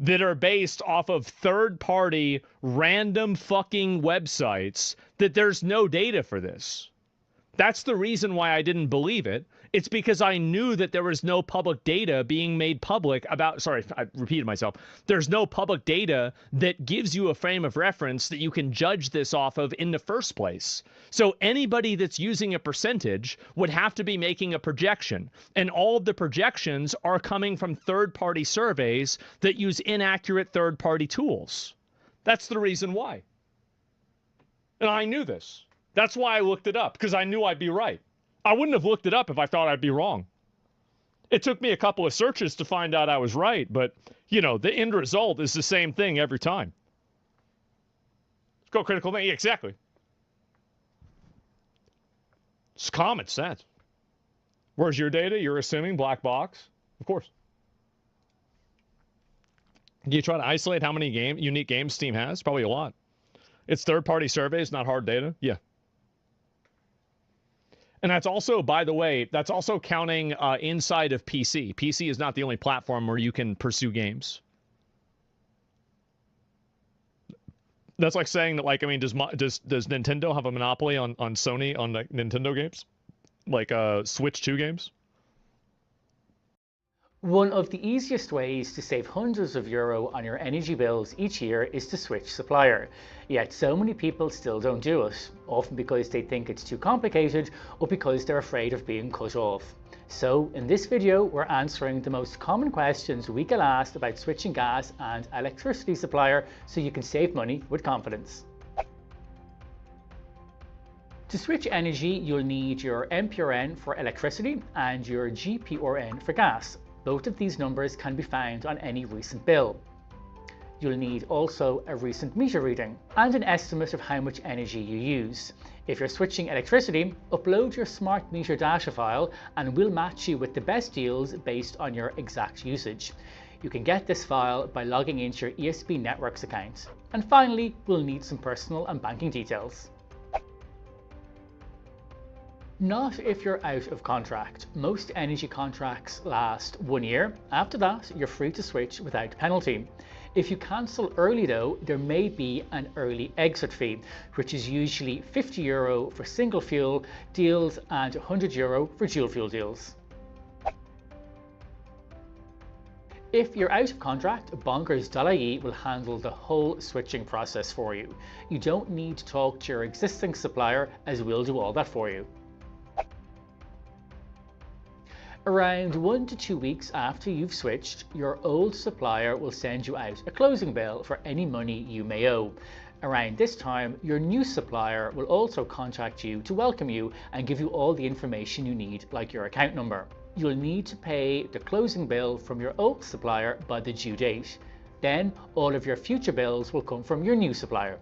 that are based off of third-party random fucking websites that there's no data for this. That's the reason why I didn't believe it. It's because I knew that there was no public data being made public about, sorry, I repeated myself. There's no public data that gives you a frame of reference that you can judge this off of in the first place. So anybody that's using a percentage would have to be making a projection. And all of the projections are coming from third-party surveys that use inaccurate third-party tools. That's the reason why. And I knew this. That's why I looked it up, because I knew I'd be right. I wouldn't have looked it up if I thought I'd be wrong. It took me a couple of searches to find out I was right, but, you know, the end result is the same thing every time. Let's go critical thinking. Yeah, exactly. It's common sense. Where's your data? You're assuming black box? Of course. Do you try to isolate how many unique games Steam has? Probably a lot. It's third-party surveys, not hard data. Yeah. And that's also, by the way, that's also counting inside of PC. PC is not the only platform where you can pursue games. That's like saying that, like, I mean, does Nintendo have a monopoly on Sony on like, Nintendo games? Like Switch 2 games? One of the easiest ways to save hundreds of euro on your energy bills each year is to switch supplier. Yet so many people still don't do it, often because they think it's too complicated or because they're afraid of being cut off. So in this video, we're answering the most common questions we get asked about switching gas and electricity supplier so you can save money with confidence. To switch energy, you'll need your MPRN for electricity and your GPRN for gas. Both of these numbers can be found on any recent bill. You'll need also a recent meter reading and an estimate of how much energy you use. If you're switching electricity, upload your smart meter data file and we'll match you with the best deals based on your exact usage. You can get this file by logging into your ESB Networks account. And finally, we'll need some personal and banking details. Not if you're out of contract. Most energy contracts last 1 year. After that, you're free to switch without penalty. If you cancel early though, there may be an early exit fee, which is usually €50 for single fuel deals and €100 for dual fuel deals. If you're out of contract, bonkers.ie will handle the whole switching process for you. You don't need to talk to your existing supplier, as we'll do all that for you. Around 1 to 2 weeks after you've switched, your old supplier will send you out a closing bill for any money you may owe. Around this time, your new supplier will also contact you to welcome you and give you all the information you need, like your account number. You'll need to pay the closing bill from your old supplier by the due date. Then all of your future bills will come from your new supplier.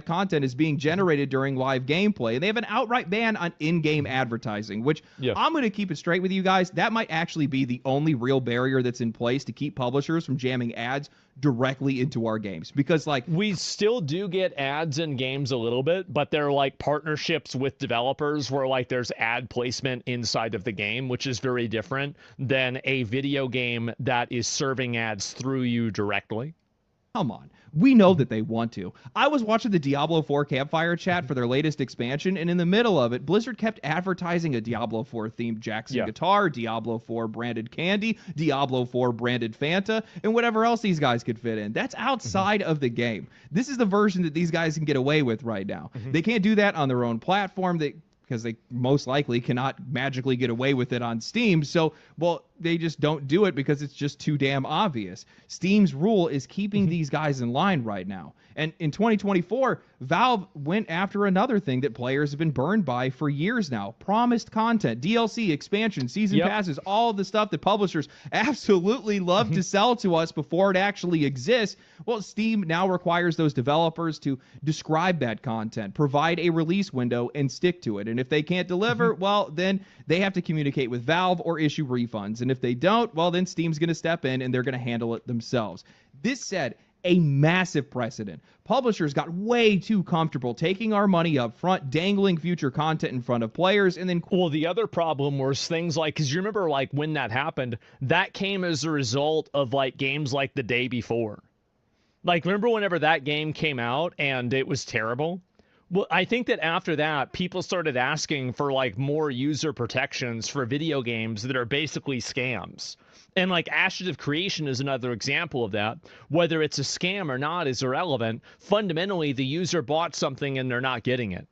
Content is being generated during live gameplay, and they have an outright ban on in-game advertising, which I'm going to keep it straight with you guys. That might actually be the only real barrier that's in place to keep publishers from jamming ads directly into our games, because like we still do get ads in games a little bit, but they're like partnerships with developers where like there's ad placement inside of the game, which is very different than a video game that is serving ads through you directly. Come on. We know that they want to. I was watching the Diablo 4 campfire chat for their latest expansion, and in the middle of it, Blizzard kept advertising a Diablo 4 themed Jackson guitar, Diablo 4 branded candy, Diablo 4 branded Fanta, and whatever else these guys could fit in. That's outside of the game. This is the version that these guys can get away with right now. They can't do that on their own platform. Because they most likely cannot magically get away with it on Steam. So, well, they just don't do it because it's just too damn obvious. Steam's rule is keeping these guys in line right now. And in 2024, Valve went after another thing that players have been burned by for years now. Promised content, DLC, expansion, season passes, all of the stuff that publishers absolutely love to sell to us before it actually exists. Well, Steam now requires those developers to describe that content, provide a release window, and stick to it. And if they can't deliver, well, then they have to communicate with Valve or issue refunds. And if they don't, well, then Steam's going to step in and they're going to handle it themselves. This said, a massive precedent. Publishers got way too comfortable taking our money up front, dangling future content in front of players, and then... Well, the other problem was things like, because you remember, like, when that happened, that came as a result of, like, games like The Day Before. Like, remember whenever that game came out and it was terrible? Well, I think that after that, people started asking for, like, more user protections for video games that are basically scams. And, like, Ashes of Creation is another example of that. Whether it's a scam or not is irrelevant. Fundamentally, the user bought something and they're not getting it.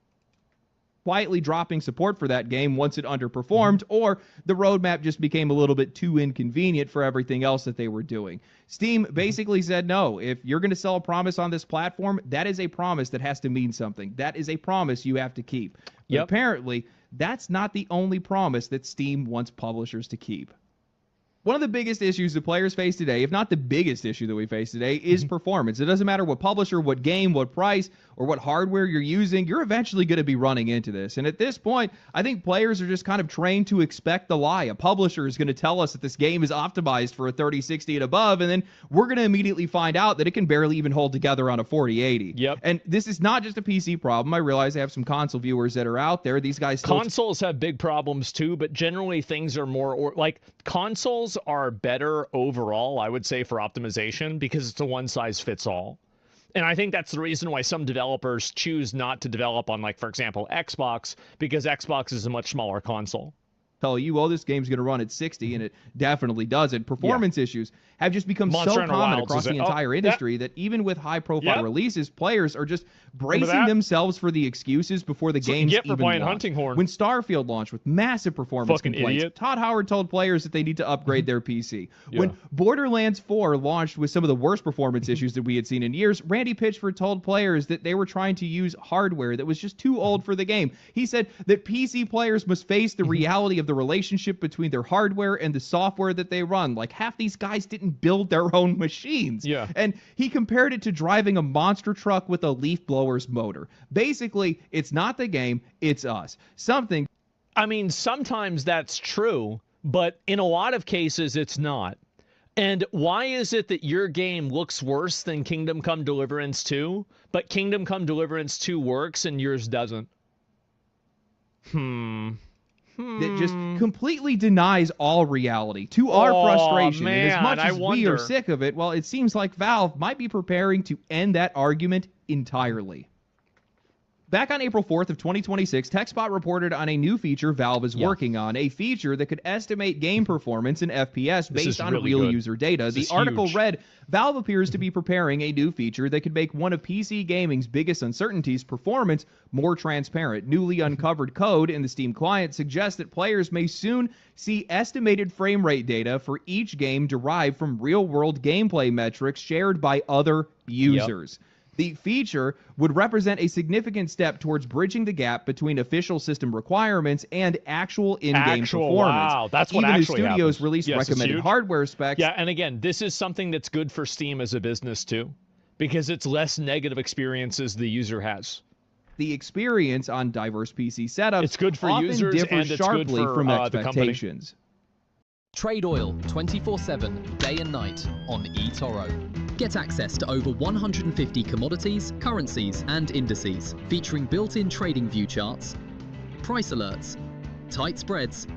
Quietly dropping support for that game once it underperformed, or the roadmap just became a little bit too inconvenient for everything else that they were doing. Steam basically said, no, if you're going to sell a promise on this platform, that is a promise that has to mean something. That is a promise you have to keep. But apparently, that's not the only promise that Steam wants publishers to keep. One of the biggest issues that players face today, if not the biggest issue that we face today, is performance. It doesn't matter what publisher, what game, what price, or what hardware you're using, you're eventually going to be running into this. And at this point, I think players are just kind of trained to expect the lie. A publisher is going to tell us that this game is optimized for a 3060 and above, and then we're going to immediately find out that it can barely even hold together on a 4080. Yep. And this is not just a PC problem. I realize I have some console viewers that are out there. These guys still... Consoles have big problems too, but generally things are more... like, consoles are better overall, I would say, for optimization because it's a one-size-fits-all. And I think that's the reason why some developers choose not to develop on, like, for example, Xbox, because Xbox is a much smaller console. Tell you, well, this game's going to run at 60, and it definitely doesn't. Performance issues have just become so common across the entire industry that even with high-profile releases, players are just bracing themselves for the excuses before the game's even launched. Hunting Horn. When Starfield launched with massive performance complaints, Todd Howard told players that they need to upgrade their PC. When Borderlands 4 launched with some of the worst performance issues that we had seen in years, Randy Pitchford told players that they were trying to use hardware that was just too old for the game. He said that PC players must face the reality of the relationship between their hardware and the software that they run. Like, half these guys didn't build their own machines. And he compared it to driving a monster truck with a leaf blower's motor. Basically, it's not the game, it's us. I mean, sometimes that's true, but in a lot of cases, it's not. And why is it that your game looks worse than Kingdom Come Deliverance 2, but Kingdom Come Deliverance 2 works and yours doesn't? That just completely denies all reality to our frustration. Man, and as much as we are sick of it, well, it seems like Valve might be preparing to end that argument entirely. Back on April 4th of 2026, TechSpot reported on a new feature Valve is working on, a feature that could estimate game performance in FPS based on real user data. The article read, Valve appears to be preparing a new feature that could make one of PC gaming's biggest uncertainties, performance, more transparent. Newly uncovered code in the Steam client suggests that players may soon see estimated frame rate data for each game derived from real-world gameplay metrics shared by other users. The feature would represent a significant step towards bridging the gap between official system requirements and actual in-game performance. Wow, that's what Even actually as studios happens. release recommended hardware specs. Yeah, and again, this is something that's good for Steam as a business too, because it's less negative experiences the user has. The experience on diverse PC setups it's good for often users differs and it's sharply good for from the company. expectations. Trade oil 24/7, day and night on eToro. Get access to over 150 commodities, currencies, and indices, featuring built-in trading view charts, price alerts, tight spreads,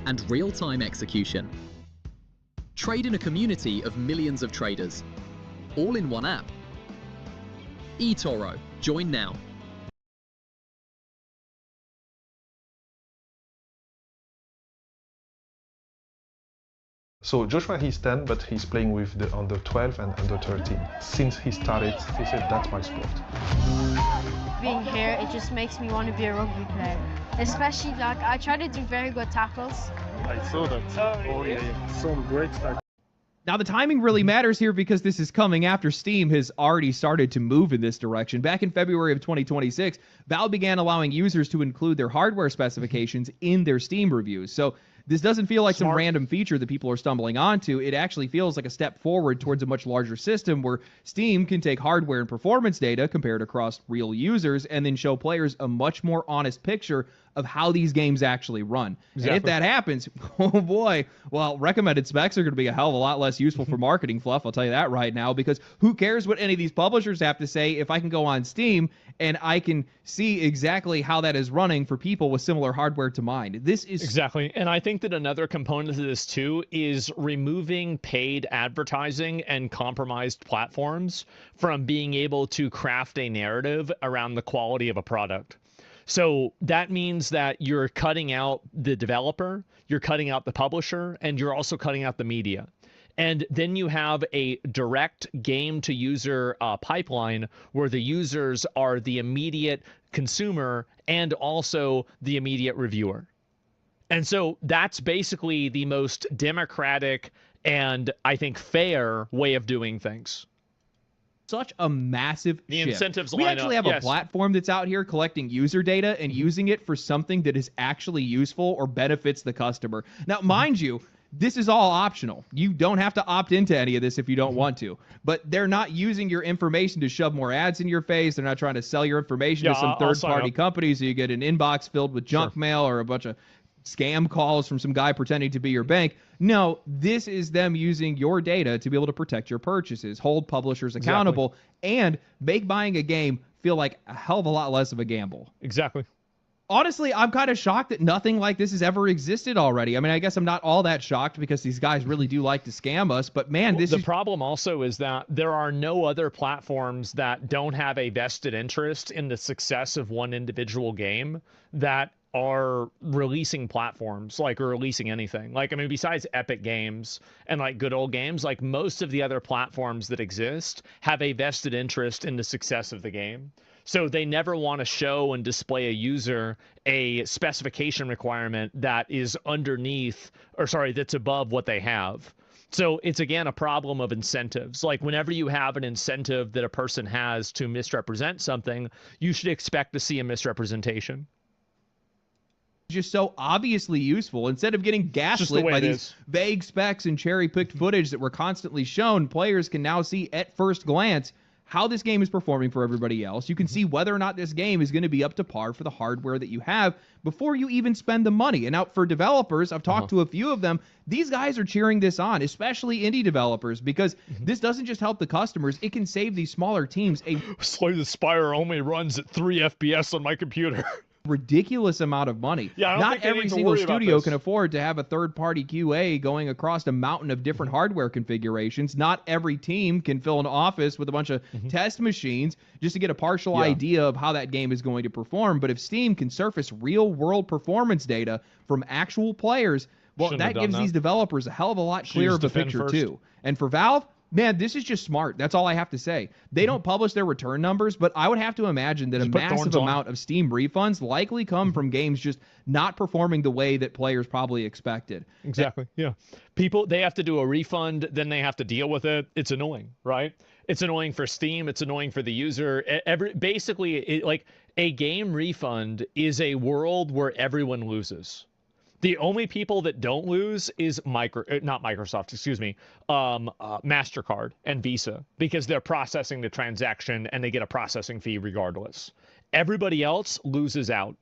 and real-time execution. Trade in a community of millions of traders, all in one app. eToro. Join now. So Joshua, he's 10, but he's playing with the under 12 and under 13. Since he started, he said, that's my sport. Being here, it just makes me want to be a rugby player. Especially, like, I try to do very good tackles. I saw that. Oh yeah. Some great tackles. Now, the timing really matters here because this is coming after Steam has already started to move in this direction. Back in February of 2026, Valve began allowing users to include their hardware specifications in their Steam reviews. So this doesn't feel like some random feature that people are stumbling onto. It actually feels like a step forward towards a much larger system where Steam can take hardware and performance data compared across real users and then show players a much more honest picture of how these games actually run. Exactly. And if that happens, oh boy, well, recommended specs are going to be a hell of a lot less useful for marketing fluff, I'll tell you that right now, because who cares what any of these publishers have to say if I can go on Steam and I can see exactly how that is running for people with similar hardware to mine. This is... Exactly. And I think that another component of this too is removing paid advertising and compromised platforms from being able to craft a narrative around the quality of a product. So that means that you're cutting out the developer, you're cutting out the publisher, and you're also cutting out the media. And then you have a direct game-to-user pipeline where the users are the immediate consumer and also the immediate reviewer. And so that's basically the most democratic and, I think, fair way of doing things. Such a massive the shift. Incentives We line actually up. have a platform that's out here collecting user data and using it for something that is actually useful or benefits the customer. Now, mind you, this is all optional. You don't have to opt into any of this if you don't want to. But they're not using your information to shove more ads in your face. They're not trying to sell your information to some third-party company so you get an inbox filled with junk mail or a bunch of scam calls from some guy pretending to be your bank. No, this is them using your data to be able to protect your purchases, hold publishers accountable, and make buying a game feel like a hell of a lot less of a gamble. Exactly. Honestly, I'm kind of shocked that nothing like this has ever existed already. I mean, I guess I'm not all that shocked because these guys really do like to scam us, but man, this the problem also is that there are no other platforms that don't have a vested interest in the success of one individual game that are releasing platforms, like, or releasing anything. Like, I mean, besides Epic Games and like good old games, like most of the other platforms that exist have a vested interest in the success of the game. So they never want to show and display a user a specification requirement that is underneath, or sorry, that's above what they have. So it's, again, a problem of incentives. Like, whenever you have an incentive that a person has to misrepresent something, you should expect to see a misrepresentation. Just so obviously useful. Instead of getting gaslit by these vague specs and cherry-picked footage that were constantly shown, players can now see at first glance how this game is performing for everybody else. You can see whether or not this game is going to be up to par for the hardware that you have before you even spend the money. And now for developers, I've talked to a few of them, these guys are cheering this on, especially indie developers, because this doesn't just help the customers, it can save these smaller teams a... Slay the Spire only runs at 3 FPS on my computer. ridiculous amount of money. Yeah, not every single studio can afford to have a third-party QA going across a mountain of different hardware configurations. Not every team can fill an office with a bunch of test machines just to get a partial idea of how that game is going to perform. But if Steam can surface real-world performance data from actual players, well, that gives these developers a hell of a lot clearer of a picture too. And for Valve, man, this is just smart. That's all I have to say. They don't publish their return numbers, but I would have to imagine that a massive amount of Steam refunds likely come from games just not performing the way that players probably expected. Exactly, yeah. People, they have to do a refund, then they have to deal with it. It's annoying, right? It's annoying for Steam. It's annoying for the user. Basically, like, a game refund is a world where everyone loses. The only people that don't lose is MasterCard and Visa, because they're processing the transaction and they get a processing fee regardless. Everybody else loses out.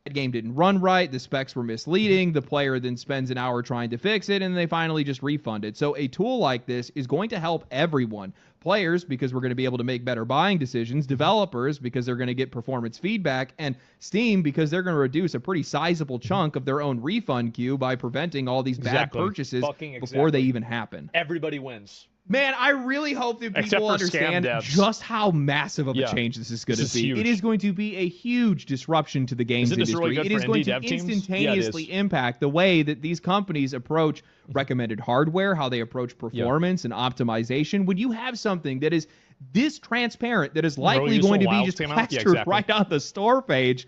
The game didn't run right, the specs were misleading, the player then spends an hour trying to fix it, and they finally just refund it. So a tool like this is going to help everyone. Players, because we're going to be able to make better buying decisions, developers, because they're going to get performance feedback, and Steam, because they're going to reduce a pretty sizable chunk of their own refund queue by preventing all these bad purchases before they even happen. Everybody wins. Man, I really hope that people understand just how massive of a change this is going to be. It is going to be a huge disruption to the games industry. It is going to instantaneously impact the way that these companies approach recommended hardware, how they approach performance and optimization. When you have something that is this transparent, that is likely going to be just textured right on the store page,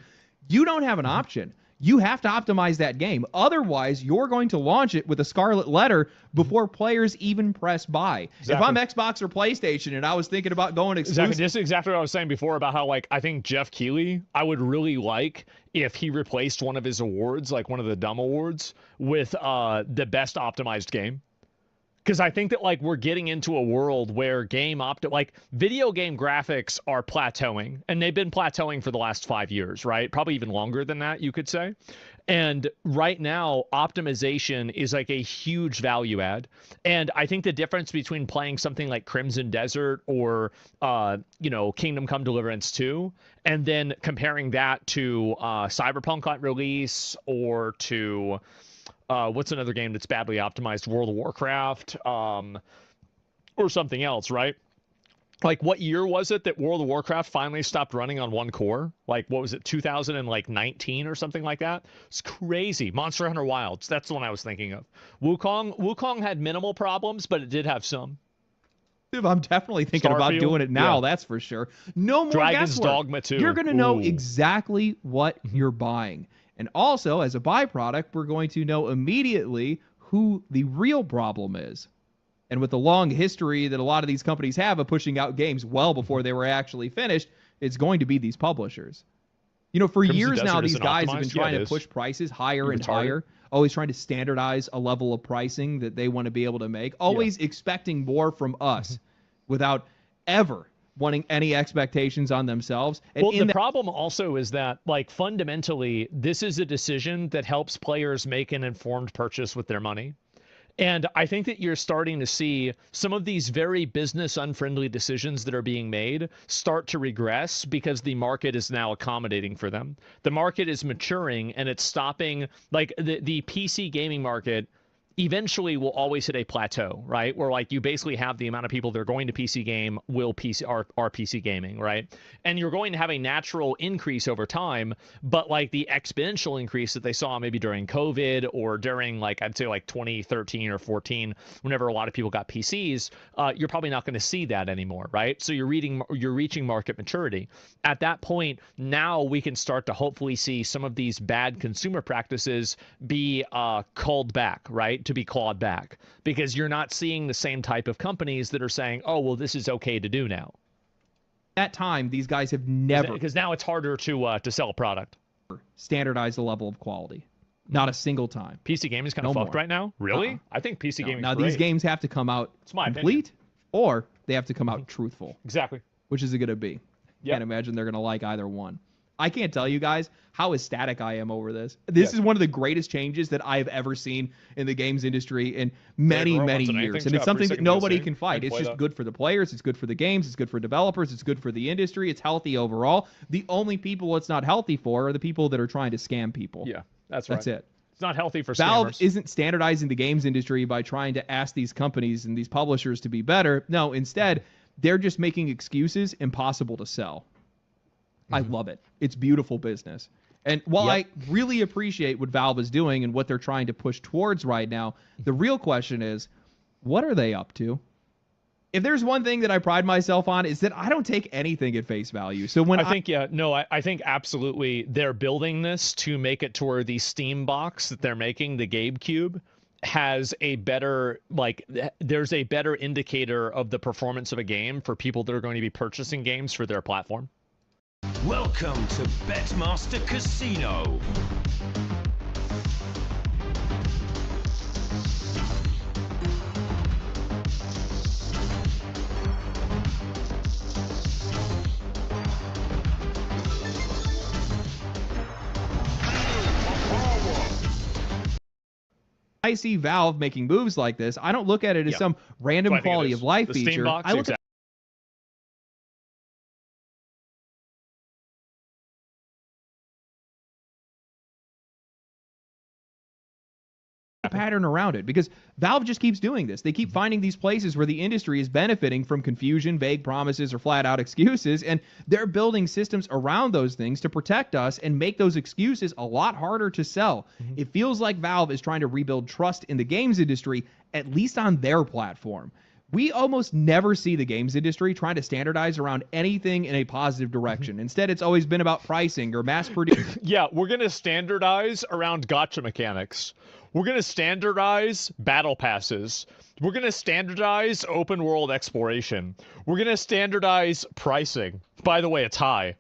you don't have an option. You have to optimize that game. Otherwise, you're going to launch it with a scarlet letter before players even press buy. Exactly. If I'm Xbox or PlayStation and I was thinking about going exclusive... Exactly. This is exactly what I was saying before about how, like, I think Jeff Keighley, I would really like if he replaced one of his awards, like one of the dumb awards, with the best optimized game. Because I think that, like, we're getting into a world where video game graphics are plateauing, and they've been plateauing for the last 5 years, right? Probably even longer than that, you could say. And right now, optimization is like a huge value add. And I think the difference between playing something like Crimson Desert or, Kingdom Come Deliverance 2, and then comparing that to Cyberpunk on release or to... what's another game that's badly optimized? World of Warcraft, or something else, right? Like, what year was it that World of Warcraft finally stopped running on one core? Like, what was it, 2019 or something like that? It's crazy. Monster Hunter Wilds, that's the one I was thinking of. Wukong had minimal problems, but it did have some. I'm definitely thinking about doing it now, that's for sure. No more Dragon's guesswork. Dogma 2. You're going to know exactly what you're buying. And also, as a byproduct, we're going to know immediately who the real problem is. And with the long history that a lot of these companies have of pushing out games well before they were actually finished, it's going to be these publishers. For Crimson years Desert now, these isn't guys optimized? have been Yeah, trying it to is. push prices higher and higher, always trying to standardize a level of pricing that they want to be able to make, always expecting more from us without ever wanting any expectations on themselves. And Well, the problem also is that, like, fundamentally, this is a decision that helps players make an informed purchase with their money. And I think that you're starting to see some of these very business unfriendly decisions that are being made start to regress because the market is now accommodating for them. The market is maturing and it's stopping, like the PC gaming market eventually will always hit a plateau, right? Where, like, you basically have the amount of people that are going to PC game are PC gaming, right? And you're going to have a natural increase over time, but like the exponential increase that they saw maybe during COVID or during, like, I'd say like 2013 or 14, whenever a lot of people got PCs, you're probably not going to see that anymore, right? So you're reaching market maturity. At that point, now we can start to hopefully see some of these bad consumer practices be culled back, right? To be clawed back, because you're not seeing the same type of companies that are saying, oh, well, this is okay to do now. At that time, these guys have never... Because now it's harder to sell a product. ...standardized the level of quality. Not a single time. PC gaming is kind of fucked right now? Really? I think PC gaming is Now, great. these games have to come out complete, or they have to come out truthful. Exactly. Which is it going to be? Can't imagine they're going to like either one. I can't tell you guys how ecstatic I am over this. This is one of the greatest changes that I have ever seen in the games industry in many, many years. And it's something that nobody can fight. It's just good for the players. It's good for the games. It's good for developers. It's good for the industry. It's healthy overall. The only people it's not healthy for are the people that are trying to scam people. Yeah, that's right. That's it. It's not healthy for Valve scammers. isn't standardizing the games industry by trying to ask these companies and these publishers to be better. No, instead, they're just making excuses impossible to sell. I love it. It's beautiful business. And while I really appreciate what Valve is doing and what they're trying to push towards right now, the real question is, what are they up to? If there's one thing that I pride myself on, is that I don't take anything at face value. So when I think absolutely they're building this to make it to where the Steam box that they're making, the Gabe Cube, has a better, like, there's a better indicator of the performance of a game for people that are going to be purchasing games for their platform. Welcome to Betmaster Casino. I see Valve making moves like this, I don't look at it as some random quality of life feature. I look at pattern around it, because Valve just keeps doing this. They keep finding these places where the industry is benefiting from confusion, vague promises, or flat out excuses, and they're building systems around those things to protect us and make those excuses a lot harder to sell. It feels like Valve is trying to rebuild trust in the games industry, at least on their platform. We almost never see the games industry trying to standardize around anything in a positive direction. Instead, it's always been about pricing or mass produce. Yeah, we're going to standardize around gotcha mechanics. We're going to standardize battle passes. We're going to standardize open world exploration. We're going to standardize pricing. By the way, it's high.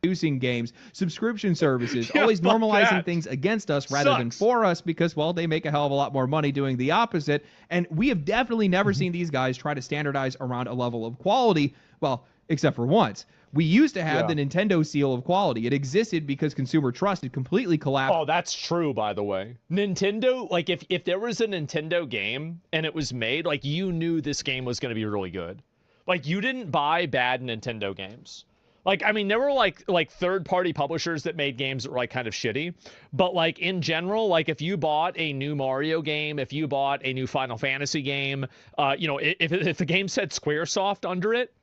Producing games, subscription services, always normalizing things against us rather than for us because, well, they make a hell of a lot more money doing the opposite. And we have definitely never seen these guys try to standardize around a level of quality, well, except for once. We used to have the Nintendo seal of quality. It existed because consumer trust had completely collapsed. Oh, that's true, by the way. Nintendo, like, if there was a Nintendo game and it was made, like, you knew this game was going to be really good. Like, you didn't buy bad Nintendo games. Like, I mean, there were like third-party publishers that made games that were like kind of shitty, but like in general, like if you bought a new Mario game, if you bought a new Final Fantasy game, you know, if the game said Squaresoft under it,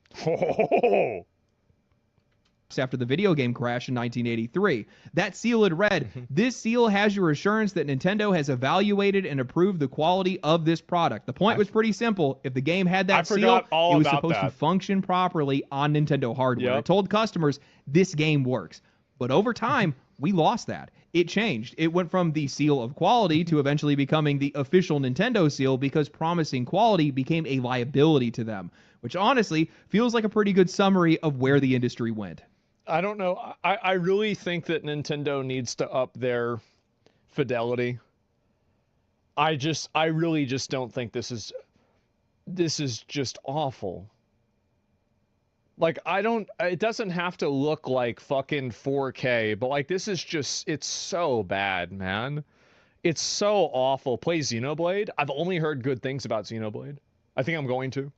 after the video game crash in 1983. That seal had read, this seal has your assurance that Nintendo has evaluated and approved the quality of this product. The point was pretty simple. If the game had that seal, it was supposed to function properly on Nintendo hardware. It told customers, this game works. But over time, we lost that. It changed. It went from the seal of quality to eventually becoming the official Nintendo seal because promising quality became a liability to them, which honestly feels like a pretty good summary of where the industry went. I don't know. I really think that Nintendo needs to up their fidelity. I really just don't think this is just awful. Like, it doesn't have to look like fucking 4K, but like this is just, it's so bad, man. It's so awful. Play Xenoblade. I've only heard good things about Xenoblade. I think I'm going to.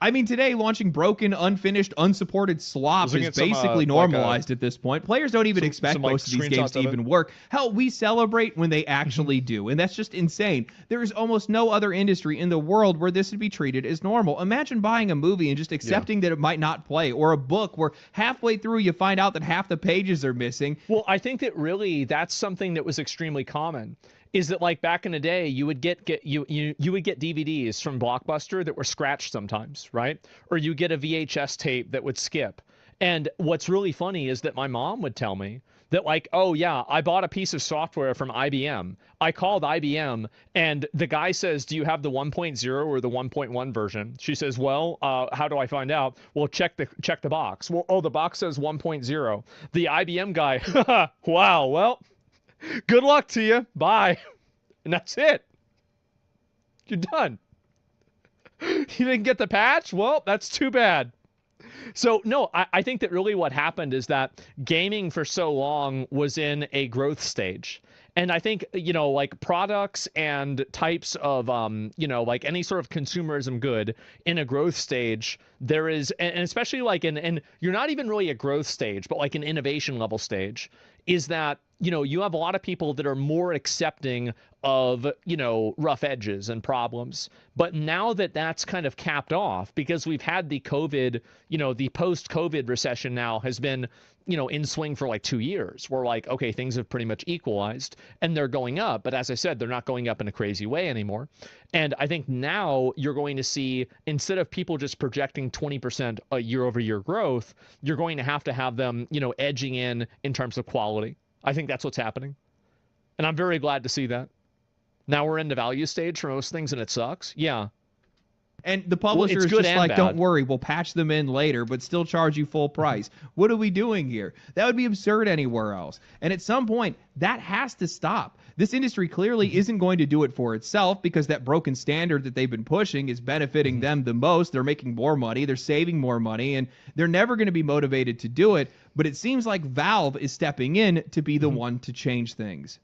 I mean, today, launching broken, unfinished, unsupported slop is basically normalized at this point. Players don't even expect most of these games to even work. Hell, we celebrate when they actually do, and that's just insane. There is almost no other industry in the world where this would be treated as normal. Imagine buying a movie and just accepting that it might not play, or a book where halfway through you find out that half the pages are missing. Well, I think that really that's something that was extremely common. Is that like back in the day, you would get DVDs from Blockbuster that were scratched sometimes, right? Or you get a VHS tape that would skip. And what's really funny is that my mom would tell me that like, oh yeah, I bought a piece of software from IBM. I called IBM and the guy says, do you have the 1.0 or the 1.1 version? She says, well, how do I find out? Well, check the box. Well, oh, the box says 1.0. The IBM guy, wow, well, good luck to you. Bye. And that's it. You're done. You didn't get the patch? Well, that's too bad. So, no, I think that really what happened is that gaming for so long was in a growth stage. And I think, you know, like products and types of, you know, like any sort of consumerism good in a growth stage, there is, and especially like and you're not even really a growth stage, but like an innovation level stage, is that, you know, you have a lot of people that are more accepting of, you know, rough edges and problems. But now that that's kind of capped off because we've had the COVID, you know, the post-COVID recession now has been, you know, in swing for like 2 years. We're like, okay, things have pretty much equalized and they're going up. But as I said, they're not going up in a crazy way anymore. And I think now you're going to see, instead of people just projecting 20% a year-over-year growth, you're going to have them, you know, edging in terms of quality. I think that's what's happening. And I'm very glad to see that. Now we're in the value stage for most things and it sucks. Yeah. And the publisher is just like, don't worry, we'll patch them in later, but still charge you full price. What are we doing here? That would be absurd anywhere else. And at some point, that has to stop. This industry clearly isn't going to do it for itself because that broken standard that they've been pushing is benefiting them the most. They're making more money, they're saving more money, and they're never going to be motivated to do it. But it seems like Valve is stepping in to be the one to change things.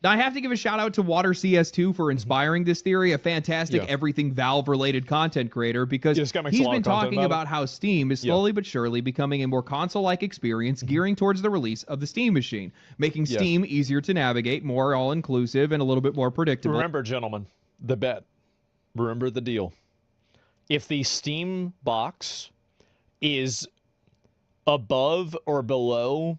Now, I have to give a shout out to Water CS2 for inspiring this theory, a fantastic everything Valve-related content creator, because he's been talking about how Steam is slowly but surely becoming a more console-like experience gearing towards the release of the Steam machine, making Steam easier to navigate, more all-inclusive, and a little bit more predictable. Remember, gentlemen, the bet. Remember the deal. If the Steam box is above or below,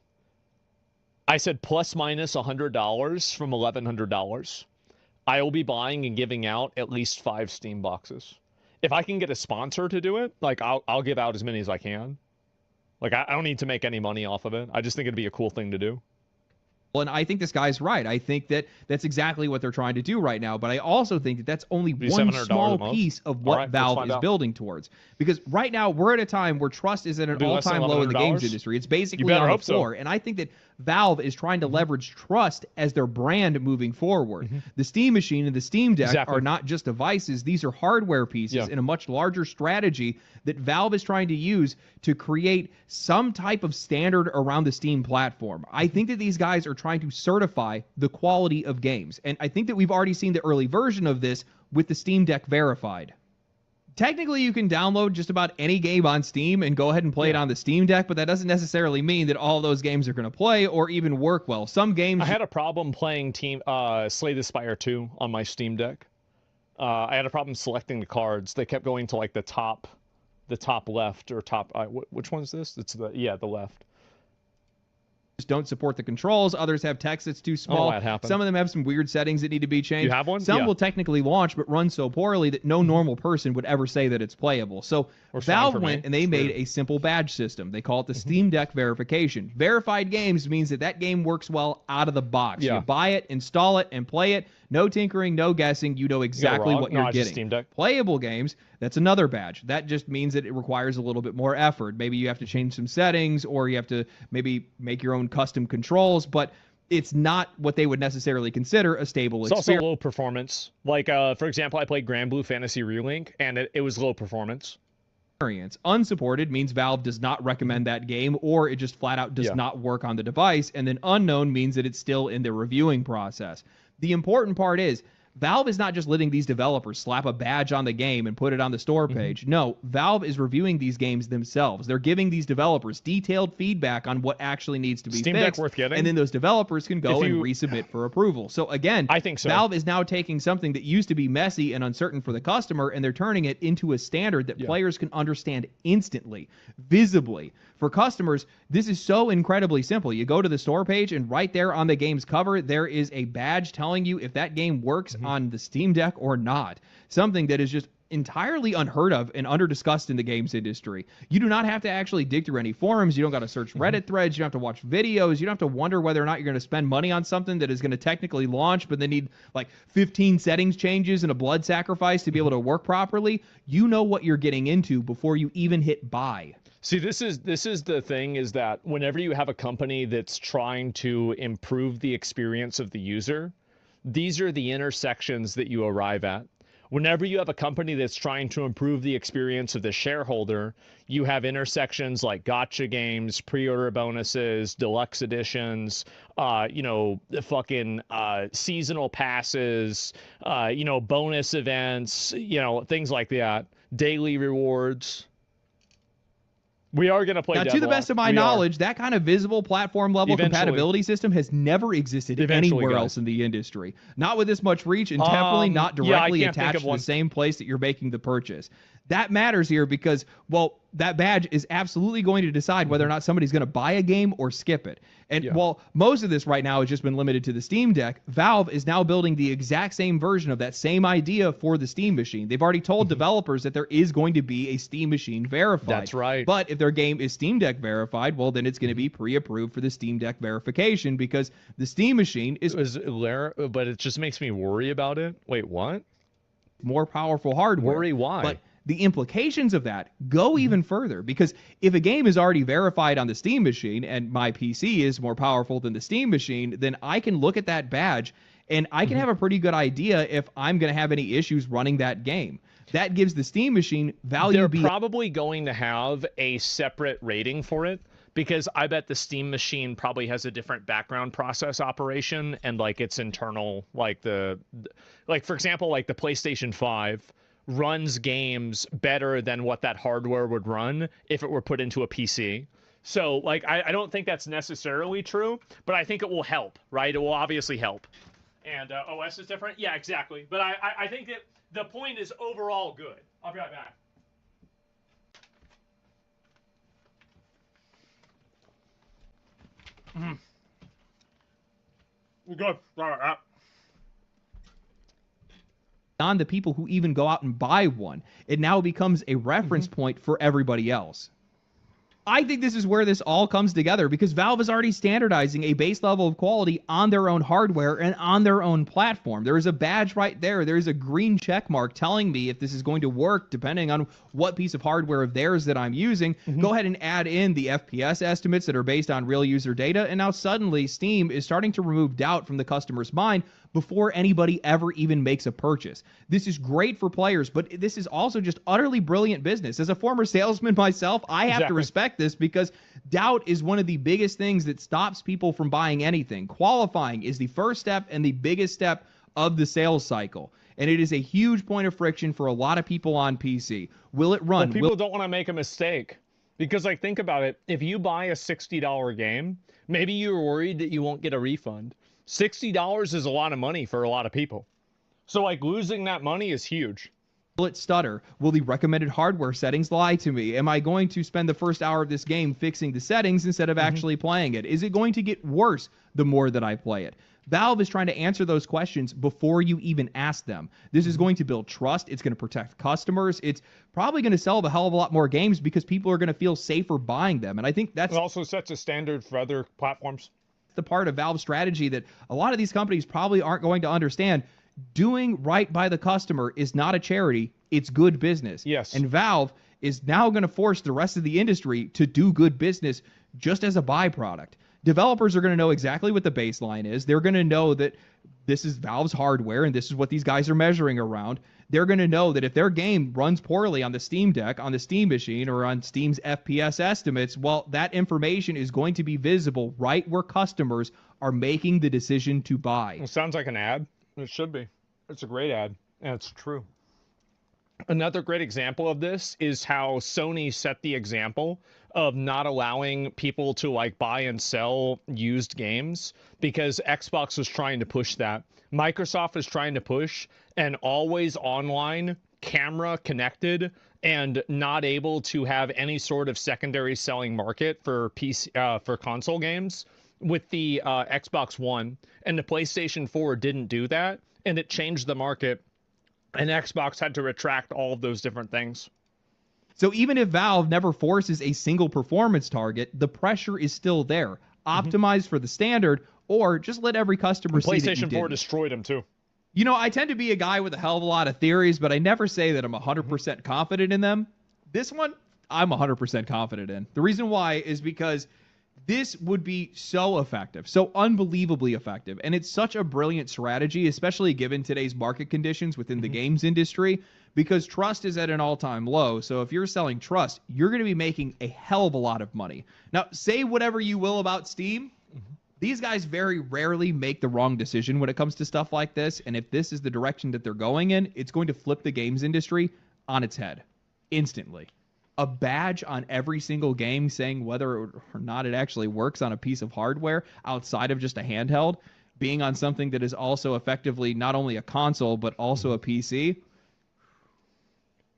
I said plus minus $100 from $1,100. I will be buying and giving out at least 5 Steam boxes. If I can get a sponsor to do it, like I'll give out as many as I can. Like I don't need to make any money off of it. I just think it'd be a cool thing to do. And I think this guy's right. I think that that's exactly what they're trying to do right now. But I also think that that's only one small piece of what Valve is building towards. Because right now we're at a time where trust is at an all-time low in the games industry. It's basically on the floor. And I think that Valve is trying to leverage trust as their brand moving forward. The Steam Machine and the Steam Deck are not just devices. These are hardware pieces in a much larger strategy that Valve is trying to use to create some type of standard around the Steam platform. I think that these guys are trying to certify the quality of games. And I think that we've already seen the early version of this with the Steam Deck Verified. Technically, you can download just about any game on Steam and go ahead and play it on the Steam Deck, but that doesn't necessarily mean that all those games are going to play or even work well. Some games... I had a problem playing Slay the Spire 2 on my Steam Deck. I had a problem selecting the cards. They kept going to like the top left or top... which one is this? It's the left. Don't support the controls. Others have text that's too small. Some of them have some weird settings that need to be changed. You have one? Some will technically launch but run so poorly that no normal person would ever say that it's playable. So Valve went and they made a simple badge system. They call it the Steam Deck Verification. Verified games means that game works well out of the box. You buy it, install it, and play it. No tinkering, no guessing. You know exactly what you're getting. Steam Deck. Playable games, that's another badge. That just means that it requires a little bit more effort. Maybe you have to change some settings, or you have to maybe make your own custom controls, but it's not what they would necessarily consider a stable experience. It's also low performance. Like, for example, I played Grand Blue Fantasy Relink, and it was low performance. Unsupported means Valve does not recommend that game, or it just flat out does not work on the device. And then unknown means that it's still in the reviewing process. The important part is Valve is not just letting these developers slap a badge on the game and put it on the store page. No, Valve is reviewing these games themselves. They're giving these developers detailed feedback on what actually needs to be Steam fixed. Deck worth getting. And then those developers can go and resubmit for approval. So again, I think so. Valve is now taking something that used to be messy and uncertain for the customer, and they're turning it into a standard that players can understand instantly, visibly. For customers, this is so incredibly simple. You go to the store page, and right there on the game's cover, there is a badge telling you if that game works on the Steam Deck or not. Something that is just entirely unheard of and under-discussed in the games industry. You do not have to actually dig through any forums. You don't got to search Reddit threads. You don't have to watch videos. You don't have to wonder whether or not you're going to spend money on something that is going to technically launch, but they need like 15 settings changes and a blood sacrifice to be able to work properly. You know what you're getting into before you even hit buy. See, this is the thing, is that whenever you have a company that's trying to improve the experience of the user, these are the intersections that you arrive at. Whenever you have a company that's trying to improve the experience of the shareholder, you have intersections like gotcha games, pre-order bonuses, deluxe editions, seasonal passes, bonus events, things like that, daily rewards. We are going to play Now, to the best of my knowledge, that kind of visible platform-level compatibility system has never existed anywhere else in the industry. Not with this much reach, and definitely not directly attached to the same place that you're making the purchase. That matters here because, well, that badge is absolutely going to decide whether or not somebody's going to buy a game or skip it. And while most of this right now has just been limited to the Steam Deck, Valve is now building the exact same version of that same idea for the Steam Machine. They've already told developers that there is going to be a Steam Machine verified. That's right. But if their game is Steam Deck verified, well, then it's going to be pre-approved for the Steam Deck verification because the Steam Machine is... But it just makes me worry about it. Wait, what? More powerful hardware. Worry why? But the implications of that go even further, because if a game is already verified on the Steam Machine and my PC is more powerful than the Steam Machine, then I can look at that badge and I can have a pretty good idea if I'm going to have any issues running that game. That gives the Steam Machine value. They're probably going to have a separate rating for it, because I bet the Steam Machine probably has a different background process operation and like its internal, like for example, like the PlayStation 5 runs games better than what that hardware would run if it were put into a PC. So like I don't think that's necessarily true, but I think it will help, right? It will obviously help. And OS is different? Yeah, exactly. But I think that the point is overall good. I'll be right back. We're good. All right. beyond the people who even go out and buy one. It now becomes a reference point for everybody else. I think this is where this all comes together because Valve is already standardizing a base level of quality on their own hardware and on their own platform. There is a badge right there. There's a green check mark telling me if this is going to work depending on what piece of hardware of theirs that I'm using. Go ahead and add in the FPS estimates that are based on real user data, and now suddenly Steam is starting to remove doubt from the customer's mind before anybody ever even makes a purchase. This is great for players, but this is also just utterly brilliant business. As a former salesman myself, I have to respect this because doubt is one of the biggest things that stops people from buying anything. Qualifying is the first step and the biggest step of the sales cycle. And it is a huge point of friction for a lot of people on PC. Will it run? Well, people don't want to make a mistake. Because, like, think about it. If you buy a $60 game, maybe you're worried that you won't get a refund. $60 is a lot of money for a lot of people. So, like, losing that money is huge. Will it stutter? Will the recommended hardware settings lie to me? Am I going to spend the first hour of this game fixing the settings instead of actually playing it? Is it going to get worse the more that I play it? Valve is trying to answer those questions before you even ask them. This is going to build trust. It's going to protect customers. It's probably going to sell a hell of a lot more games because people are going to feel safer buying them. And I think that's... It also sets a standard for other platforms. The part of Valve's strategy that a lot of these companies probably aren't going to understand. Doing right by the customer is not a charity. It's good business. Yes. And Valve is now going to force the rest of the industry to do good business just as a byproduct. Developers are going to know exactly what the baseline is. They're going to know that this is Valve's hardware and this is what these guys are measuring around. They're going to know that if their game runs poorly on the Steam Deck, on the Steam machine, or on Steam's FPS estimates, well, that information is going to be visible right where customers are making the decision to buy. It sounds like an ad. It should be. It's a great ad, and it's true. Another great example of this is how Sony set the example of not allowing people to like buy and sell used games because Xbox was trying to push that. Microsoft is trying to push an always online, camera connected, and not able to have any sort of secondary selling market for PC for console games with the Xbox One, and the PlayStation 4 didn't do that, and it changed the market, and Xbox had to retract all of those different things. So even if Valve never forces a single performance target, the pressure is still there. Optimize for the standard, or just let every customer see that you PlayStation 4 didn't. destroyed them too. You know, I tend to be a guy with a hell of a lot of theories, but I never say that I'm 100% confident in them. This one, I'm 100% confident in. The reason why is because this would be so effective, so unbelievably effective, and it's such a brilliant strategy, especially given today's market conditions within the games industry, because trust is at an all-time low. So if you're selling trust, you're going to be making a hell of a lot of money. Now, say whatever you will about Steam. These guys very rarely make the wrong decision when it comes to stuff like this, and if this is the direction that they're going in, it's going to flip the games industry on its head instantly. A badge on every single game saying whether or not it actually works on a piece of hardware outside of just a handheld, being on something that is also effectively not only a console but also a PC.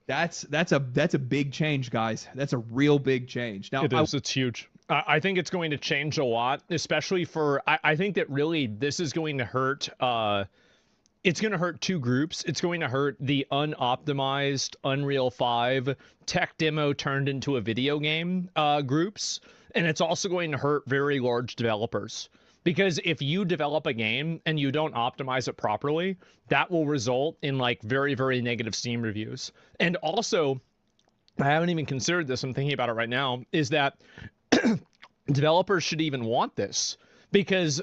That's a big change, guys. That's a real big change. Now, It's huge. I think it's going to change a lot, especially for. I think that really this is going to hurt. It's going to hurt two groups. It's going to hurt the unoptimized Unreal 5 tech demo turned into a video game groups. And it's also going to hurt very large developers. Because if you develop a game and you don't optimize it properly, that will result in like very, very negative Steam reviews. And also, I haven't even considered this, I'm thinking about it right now, is that developers should even want this. Because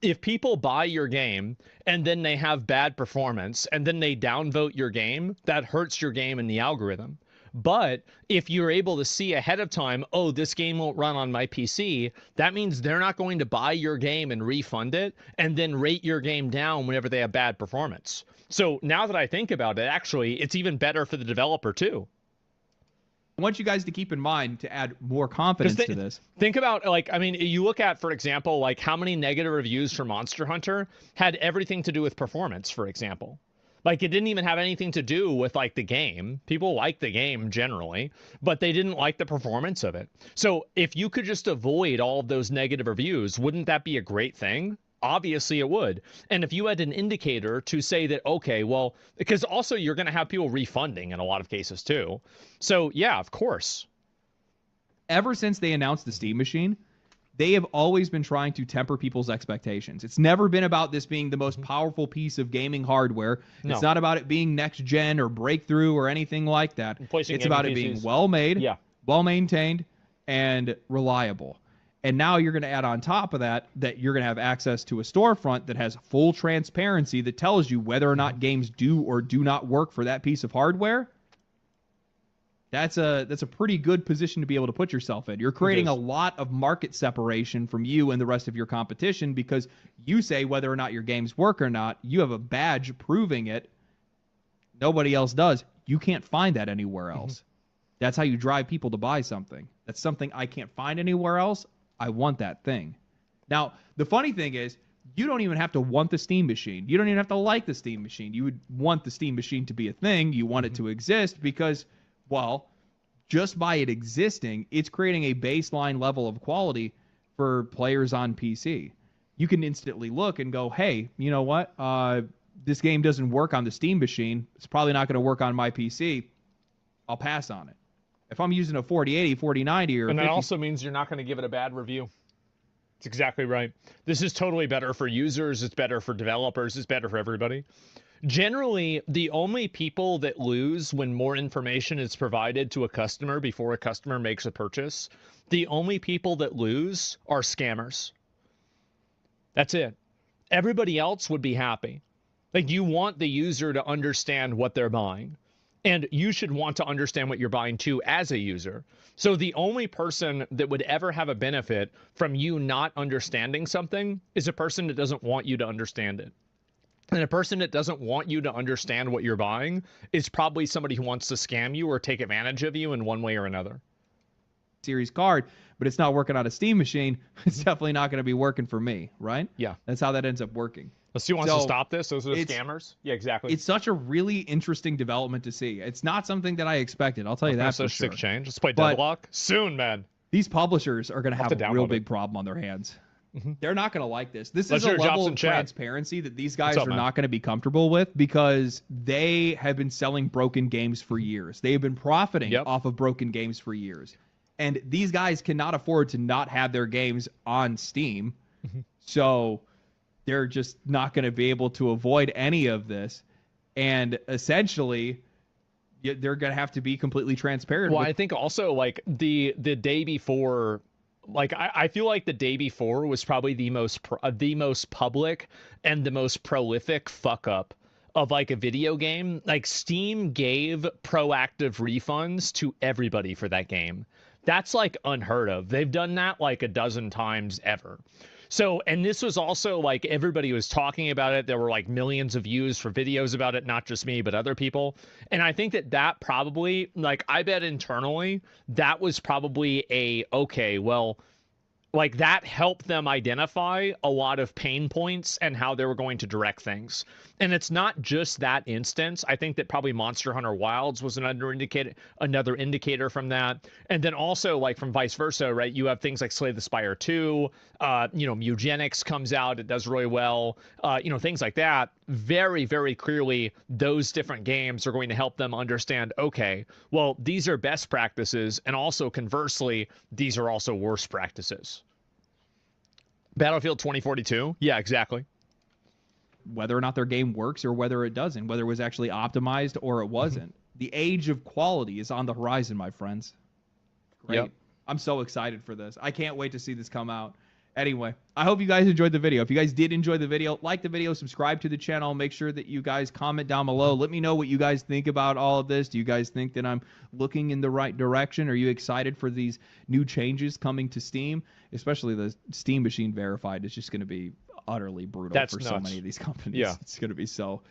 if people buy your game and then they have bad performance and then they downvote your game, that hurts your game in the algorithm. But if you're able to see ahead of time, oh, this game won't run on my PC, that means they're not going to buy your game and refund it and then rate your game down whenever they have bad performance. So now that I think about it, actually, it's even better for the developer too. I want you guys to keep in mind to add more confidence to this. Think about, like, I mean, you look at, for example, like how many negative reviews for Monster Hunter had everything to do with performance, for example. Like, it didn't even have anything to do with, like, the game. People like the game generally, but they didn't like the performance of it. So if you could just avoid all of those negative reviews, wouldn't that be a great thing? Obviously it would. And if you had an indicator to say that, okay, well, because also you're going to have people refunding in a lot of cases too. So yeah, of course. Ever since they announced the Steam Machine, they have always been trying to temper people's expectations. It's never been about this being the most powerful piece of gaming hardware. No. It's not about it being next gen or breakthrough or anything like that. It's about it being well made, well maintained, and reliable. And now you're going to add on top of that you're going to have access to a storefront that has full transparency that tells you whether or not games do or do not work for that piece of hardware. That's a pretty good position to be able to put yourself in. You're creating a lot of market separation from you and the rest of your competition because you say whether or not your games work or not. You have a badge proving it. Nobody else does. You can't find that anywhere else. That's how you drive people to buy something. That's something I can't find anywhere else. I want that thing. Now, the funny thing is, you don't even have to want the Steam Machine. You don't even have to like the Steam Machine. You would want the Steam Machine to be a thing. You want it to exist because, well, just by it existing, it's creating a baseline level of quality for players on PC. You can instantly look and go, hey, you know what? This game doesn't work on the Steam Machine. It's probably not going to work on my PC. I'll pass on it. If I'm using a 4080, 4090, or and that 50... also means you're not going to give it a bad review. It's exactly right. This is totally better for users. It's better for developers. It's better for everybody. Generally, the only people that lose when more information is provided to a customer before a customer makes a purchase, the only people that lose are scammers. That's it. Everybody else would be happy. Like, you want the user to understand what they're buying. And you should want to understand what you're buying too as a user. So the only person that would ever have a benefit from you not understanding something is a person that doesn't want you to understand it. And a person that doesn't want you to understand what you're buying is probably somebody who wants to scam you or take advantage of you in one way or another. Series card, but it's not working on a Steam Machine. It's definitely not going to be working for me, right? Yeah. That's how that ends up working. Let's see who wants to stop this. Those are the scammers. Yeah, exactly. It's such a really interesting development to see. It's not something that I expected. I'll tell you that for sure. Sick change. Let's play Deadlock soon, man. These publishers are going to have a real big problem on their hands. They're not going to like this. This is a level of transparency that these guys are not going to be comfortable with because they have been selling broken games for years. They have been profiting off of broken games for years. And these guys cannot afford to not have their games on Steam. So they're just not going to be able to avoid any of this. And essentially, they're going to have to be completely transparent. Well, I think also, like, the day before, like, I feel like the day before was probably the most public and the most prolific fuck up of, like, a video game. Like, Steam gave proactive refunds to everybody for that game. That's, like, unheard of. They've done that, like, a dozen times ever. So, and this was also, like, everybody was talking about it. There were, like, millions of views for videos about it, not just me, but other people. And I think that probably, like, I bet internally that was probably okay, well, like, that helped them identify a lot of pain points and how they were going to direct things. And it's not just that instance. I think that probably Monster Hunter Wilds was another indicator from that. And then also, like, from vice versa, right? You have things like Slay the Spire 2, Mugenics comes out, it does really well, things like that. Very, very clearly, those different games are going to help them understand, okay, well, these are best practices, and also conversely, these are also worst practices. Battlefield 2042? Yeah, exactly. Whether or not their game works or whether it doesn't, whether it was actually optimized or it wasn't. The age of quality is on the horizon, my friends. Great. Yep. I'm so excited for this. I can't wait to see this come out. Anyway, I hope you guys enjoyed the video. If you guys did enjoy the video, like the video, subscribe to the channel. Make sure that you guys comment down below. Let me know what you guys think about all of this. Do you guys think that I'm looking in the right direction? Are you excited for these new changes coming to Steam? Especially the Steam Machine Verified is just going to be utterly brutal for so many of these companies. Yeah. It's going to be so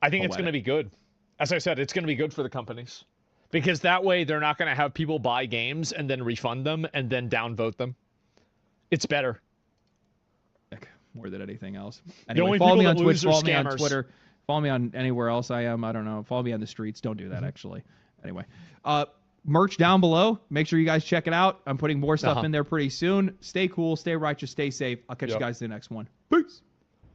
I think it's going to be good. As I said, it's going to be good for the companies. Because that way they're not going to have people buy games and then refund them and then downvote them. It's better. More than anything else. Anyway, follow me on Twitch, follow me on Twitter, follow me on anywhere else I am. I don't know. Follow me on the streets. Don't do that, actually. Anyway, merch down below. Make sure you guys check it out. I'm putting more stuff in there pretty soon. Stay cool, stay righteous, stay safe. I'll catch you guys in the next one. Peace.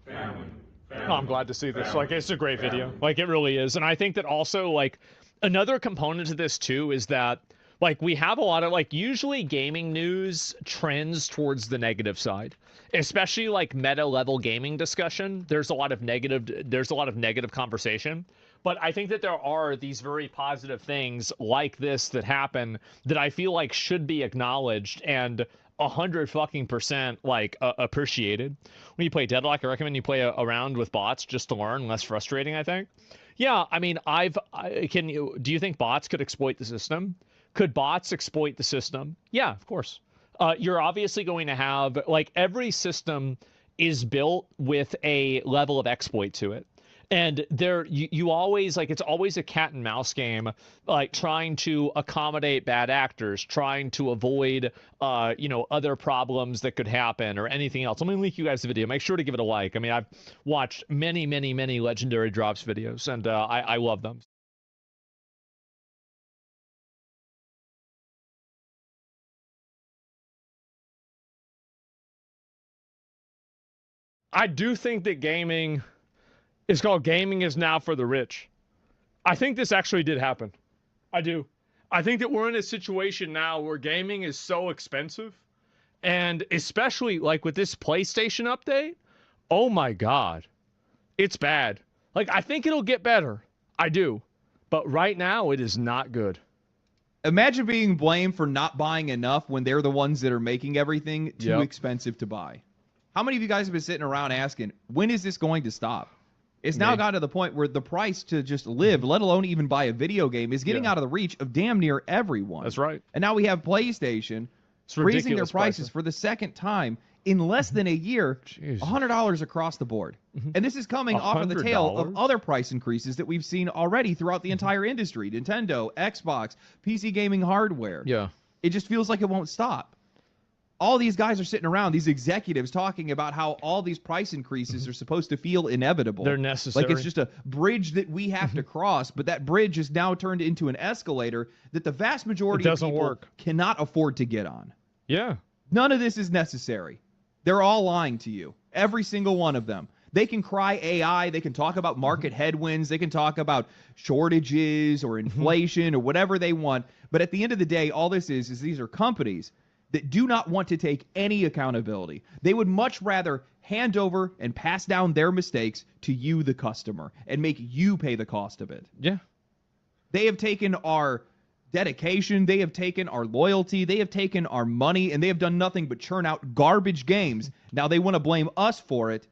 Oh, I'm glad to see this. Like, it's a great video. Like, it really is. And I think that also, like, another component to this, too, is that, like, we have a lot of, like, usually gaming news trends towards the negative side. Especially, like, meta-level gaming discussion. There's a lot of negative conversation. But I think that there are these very positive things like this that happen that I feel like should be acknowledged and 100% like appreciated. When you play Deadlock, I recommend you play a round with bots just to learn. Less frustrating, I think. Yeah, I mean, do you think bots could exploit the system? Could bots exploit the system? Yeah, of course. You're obviously going to have, like, every system is built with a level of exploit to it. And you always, like, it's always a cat and mouse game, like, trying to accommodate bad actors, trying to avoid, other problems that could happen or anything else. I'm going to link you guys the video. Make sure to give it a like. I mean, I've watched many, many, many Legendary Drops videos, and I love them. I do think that gaming... It's called Gaming is Now for the Rich. I think this actually did happen. I do. I think that we're in a situation now where gaming is so expensive. And especially like with this PlayStation update, oh my God. It's bad. Like, I think it'll get better. I do. But right now, it is not good. Imagine being blamed for not buying enough when they're the ones that are making everything too expensive to buy. How many of you guys have been sitting around asking, when is this going to stop? It's now got to the point where the price to just live, let alone even buy a video game, is getting out of the reach of damn near everyone. That's right. And now we have PlayStation raising their prices for the second time in less than a year, $100 across the board. And this is coming off of the tail of other price increases that we've seen already throughout the entire industry. Nintendo, Xbox, PC gaming hardware. Yeah. It just feels like it won't stop. All these guys are sitting around, these executives, talking about how all these price increases are supposed to feel inevitable. They're necessary. Like it's just a bridge that we have to cross, but that bridge is now turned into an escalator that the vast majority of people cannot afford to get on. Yeah. None of this is necessary. They're all lying to you. Every single one of them. They can cry AI, they can talk about market headwinds, they can talk about shortages or inflation or whatever they want, but at the end of the day, all this is these are companies that do not want to take any accountability. They would much rather hand over and pass down their mistakes to you, the customer, and make you pay the cost of it. Yeah. They have taken our dedication, they have taken our loyalty, they have taken our money, and they have done nothing but churn out garbage games. Now they want to blame us for it.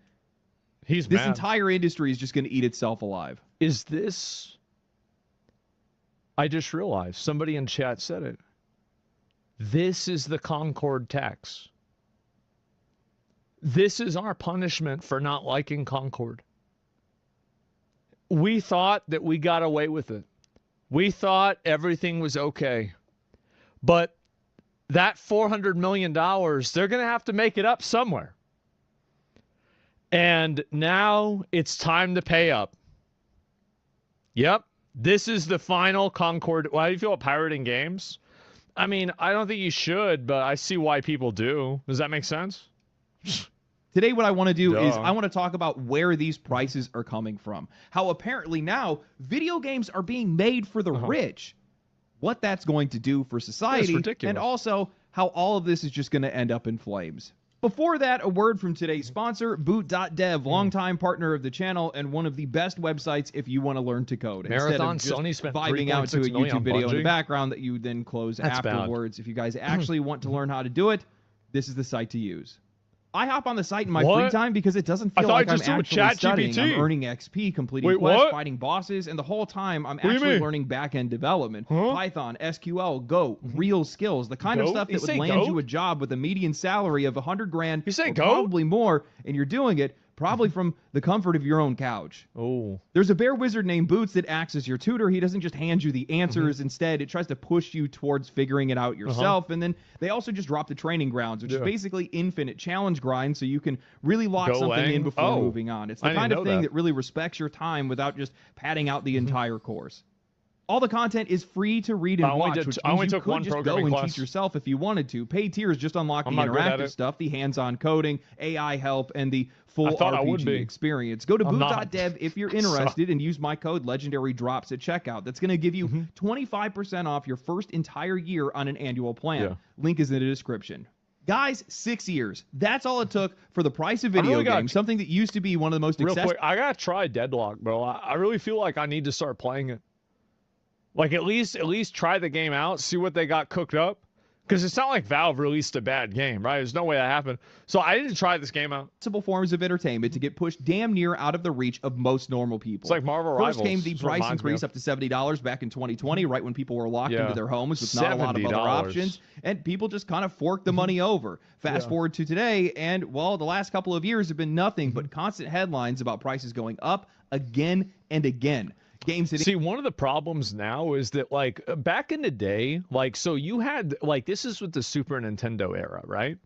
This entire industry is just going to eat itself alive. Is this... I just realized, somebody in chat said it. This is the Concord tax. This is our punishment for not liking Concord. We thought that we got away with it. We thought everything was okay. But that $400 million, they're going to have to make it up somewhere. And now it's time to pay up. Yep. This is the final Concord. How do you feel about pirating games? I mean, I don't think you should, but I see why people do. Does that make sense? Today, what I want to do is I want to talk about where these prices are coming from. How apparently now video games are being made for the rich. What that's going to do for society. And also how all of this is just going to end up in flames. Before that, a word from today's sponsor, Boot.dev, longtime partner of the channel and one of the best websites if you want to learn to code. Marathon, instead of Sony spent vibing out to a YouTube video in the background that you then close That's afterwards. If you guys actually want to learn how to do it, this is the site to use. I hop on the site in my free time because it doesn't feel like I'm actually studying. I'm earning XP, completing quests, fighting bosses, and the whole time I'm actually learning back-end development. Python, SQL, Go, real skills, the kind of stuff that would land you a job with a median salary of $100,000 or probably more, and you're doing it probably from the comfort of your own couch. Oh. There's a bear wizard named Boots that acts as your tutor. He doesn't just hand you the answers. Instead, it tries to push you towards figuring it out yourself. And then they also just drop the training grounds, which is basically infinite challenge grind, so you can really lock something in before moving on. It's the kind of thing that really respects your time without just padding out the entire course. All the content is free to read and watch, which means you could just go and class. teach yourself if you wanted to. Paid tiers just unlock the interactive stuff, the hands-on coding, AI help, and the full RPG experience. Go to boot.dev if you're interested and use my code LegendaryDrops at checkout. That's going to give you 25% off your first entire year on an annual plan. Link is in the description. Guys, 6 years. That's all it took for the price of video games, something that used to be one of the most accessible. Real quick, I got to try Deadlock, bro. I really feel like I need to start playing it. Like, at least try the game out, see what they got cooked up. Because it's not like Valve released a bad game, right? There's no way that happened. So I need to try this game out. Multiple forms of entertainment to get pushed damn near out of the reach of most normal people. It's like Marvel Rivals. First came the price increase up to $70 back in 2020, right when people were locked into their homes with not a lot of other options. And people just kind of forked the money over. Fast forward to today, and, well, the last couple of years have been nothing but constant headlines about prices going up again and again. See, one of the problems now is that, like, back in the day, like, so you had, like, this is with the Super Nintendo era, right?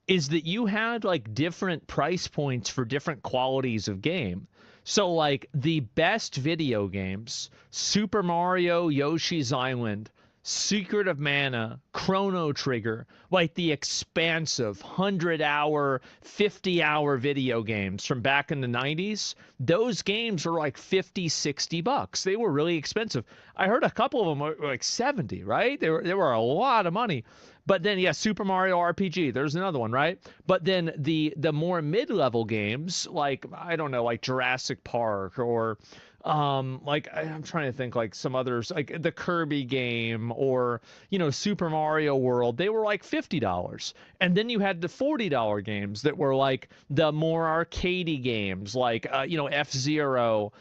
Is that you had, like, different price points for different qualities of game. So, like, the best video games, Super Mario, Yoshi's Island, Secret of Mana, Chrono Trigger, like the expansive 100-hour, 50-hour video games from back in the 90s, those games were like $50, $60. They were really expensive. I heard a couple of them were like 70, right? They were a lot of money. But then, yeah, Super Mario RPG, there's another one, right? But then the more mid-level games, like, I don't know, like Jurassic Park or... like I'm trying to think, like some others, like the Kirby game or, you know, Super Mario World, they were like $50. And then you had the $40 games that were like the more arcadey games, like, you know, F-Zero,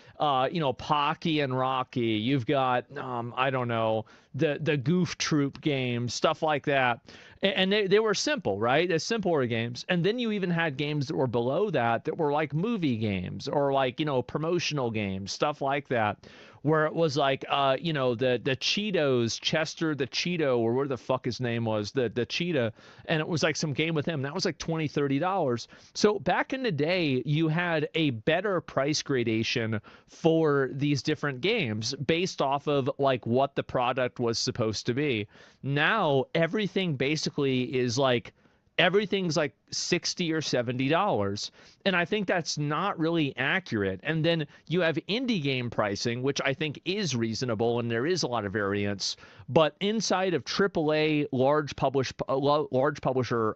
you know, Pocky and Rocky. You've got, I don't know, the Goof Troop games, stuff like that. And they were simple, right? They're simpler games. And then you even had games that were below that were like movie games or like, you know, promotional games, stuff like that, where it was like, you know, the Cheetos, Chester the Cheeto, or where the fuck his name was, the Cheetah, and it was like some game with him. That was like $20, $30. So back in the day, you had a better price gradation for these different games based off of like what the product was supposed to be. Now everything basically is like, everything's like $60 or $70. And I think that's not really accurate. And then you have indie game pricing, which I think is reasonable, and there is a lot of variance. But inside of AAA large publisher,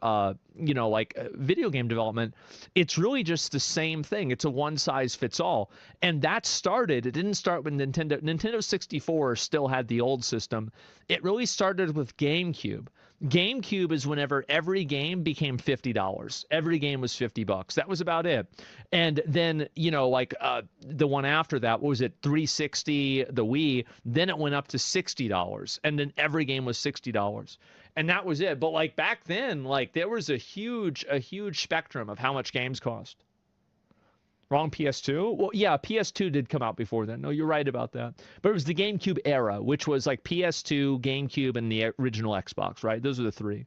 you know, like video game development, it's really just the same thing. It's a one size fits all. And that started, it didn't start with Nintendo. Nintendo 64 still had the old system. It really started with GameCube. GameCube is whenever every game became $50. Every game was $50. That was about it. And then, you know, like the one after that, what was it, 360, the Wii, then it went up to $60. And then every game was $60. And that was it. But like back then, like there was a huge spectrum of how much games cost. Wrong, PS2? Well, yeah, PS2 did come out before then. No, you're right about that. But it was the GameCube era, which was like PS2, GameCube, and the original Xbox, right? Those are the three.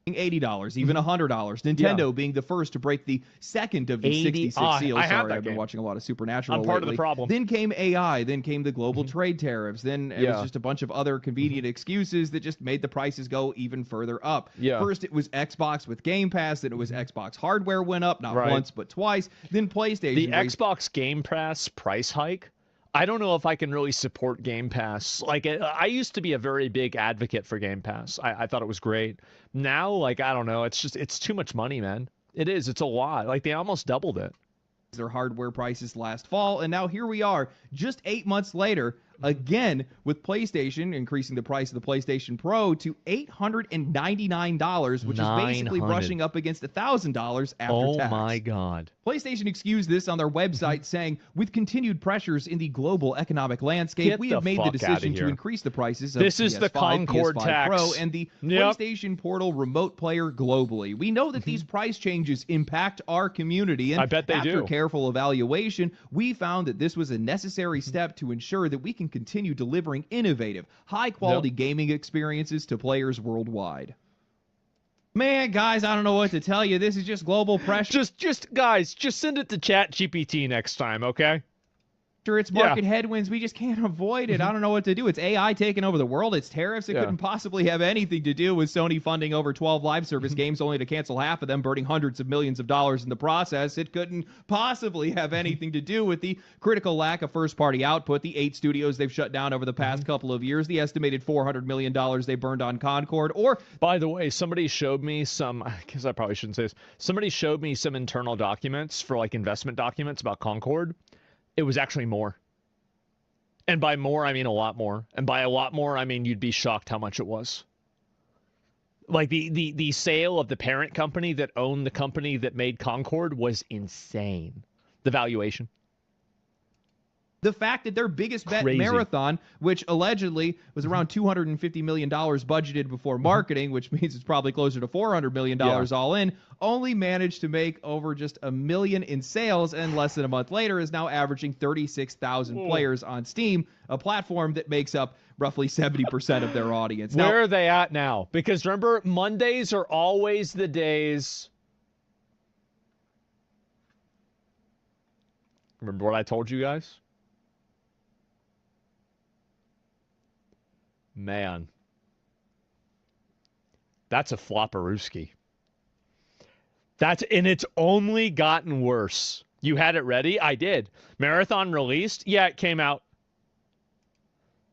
$80, even $100. Nintendo being the first to break the second of the 66 seals. Sorry, I've been watching a lot of Supernatural I'm part of the problem. Then came AI, then came the global trade tariffs, then it was just a bunch of other convenient excuses that just made the prices go even further up. First it was Xbox with Game Pass, then it was Xbox hardware went up, not once but twice, then PlayStation. The Xbox Game Pass price hike, I don't know if I can really support Game Pass. Like, I used to be a very big advocate for Game Pass. I thought it was great. Now, like, I don't know. It's too much money, man. It is. It's a lot. Like, they almost doubled it. Their hardware prices last fall, and now here we are, just 8 months later, again with PlayStation increasing the price of the PlayStation Pro to $899, which is basically brushing up against $1,000 after tax. Oh my God. PlayStation excused this on their website, saying, with continued pressures in the global economic landscape, we have made the decision to increase the prices of this is PS5, the Concord PS5 tax. Pro, and the PlayStation Portal remote player globally. We know that these price changes impact our community, and I bet they after do. careful evaluation, we found that this was a necessary step to ensure that we can continue delivering innovative, high-quality gaming experiences to players worldwide. Man, guys, I don't know what to tell you. This is just global pressure. Guys, just send it to ChatGPT next time, okay? It's market headwinds. We just can't avoid it. I don't know what to do. It's AI taking over the world. It's tariffs. It couldn't possibly have anything to do with Sony funding over 12 live service games only to cancel half of them, burning hundreds of millions of dollars in the process. It couldn't possibly have anything to do with the critical lack of first-party output, the 8 studios they've shut down over the past couple of years, the estimated $400 million they burned on Concord, or... By the way, somebody showed me some, I guess I probably shouldn't say this, somebody showed me some internal documents for like investment documents about Concord. It was actually more. And by more, I mean a lot more. And by a lot more, I mean you'd be shocked how much it was. Like the sale of the parent company that owned the company that made Concord was insane. The valuation. The fact that their biggest bet, Marathon, which allegedly was around $250 million budgeted before marketing, which means it's probably closer to $400 million all in, only managed to make over just $1 million in sales, and less than a month later is now averaging 36,000 players on Steam, a platform that makes up roughly 70% of their audience. Now, where are they at now? Because remember, Mondays are always the days... Remember what I told you guys? Man, that's a flopperooski. And it's only gotten worse. You had it ready? I did. Marathon released? Yeah, it came out.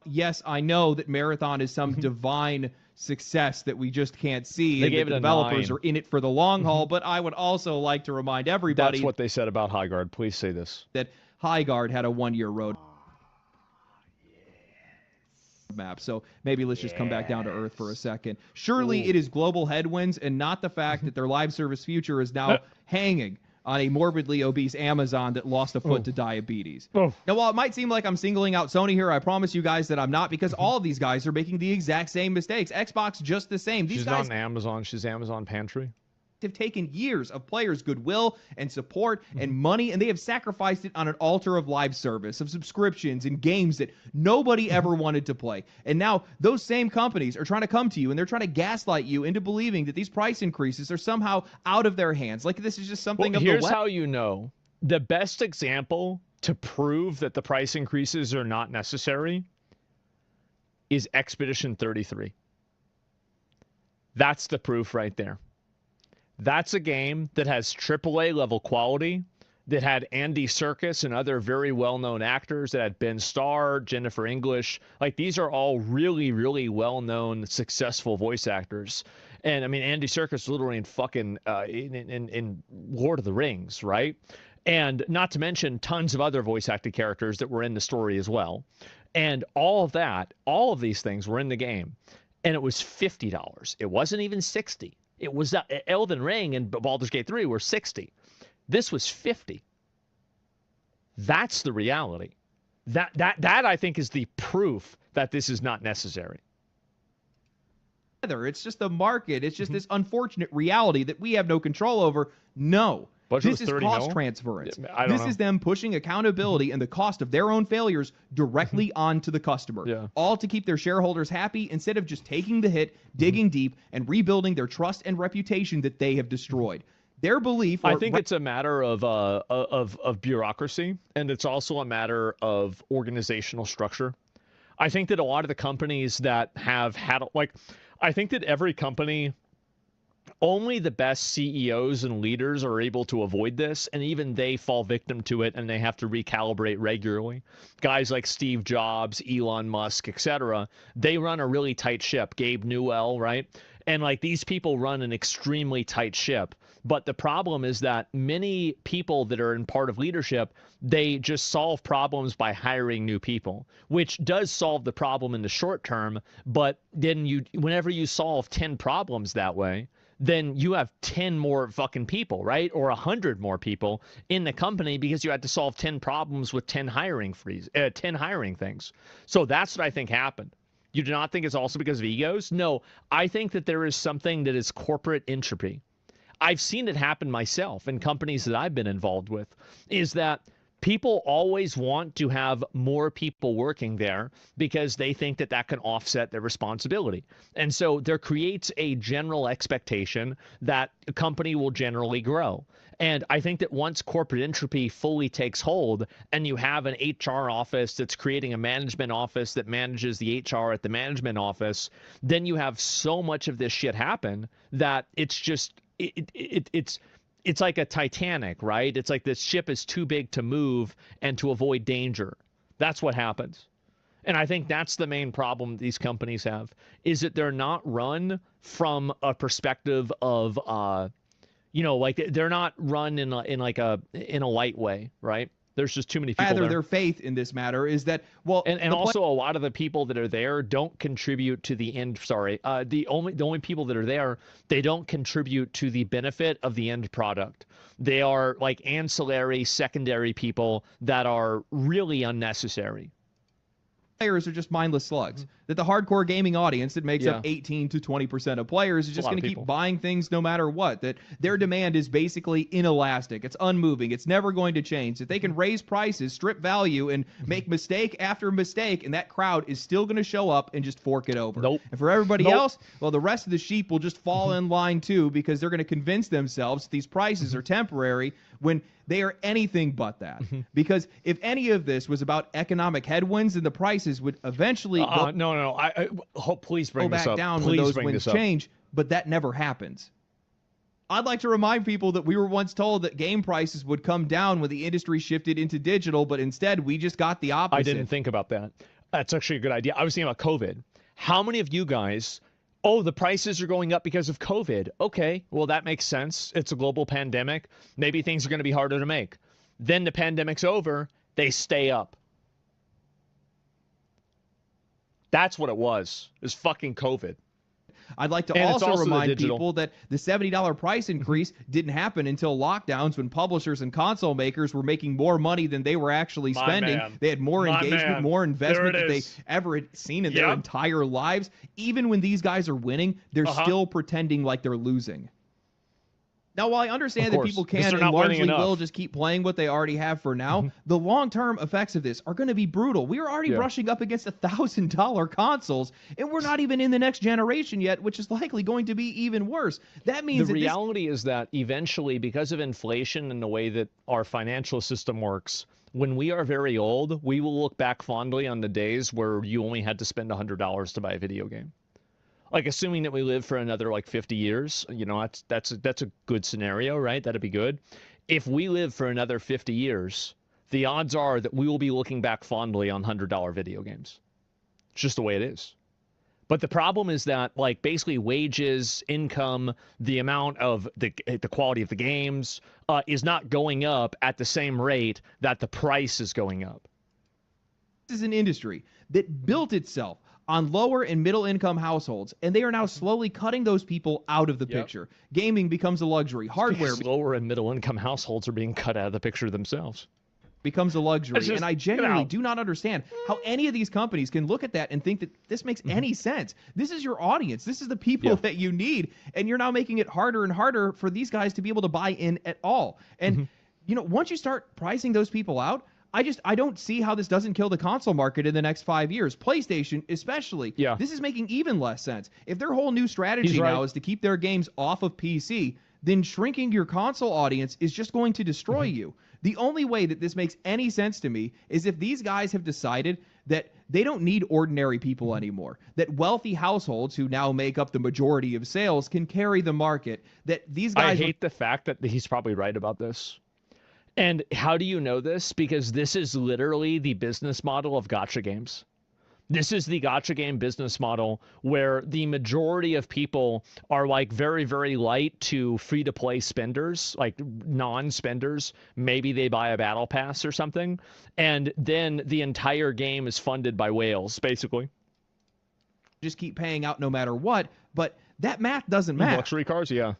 Yes, I know that Marathon is some divine success that we just can't see. They and gave the it a developers 9. are in it for the long haul, but I would also like to remind everybody... That's what they said about Highguard. Please say this. ...that Highguard had a 1-year road map. So maybe let's just come back down to earth for a second. Surely it is global headwinds and not the fact that their live service future is now hanging on a morbidly obese Amazon that lost a foot to diabetes. Now, while it might seem like I'm singling out Sony here, I promise you guys that I'm not, because all of these guys are making the exact same mistakes. Xbox just the same. These She's guys on Amazon. She's Amazon Pantry. have taken years of players' goodwill and support and money, and they have sacrificed it on an altar of live service, of subscriptions and games that nobody ever wanted to play. And now those same companies are trying to come to you, and they're trying to gaslight you into believing that these price increases are somehow out of their hands. Like this is just something of the Here's how you know. The best example to prove that the price increases are not necessary is Expedition 33. That's the proof right there. That's a game that has AAA level quality, that had Andy Serkis and other very well-known actors, that had Ben Starr, Jennifer English. Like, these are all really, really well-known, successful voice actors. And I mean, Andy Serkis literally in fucking in Lord of the Rings, right? And not to mention tons of other voice acted characters that were in the story as well. And all of that, all of these things were in the game. And it was $50. It wasn't even $60. It was Elden Ring and Baldur's Gate 3 were $60. This was $50. That's the reality. That I think is the proof that this is not necessary. It's just the market. It's just this unfortunate reality that we have no control over. No. This is cost transference. This is them pushing accountability and the cost of their own failures directly onto the customer. All to keep their shareholders happy instead of just taking the hit, digging deep, and rebuilding their trust and reputation that they have destroyed. Their belief... I think it's a matter of bureaucracy, and it's also a matter of organizational structure. I think that a lot of the companies that have had... I think that every company... Only the best CEOs and leaders are able to avoid this, and even they fall victim to it, and they have to recalibrate regularly. Guys like Steve Jobs, Elon Musk, etc., they run a really tight ship. Gabe Newell, right? And like these people run an extremely tight ship. But the problem is that many people that are in part of leadership, they just solve problems by hiring new people, which does solve the problem in the short term. But then whenever you solve 10 problems that way, then you have 10 more fucking people, right? Or 100 more people in the company because you had to solve 10 problems with 10 hiring things. So that's what I think happened. You do not think it's also because of egos? No, I think that there is something that is corporate entropy. I've seen it happen myself in companies that I've been involved with, is that People always want to have more people working there because they think that that can offset their responsibility. And so there creates a general expectation that a company will generally grow. And I think that once corporate entropy fully takes hold and you have an HR office that's creating a management office that manages the HR at the management office, then you have so much of this shit happen that it's just, it's like a Titanic, right? It's like this ship is too big to move and to avoid danger. That's what happens. And I think that's the main problem these companies have, is that they're not run from a perspective of, like they're not run in a light way, right? There's just too many people there. Their faith in this matter is that, well, and also a lot of the people that are there don't contribute to the end. The only people that are there, they don't contribute to the benefit of the end product. They are like ancillary, secondary people that are really unnecessary. Players are just mindless slugs. That the hardcore gaming audience that makes up 18 to 20% of players is just going to keep buying things no matter what. That their demand is basically inelastic. It's unmoving. It's never going to change. That they can raise prices, strip value, and make mistake after mistake, and that crowd is still going to show up and just fork it over. Nope. And for everybody else, well, the rest of the sheep will just fall in line too, because they're going to convince themselves these prices are temporary when they are anything but that. Because if any of this was about economic headwinds, then the prices would eventually please bring go this back up. down Please when those bring winds this up. change, but that never happens. I'd like to remind people that we were once told that game prices would come down when the industry shifted into digital, but instead we just got the opposite. I didn't think about that. That's actually a good idea. I was thinking about COVID. How many of you guys, the prices are going up because of COVID? Okay, well, that makes sense. It's a global pandemic. Maybe things are going to be harder to make. Then the pandemic's over, they stay up. That's what it was. It was fucking COVID. I'd like to also remind people that the $70 price increase didn't happen until lockdowns, when publishers and console makers were making more money than they were actually spending. They had more engagement, more investment than they ever had seen in their entire lives. Even when these guys are winning, they're still pretending like they're losing. Now, while I understand that people can and largely will just keep playing what they already have for now, the long-term effects of this are going to be brutal. We are already brushing up against $1,000 consoles, and we're not even in the next generation yet, which is likely going to be even worse. That means the reality is that eventually, because of inflation and the way that our financial system works, when we are very old, we will look back fondly on the days where you only had to spend $100 to buy a video game. Like, assuming that we live for another, 50 years, that's a good scenario, right? That'd be good. If we live for another 50 years, the odds are that we will be looking back fondly on $100 video games. It's just the way it is. But the problem is that, basically wages, income, the amount of the quality of the games is not going up at the same rate that the price is going up. This is an industry that built itself on lower and middle income households, and they are now slowly cutting those people out of the picture. Gaming becomes a luxury. Hardware, lower and middle income households are being cut out of the picture themselves. Becomes a luxury. And I genuinely do not understand how any of these companies can look at that and think that this makes any sense. This is your audience. This is the people that you need, and you're now making it harder and harder for these guys to be able to buy in at all. And once you start pricing those people out, I don't see how this doesn't kill the console market in the next 5 years. PlayStation, especially. This is making even less sense. If their whole new strategy now is to keep their games off of PC, then shrinking your console audience is just going to destroy you. The only way that this makes any sense to me is if these guys have decided that they don't need ordinary people anymore, that wealthy households who now make up the majority of sales can carry the market, that these guys... I hate the fact that he's probably right about this. And how do you know this? Because this is literally the business model of gacha games. This is the gacha game business model where the majority of people are very, very light to free-to-play spenders, non-spenders. Maybe they buy a battle pass or something. And then the entire game is funded by whales, basically. Just keep paying out no matter what, but that math doesn't match. Luxury cars, yeah.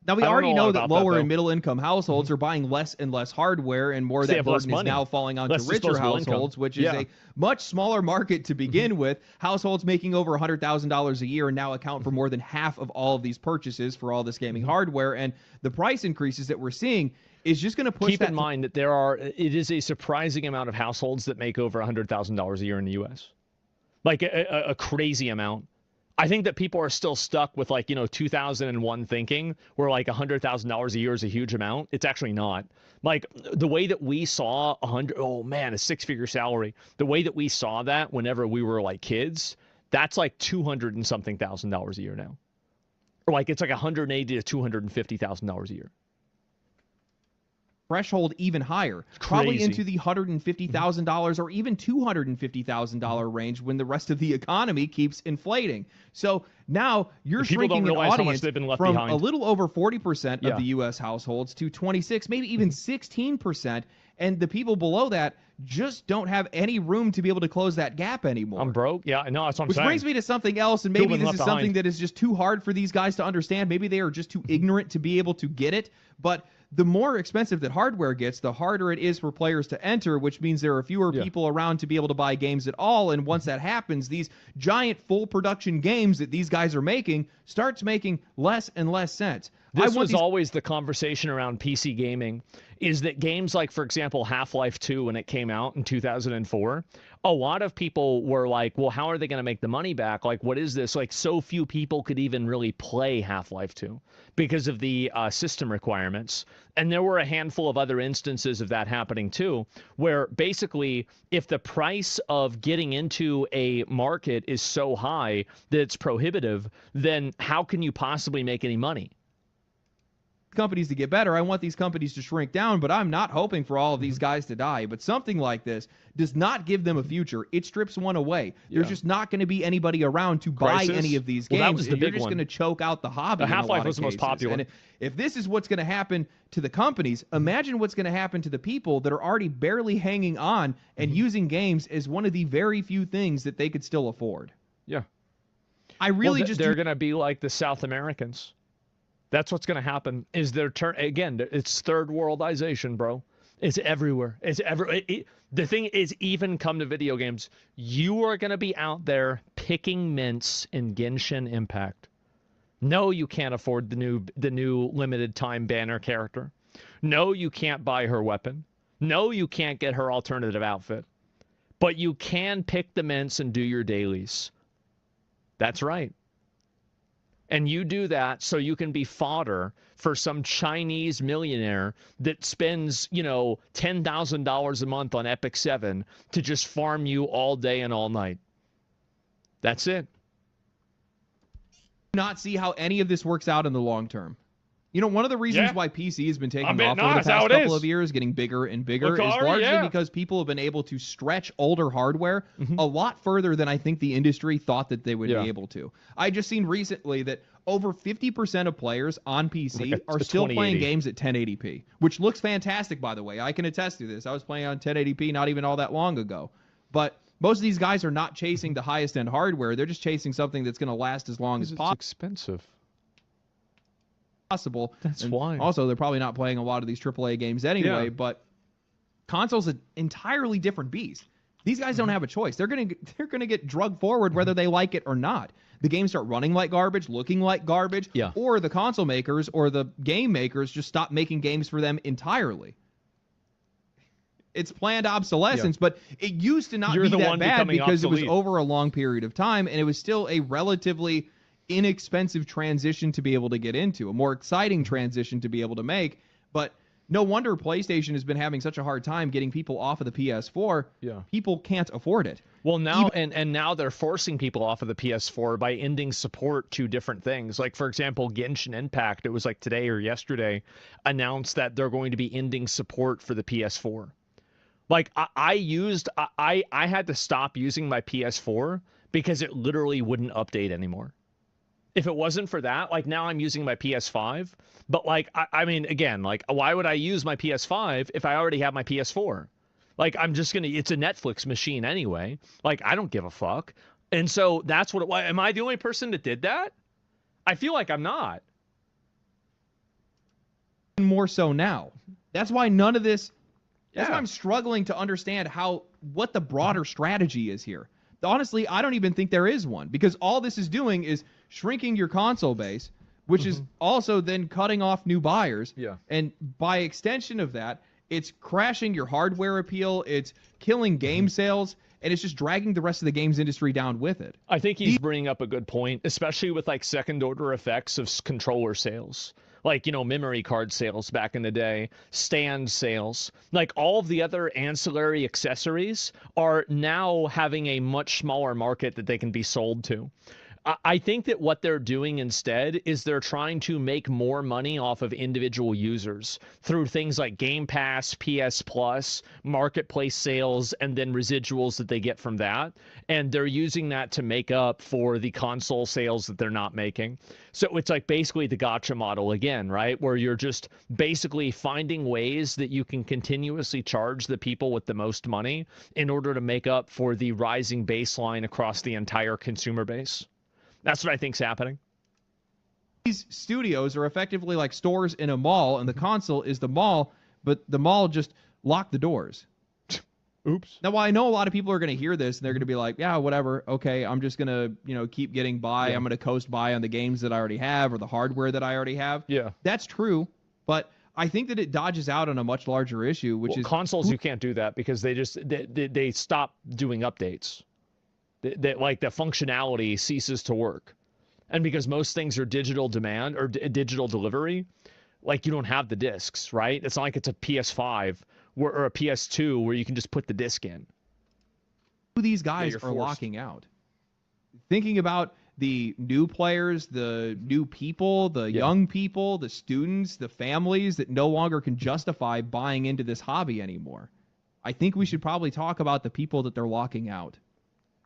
Now, we I don't already know a lot know that about that, lower though. and middle income households are buying less and less hardware, and more of They that have less burden is money. now falling onto Less richer disposable income. households, which is Yeah. a much smaller market to begin with. Households making over $100,000 a year now account for more than half of all of these purchases for all this gaming hardware, and the price increases that we're seeing is just going to push Keep that. in mind that it is a surprising amount of households that make over $100,000 a year in the U.S. Like a crazy amount. I think that people are still stuck with 2001 thinking where $100,000 a year is a huge amount. It's actually not. Like the way that we saw a six-figure salary, the way that we saw that whenever we were kids, that's like $200 and something thousand a year now. Or it's like $180,000 to $250,000 a year. Threshold even higher, probably Crazy. into the $150,000 or even $250,000 range when the rest of the economy keeps inflating. So now you're People don't shrinking an realize how much audience they've been left from behind. a little over 40% Yeah. of the U.S. households to 26, maybe even 16%, and the people below that just don't have any room to be able to close that gap anymore. I'm broke. Yeah, I know. That's what I'm Which saying. brings me to something else, and People maybe been this is left something behind. that is just too hard for these guys to understand. Maybe they are just too ignorant to be able to get it, but the more expensive that hardware gets, the harder it is for players to enter, which means there are fewer people around to be able to buy games at all. And once that happens, these giant full production games that these guys are making starts making less and less sense. This was always the conversation around PC gaming, is that games like, for example, Half-Life 2, when it came out in 2004, a lot of people were like, well, how are they going to make the money back? Like, what is this? Like, so few people could even really play Half-Life 2 because of the system requirements. And there were a handful of other instances of that happening too, where basically if the price of getting into a market is so high that it's prohibitive, then how can you possibly make any money? Companies to get better. I want these companies to shrink down, but I'm not hoping for all of these guys to die. But something like this does not give them a future. It strips one away. There's just not going to be anybody around to buy Crysis? any of these Well, games. that was the and you're big just one. going to choke out the hobby. The in a Half-Life lot of was the most cases. popular. And if this is what's going to happen to the companies, imagine what's going to happen to the people that are already barely hanging on and using games as one of the very few things that they could still afford. Yeah. I really they're going to be like the South Americans. That's what's going to happen. Is their turn again? It's third worldization, bro. It's everywhere. The thing is, even come to video games, you are going to be out there picking mints in Genshin Impact. No, you can't afford the new limited time banner character. No, you can't buy her weapon. No, you can't get her alternative outfit. But you can pick the mints and do your dailies. That's right. And you do that so you can be fodder for some Chinese millionaire that spends, $10,000 a month on Epic 7 to just farm you all day and all night. That's it. Not see how any of this works out in the long term. One of the reasons why PC has been taking off over the past couple of years, getting bigger and bigger, is largely because people have been able to stretch older hardware a lot further than I think the industry thought that they would be able to. I just seen recently that over 50% of players on PC are still playing games at 1080p, which looks fantastic, by the way. I can attest to this. I was playing on 1080p not even all that long ago. But most of these guys are not chasing the highest end hardware. They're just chasing something that's going to last as long as possible. It's expensive. Possible. That's and why. Also, they're probably not playing a lot of these AAA games anyway, but console's an entirely different beast. These guys don't have a choice. They're gonna get drug forward whether they like it or not. The games start running like garbage, looking like garbage, or the console makers or the game makers just stop making games for them entirely. It's planned obsolescence, but it used to not be that bad because it was over a long period of time, and it was still a relatively inexpensive transition to be able to get into, a more exciting transition to be able to make. But no wonder PlayStation has been having such a hard time getting people off of the PS4. Yeah. People can't afford it. Well, now and now they're forcing people off of the PS4 by ending support to different things. Like, for example, Genshin Impact, it was like today or yesterday, announced that they're going to be ending support for the PS4. Like, I had to stop using my PS4 because it literally wouldn't update anymore. If it wasn't for that, like now I'm using my PS5, but like, I mean, again, like why would I use my PS5 if I already have my PS4? Like I'm just it's a Netflix machine anyway. Like I don't give a fuck. And so that's what am I the only person that did that? I feel like I'm not. more so now. That's why none of this. That's Yeah. why I'm struggling to understand what the broader strategy is here. Honestly, I don't even think there is one, because all this is doing is shrinking your console base, which is also then cutting off new buyers. Yeah. And by extension of that, it's crashing your hardware appeal, it's killing game sales, and it's just dragging the rest of the games industry down with it. I think he's bringing up a good point, especially with like second order effects of controller sales. Like, memory card sales back in the day, stand sales, like all of the other ancillary accessories are now having a much smaller market that they can be sold to. I think that what they're doing instead is they're trying to make more money off of individual users through things like Game Pass, PS Plus, marketplace sales, and then residuals that they get from that. And they're using that to make up for the console sales that they're not making. So it's like basically the gotcha model again, right? Where you're just basically finding ways that you can continuously charge the people with the most money in order to make up for the rising baseline across the entire consumer base. That's what I think's happening. These studios are effectively like stores in a mall, and the console is the mall, but the mall just locked the doors. Oops. Now, while I know a lot of people are going to hear this, and they're going to be like, yeah, whatever, okay, I'm just going to, keep getting by. Yeah. I'm going to coast by on the games that I already have or the hardware that I already have. Yeah. That's true, but I think that it dodges out on a much larger issue, which is consoles. You can't do that because they stop doing updates. Like the functionality ceases to work. And because most things are digital demand or digital delivery, like you don't have the discs, right? It's not like it's a PS5 or a PS2 where you can just put the disc in. Who these guys you're are forced. locking out. Thinking about the new players, the new people, the young people, the students, the families that no longer can justify buying into this hobby anymore. I think we should probably talk about the people that they're locking out.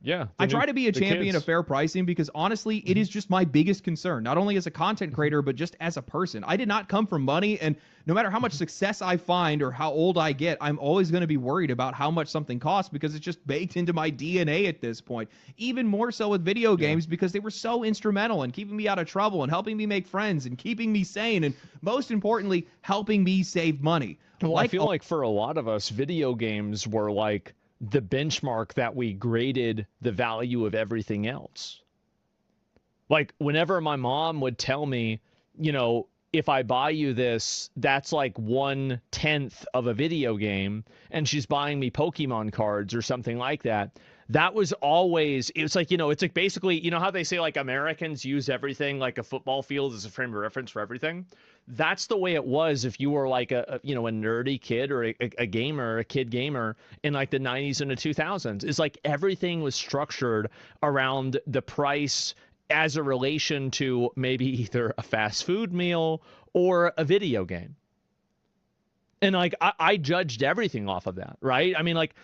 Yeah. I try to be a champion kids. of fair pricing because honestly, it is just my biggest concern, not only as a content creator, but just as a person. I did not come from money, and no matter how much success I find or how old I get, I'm always going to be worried about how much something costs because it's just baked into my DNA at this point. Even more so with video games because they were so instrumental in keeping me out of trouble and helping me make friends and keeping me sane and most importantly, helping me save money. Well, I feel like for a lot of us, video games were like the benchmark that we graded the value of everything else. Like whenever my mom would tell me, if I buy you this, that's like 1/10 of a video game, and she's buying me Pokemon cards or something like that. That was always, it's like, it's like basically, how they say like Americans use everything like a football field as a frame of reference for everything. That's the way it was if you were like a nerdy kid or a gamer, a kid gamer in like the 90s and the 2000s. It's like everything was structured around the price as a relation to maybe either a fast food meal or a video game. And like I judged everything off of that, right? I mean, like,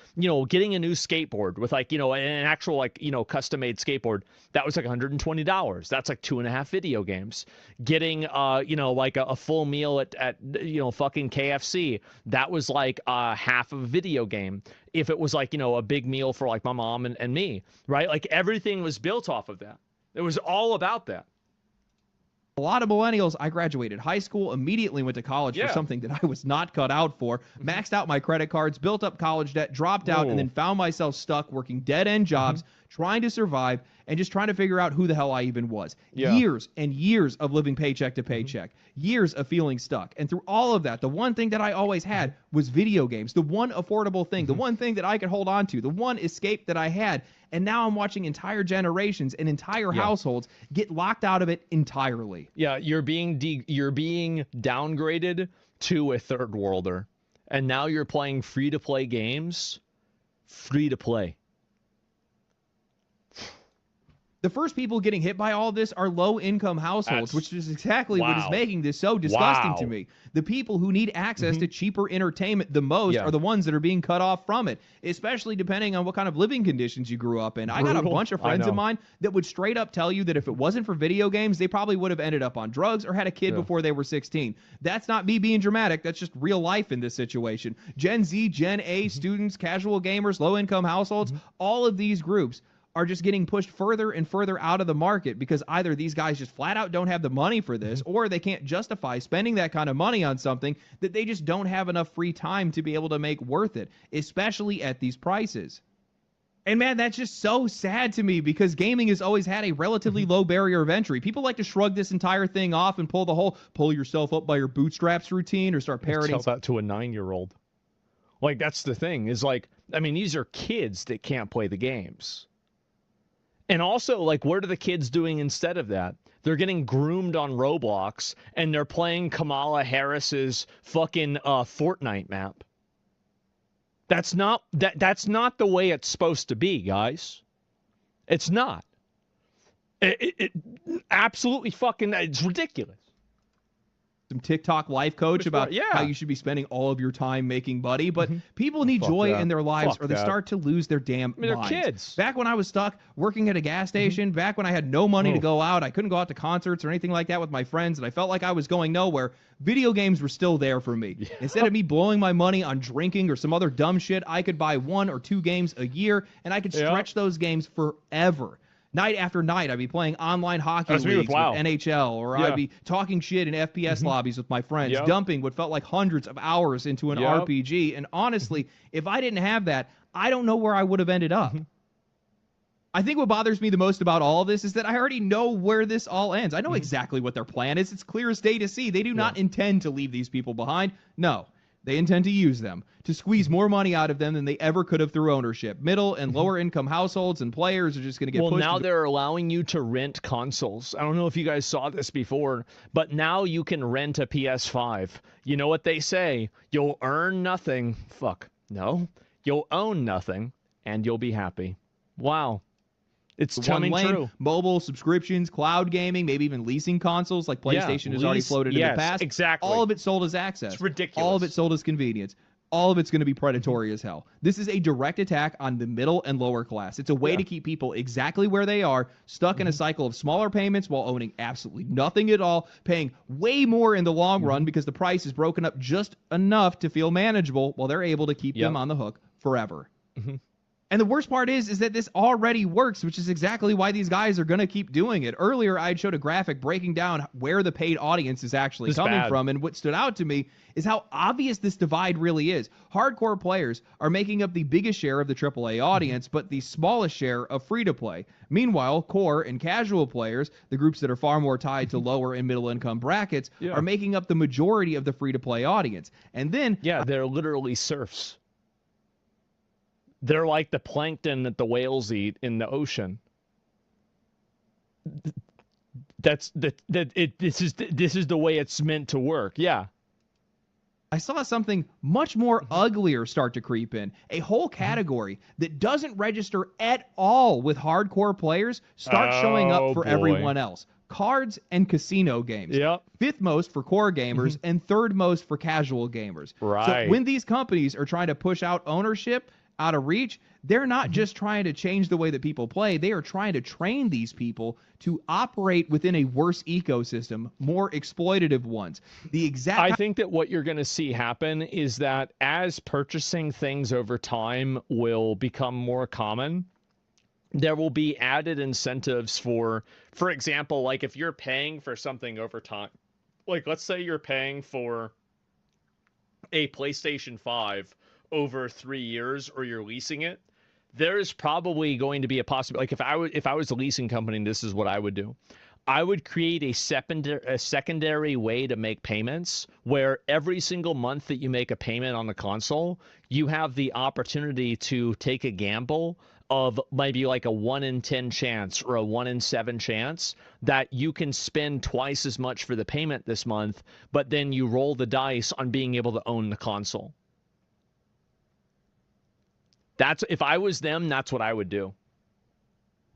getting a new skateboard with like, an actual like, custom-made skateboard, that was like $120. That's like 2.5 video games. Getting like a full meal at fucking KFC, that was like half of a video game. If it was like, a big meal for like my mom and me, right? Like everything was built off of that. It was all about that. A lot of millennials, I graduated high school, immediately went to college for something that I was not cut out for, maxed out my credit cards, built up college debt, dropped out, and then found myself stuck working dead-end jobs, trying to survive, and just trying to figure out who the hell I even was. Years and years of living paycheck to paycheck, years of feeling stuck. And through all of that, the one thing that I always had was video games, the one affordable thing, the one thing that I could hold on to, the one escape that I had. And now I'm watching entire generations and entire households get locked out of it entirely. Yeah, you're being downgraded to a third worlder. And now you're playing free-to-play games. Free-to-play. The first people getting hit by all this are low-income households, which is exactly what is making this so disgusting to me. The people who need access to cheaper entertainment the most are the ones that are being cut off from it, especially depending on what kind of living conditions you grew up in. I got a bunch of friends of mine that would straight up tell you that if it wasn't for video games, they probably would have ended up on drugs or had a kid before they were 16. That's not me being dramatic. That's just real life in this situation. Gen Z, Gen A, students, casual gamers, low-income households, all of these groups are just getting pushed further and further out of the market because either these guys just flat out don't have the money for this, or they can't justify spending that kind of money on something that they just don't have enough free time to be able to make worth it, especially at these prices. And man, that's just so sad to me because gaming has always had a relatively low barrier of entry. People like to shrug this entire thing off and pull the whole pull yourself up by your bootstraps routine or start parroting. Tell that to a 9-year-old. Like, that's the thing, is like, I mean, these are kids that can't play the games. And also, like, what are the kids doing instead of that? They're getting groomed on Roblox, and they're playing Kamala Harris's fucking Fortnite map. That's not the way it's supposed to be, guys. It's not. It absolutely fucking, it's ridiculous. Some TikTok life coach about how you should be spending all of your time making money, but people need joy in their lives or they start to lose their damn minds. They're kids. Back when I was stuck working at a gas station, back when I had no money to go out, I couldn't go out to concerts or anything like that with my friends, and I felt like I was going nowhere, video games were still there for me. Instead of me blowing my money on drinking or some other dumb shit, I could buy 1 or 2 games a year, and I could stretch those games forever. Night after night, I'd be playing online hockey leagues with NHL, or I'd be talking shit in FPS lobbies with my friends, dumping what felt like hundreds of hours into an RPG. And honestly, if I didn't have that, I don't know where I would have ended up. I think what bothers me the most about all of this is that I already know where this all ends. I know exactly what their plan is. It's clear as day to see. They do not intend to leave these people behind. No. They intend to use them to squeeze more money out of them than they ever could have through ownership. Middle and lower income households and players are just going to get pushed. Well, now they're allowing you to rent consoles. I don't know if you guys saw this before, but now you can rent a PS5. You know what they say? You'll earn nothing. Fuck. No. You'll own nothing, and you'll be happy. Wow. It's coming true. Mobile subscriptions, cloud gaming, maybe even leasing consoles like PlayStation has already floated in the past. Exactly. All of it sold as access. It's ridiculous. All of it sold as convenience. All of it's going to be predatory as hell. This is a direct attack on the middle and lower class. It's a way to keep people exactly where they are, stuck in a cycle of smaller payments while owning absolutely nothing at all, paying way more in the long run because the price is broken up just enough to feel manageable while they're able to keep them on the hook forever. And the worst part is that this already works, which is exactly why these guys are going to keep doing it. Earlier, I showed a graphic breaking down where the paid audience is actually coming from, and what stood out to me is how obvious this divide really is. Hardcore players are making up the biggest share of the AAA audience, but the smallest share of free-to-play. Meanwhile, core and casual players, the groups that are far more tied to lower and middle-income brackets, are making up the majority of the free-to-play audience. And then... yeah, they're literally serfs. They're like the plankton that the whales eat in the ocean. This is the way it's meant to work. Yeah. I saw something much more uglier start to creep in. A whole category that doesn't register at all with hardcore players start showing up for everyone else. Cards and casino games. Fifth most for core gamers and third most for casual gamers. So when these companies are trying to push out ownership out of reach, they're not just trying to change the way that people play. They are trying to train these people to operate within a worse ecosystem, more exploitative ones. I think that what you're going to see happen is that as purchasing things over time will become more common, there will be added incentives for example, like if you're paying for something over time, like let's say you're paying for a PlayStation 5 over 3 years, or you're leasing it, there is probably going to be a possibility. Like if I was a leasing company, this is what I would do. I would create a secondary way to make payments where every single month that you make a payment on the console, you have the opportunity to take a gamble of maybe like a 1 in 10 chance or a 1 in 7 chance that you can spend twice as much for the payment this month, but then you roll the dice on being able to own the console. If I was them, that's what I would do.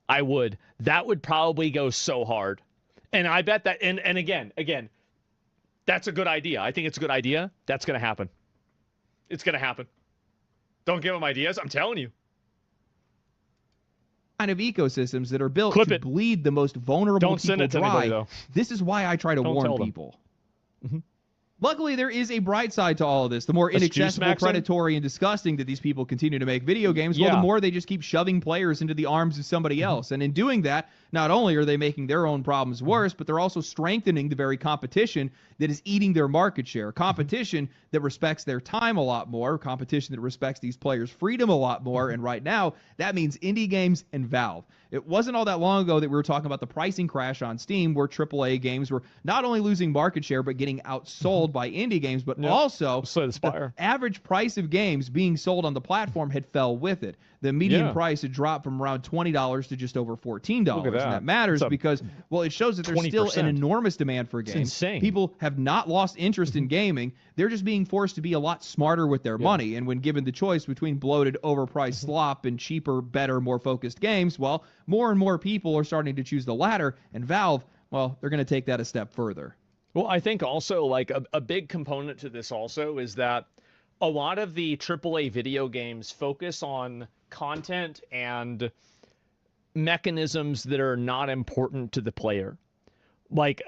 I would. That would probably go so hard. And I bet that, and again, that's a good idea. I think it's a good idea. That's going to happen. It's going to happen. Don't give them ideas. I'm telling you. Kind of ecosystems that are built to bleed the most vulnerable people dry. Anybody, though. This is why I try to warn people. Luckily, there is a bright side to all of this. The more inaccessible, predatory, and disgusting that these people continue to make video games, well, the more they just keep shoving players into the arms of somebody else. And in doing that, not only are they making their own problems worse, but they're also strengthening the very competition that is eating their market share. Competition that respects their time a lot more, competition that respects these players' freedom a lot more, and right now, that means indie games and Valve. It wasn't all that long ago that we were talking about the pricing crash on Steam, where AAA games were not only losing market share, but getting outsold by indie games, but also the average price of games being sold on the platform had fell with it. The median price had dropped from around $20 to just over $14. Look at that. And that matters because, well, it shows that there's 20%. Still an enormous demand for games. It's insane. People have not lost interest in gaming. They're just being forced to be a lot smarter with their money. And when given the choice between bloated, overpriced slop and cheaper, better, more focused games, well, more and more people are starting to choose the latter. And Valve, well, they're going to take that a step further. Well, I think also like a big component to this also is that a lot of the AAA video games focus on content and mechanisms that are not important to the player. Like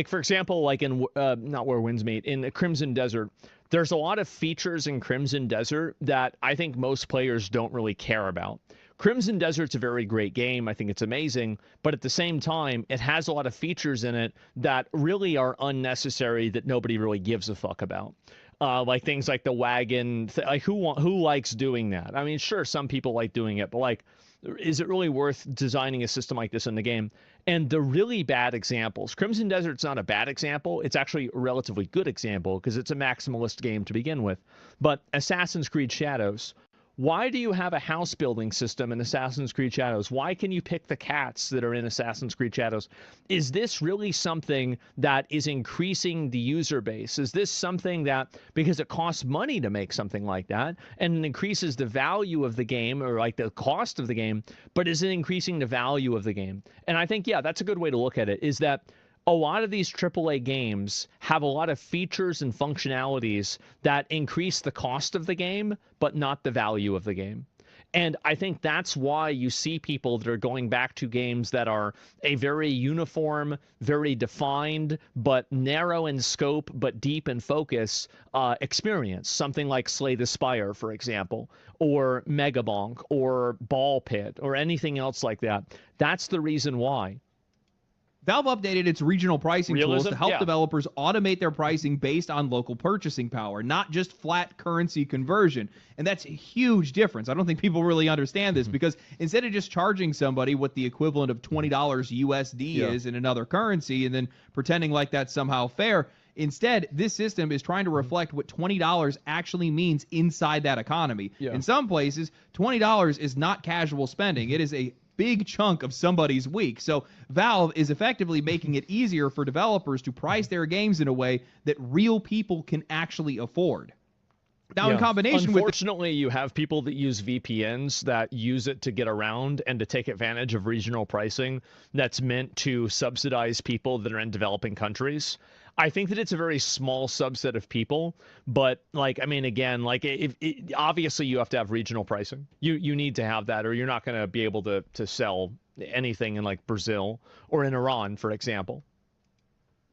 for example, like in not Where Winds Meet, in Crimson Desert, there's a lot of features in Crimson Desert that I think most players don't really care about. Crimson Desert's a very great game. I think it's amazing. But at the same time, it has a lot of features in it that really are unnecessary that nobody really gives a fuck about. Like things like the wagon. Like who likes doing that? I mean, sure, some people like doing it, but like, is it really worth designing a system like this in the game? And the really bad examples, Crimson Desert's not a bad example. It's actually a relatively good example because it's a maximalist game to begin with. But Assassin's Creed Shadows, why do you have a house building system in Assassin's Creed Shadows? Why can you pick the cats that are in Assassin's Creed Shadows? Is this really something that is increasing the user base? Is this something that, because it costs money to make something like that, and it increases the value of the game, or like the cost of the game, but is it increasing the value of the game? And I think, yeah, that's a good way to look at it, is that a lot of these AAA games have a lot of features and functionalities that increase the cost of the game, but not the value of the game. And I think that's why you see people that are going back to games that are a very uniform, very defined, but narrow in scope, but deep in focus experience. Something like Slay the Spire, for example, or Megabonk, or Ball Pit, or anything else like that. That's the reason why. Valve updated its regional pricing tools to help developers automate their pricing based on local purchasing power, not just flat currency conversion. And that's a huge difference. I don't think people really understand this because instead of just charging somebody what the equivalent of $20 USD is in another currency and then pretending like that's somehow fair, instead, this system is trying to reflect what $20 actually means inside that economy. In some places, $20 is not casual spending. It is a big chunk of somebody's week. So Valve is effectively making it easier for developers to price their games in a way that real people can actually afford. Now, in combination with... Unfortunately, you have people that use VPNs that use it to get around and to take advantage of regional pricing that's meant to subsidize people that are in developing countries. I think that it's a very small subset of people, but like, I mean, again, like obviously you have to have regional pricing. You need to have that, or you're not going to be able to sell anything in like Brazil or in Iran, for example.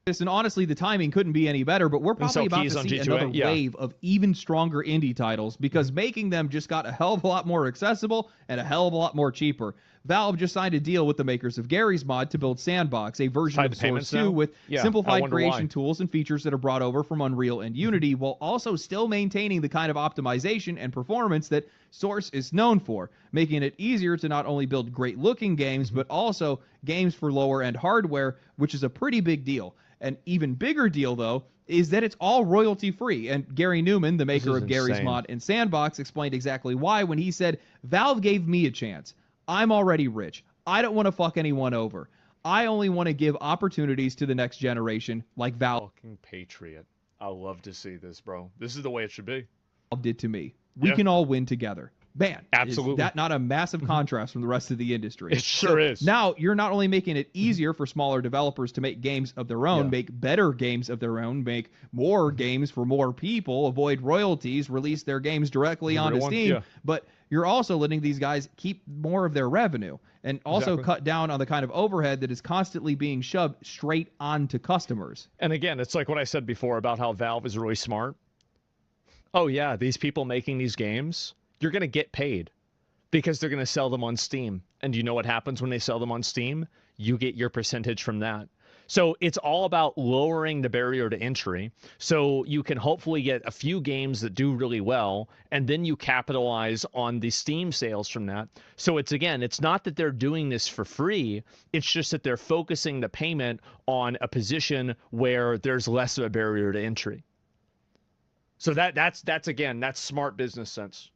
And honestly, the timing couldn't be any better, but we're probably about to see another wave of even stronger indie titles because making them just got a hell of a lot more accessible and a hell of a lot more cheaper. Valve just signed a deal with the makers of Garry's Mod to build Sandbox, a version of Source 2 with simplified creation tools and features that are brought over from Unreal and Unity, while also still maintaining the kind of optimization and performance that Source is known for, making it easier to not only build great-looking games, but also games for lower-end hardware, which is a pretty big deal. An even bigger deal, though, is that it's all royalty-free. And Gary Newman, the maker of Garry's Mod and Sandbox, explained exactly why when he said, "Valve gave me a chance. I'm already rich. I don't want to fuck anyone over. I only want to give opportunities to the next generation like Valve." Fucking patriot. I love to see this, bro. This is the way it should be. Did to me. We can all win together. Man, absolutely. Is that not a massive contrast from the rest of the industry? It sure is. Now, you're not only making it easier for smaller developers to make games of their own, make better games of their own, make more games for more people, avoid royalties, release their games directly onto Steam, but you're also letting these guys keep more of their revenue. and also Exactly. cut down on the kind of overhead that is constantly being shoved straight onto customers. And again, it's like what I said before about how Valve is really smart. Oh yeah, these people making these games, you're going to get paid because they're going to sell them on Steam. And you know what happens when they sell them on Steam? You get your percentage from that. So it's all about lowering the barrier to entry so you can hopefully get a few games that do really well, and then you capitalize on the Steam sales from that. So it's not that they're doing this for free. It's just that they're focusing the payment on a position where there's less of a barrier to entry. So that's smart business sense.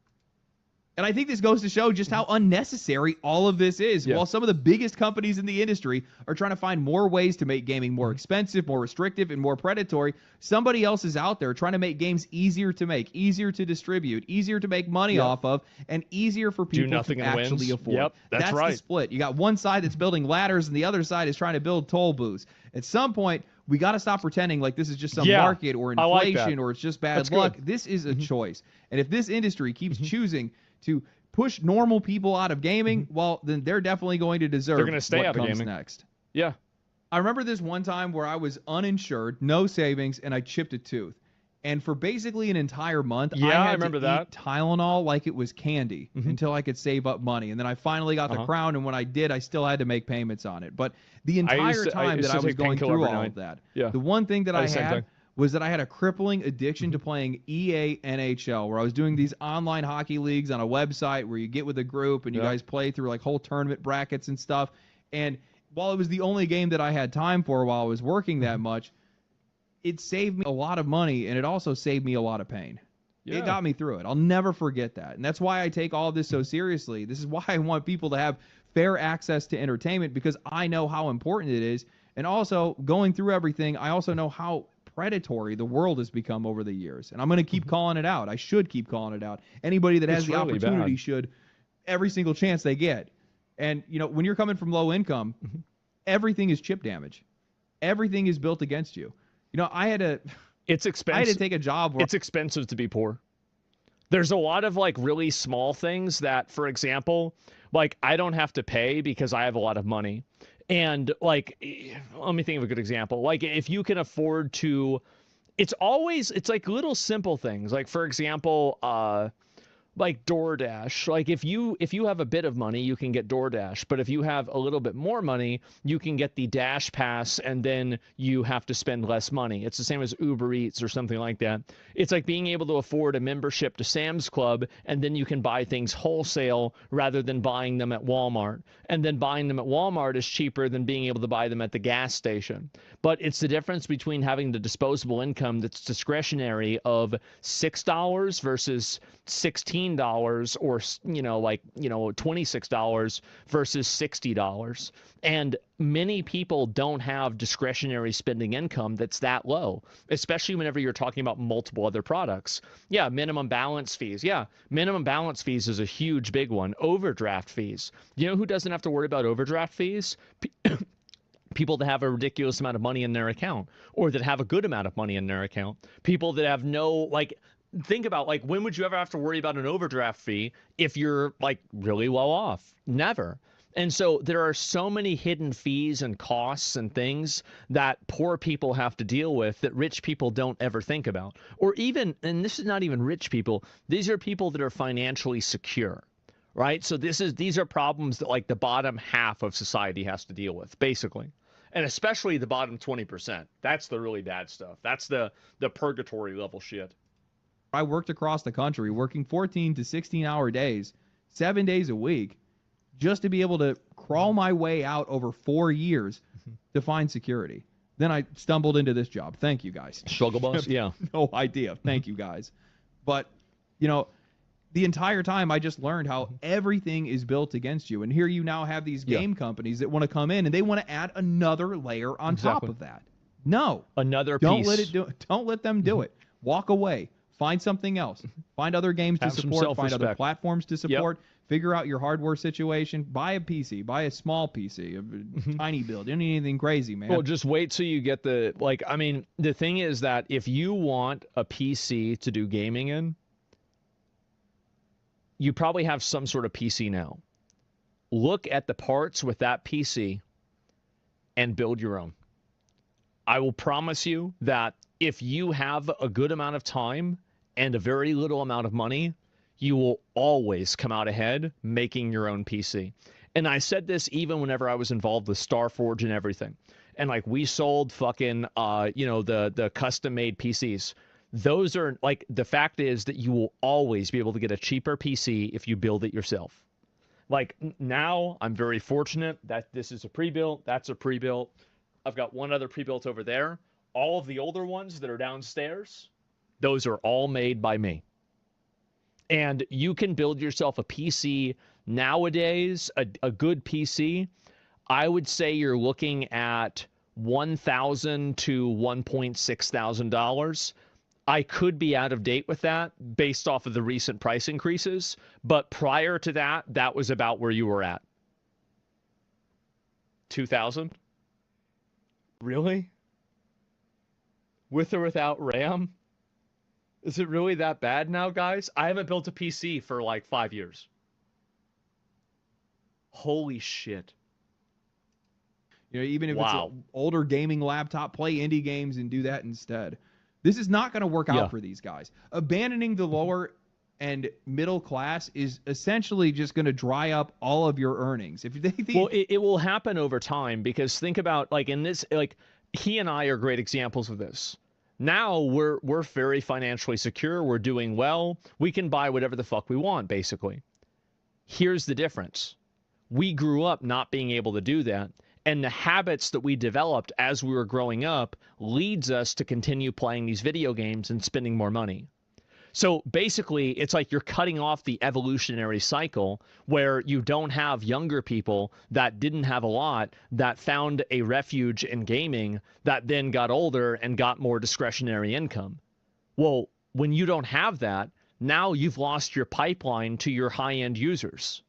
And I think this goes to show just how unnecessary all of this is. Yeah. While some of the biggest companies in the industry are trying to find more ways to make gaming more expensive, more restrictive, and more predatory, somebody else is out there trying to make games easier to make, easier to distribute, easier to make money off of, and easier for people to actually afford. Yep, that's right. The split. You got one side that's building ladders, and the other side is trying to build toll booths. At some point, we got to stop pretending like this is just some market or inflation or it's just bad luck. This is a choice. And if this industry keeps choosing to push normal people out of gaming, well, then they're definitely going to deserve They're going to stay what out of comes gaming next. Yeah. I remember this one time where I was uninsured, no savings, and I chipped a tooth. And for basically an entire month, I had remember to eat Tylenol like it was candy until I could save up money. And then I finally got the crown, and when I did, I still had to make payments on it. But the entire time that I was going through all of that, the one thing that I had was that I had a crippling addiction to playing EA NHL, where I was doing these online hockey leagues on a website where you get with a group and you guys play through like whole tournament brackets and stuff. And while it was the only game that I had time for while I was working that much, it saved me a lot of money, and it also saved me a lot of pain. Yeah. It got me through it. I'll never forget that. And that's why I take all of this so seriously. This is why I want people to have fair access to entertainment, because I know how important it is. And also, going through everything, I also know how predatory the world has become over the years. And I'm going to keep calling it out. I should keep calling it out. Anybody that has the really opportunity bad. should, every single chance they get. And, you know, when you're coming from low income, everything is chip damage. Everything is built against you. You know, it's expensive. I had to take a job where it's expensive to be poor. There's a lot of like really small things that, for example, like I don't have to pay because I have a lot of money. And like, let me think of a good example. Like if you can afford to, it's like little simple things. Like for example, like DoorDash. Like if you have a bit of money, you can get DoorDash. But if you have a little bit more money, you can get the Dash Pass, and then you have to spend less money. It's the same as Uber Eats or something like that. It's like being able to afford a membership to Sam's Club, and then you can buy things wholesale rather than buying them at Walmart. And then buying them at Walmart is cheaper than being able to buy them at the gas station. But it's the difference between having the disposable income that's discretionary of $6 versus $16 or $26 versus $60. And many people don't have discretionary spending income that's that low, especially whenever you're talking about multiple other products. Yeah, minimum balance fees. Yeah, minimum balance fees is a huge big one. Overdraft fees. You know who doesn't have to worry about overdraft fees? People that have a ridiculous amount of money in their account, or that have a good amount of money in their account. People that have think about, like, when would you ever have to worry about an overdraft fee if you're, like, really well off? Never. And so there are so many hidden fees and costs and things that poor people have to deal with that rich people don't ever think about. Or even, and this is not even rich people, these are people that are financially secure, right? So these are problems that, like, the bottom half of society has to deal with, basically. And especially the bottom 20%. That's the really bad stuff. That's the purgatory level shit. I worked across the country working 14 to 16-hour days, 7 days a week, just to be able to crawl my way out over 4 years to find security. Then I stumbled into this job. Thank you, guys. Struggle bus? Yeah. No idea. Thank you, guys. But, you know, the entire time I just learned how everything is built against you. And here you now have these game companies that want to come in and they want to add another layer on top of that. No. Another Don't piece. Don't let them do it. Walk away. Find something else. Find other games to support. Find other platforms to support. Figure out your hardware situation. Buy a PC. Buy a small PC. A tiny build. You don't need anything crazy, man. Well, just wait till you get the, like, I mean, the thing is that if you want a PC to do gaming in, you probably have some sort of PC now. look at the parts with that PC and build your own. I will promise you that if you have a good amount of time and a very little amount of money, you will always come out ahead making your own PC. And I said this even whenever I was involved with Starforge and everything. And like we sold fucking, you know, the custom-made PCs. Those are like, the fact is that you will always be able to get a cheaper PC if you build it yourself. Like now, I'm very fortunate that this is a pre-built, that's a pre-built. I've got one other pre-built over there. All of the older ones that are downstairs, those are all made by me. And you can build yourself a PC nowadays, a good PC. I would say you're looking at $1,000 to $1,600. I could be out of date with that based off of the recent price increases, but prior to that, that was about where you were at. 2,000? Really? With or without RAM? Is it really that bad now, guys? I haven't built a PC for like 5 years. Holy shit. You know, even if it's an older gaming laptop, play indie games and do that instead. This is not going to work out for these guys. Abandoning the lower and middle class is essentially just going to dry up all of your earnings. If they well, it will happen over time, because think about, like, in this, like, he and I are great examples of this. Now we're very financially secure. We're doing well. We can buy whatever the fuck we want, basically. Here's the difference. We grew up not being able to do that. And the habits that we developed as we were growing up leads us to continue playing these video games and spending more money. So basically, it's like you're cutting off the evolutionary cycle where you don't have younger people that didn't have a lot that found a refuge in gaming that then got older and got more discretionary income. Well, when you don't have that, now you've lost your pipeline to your high-end users.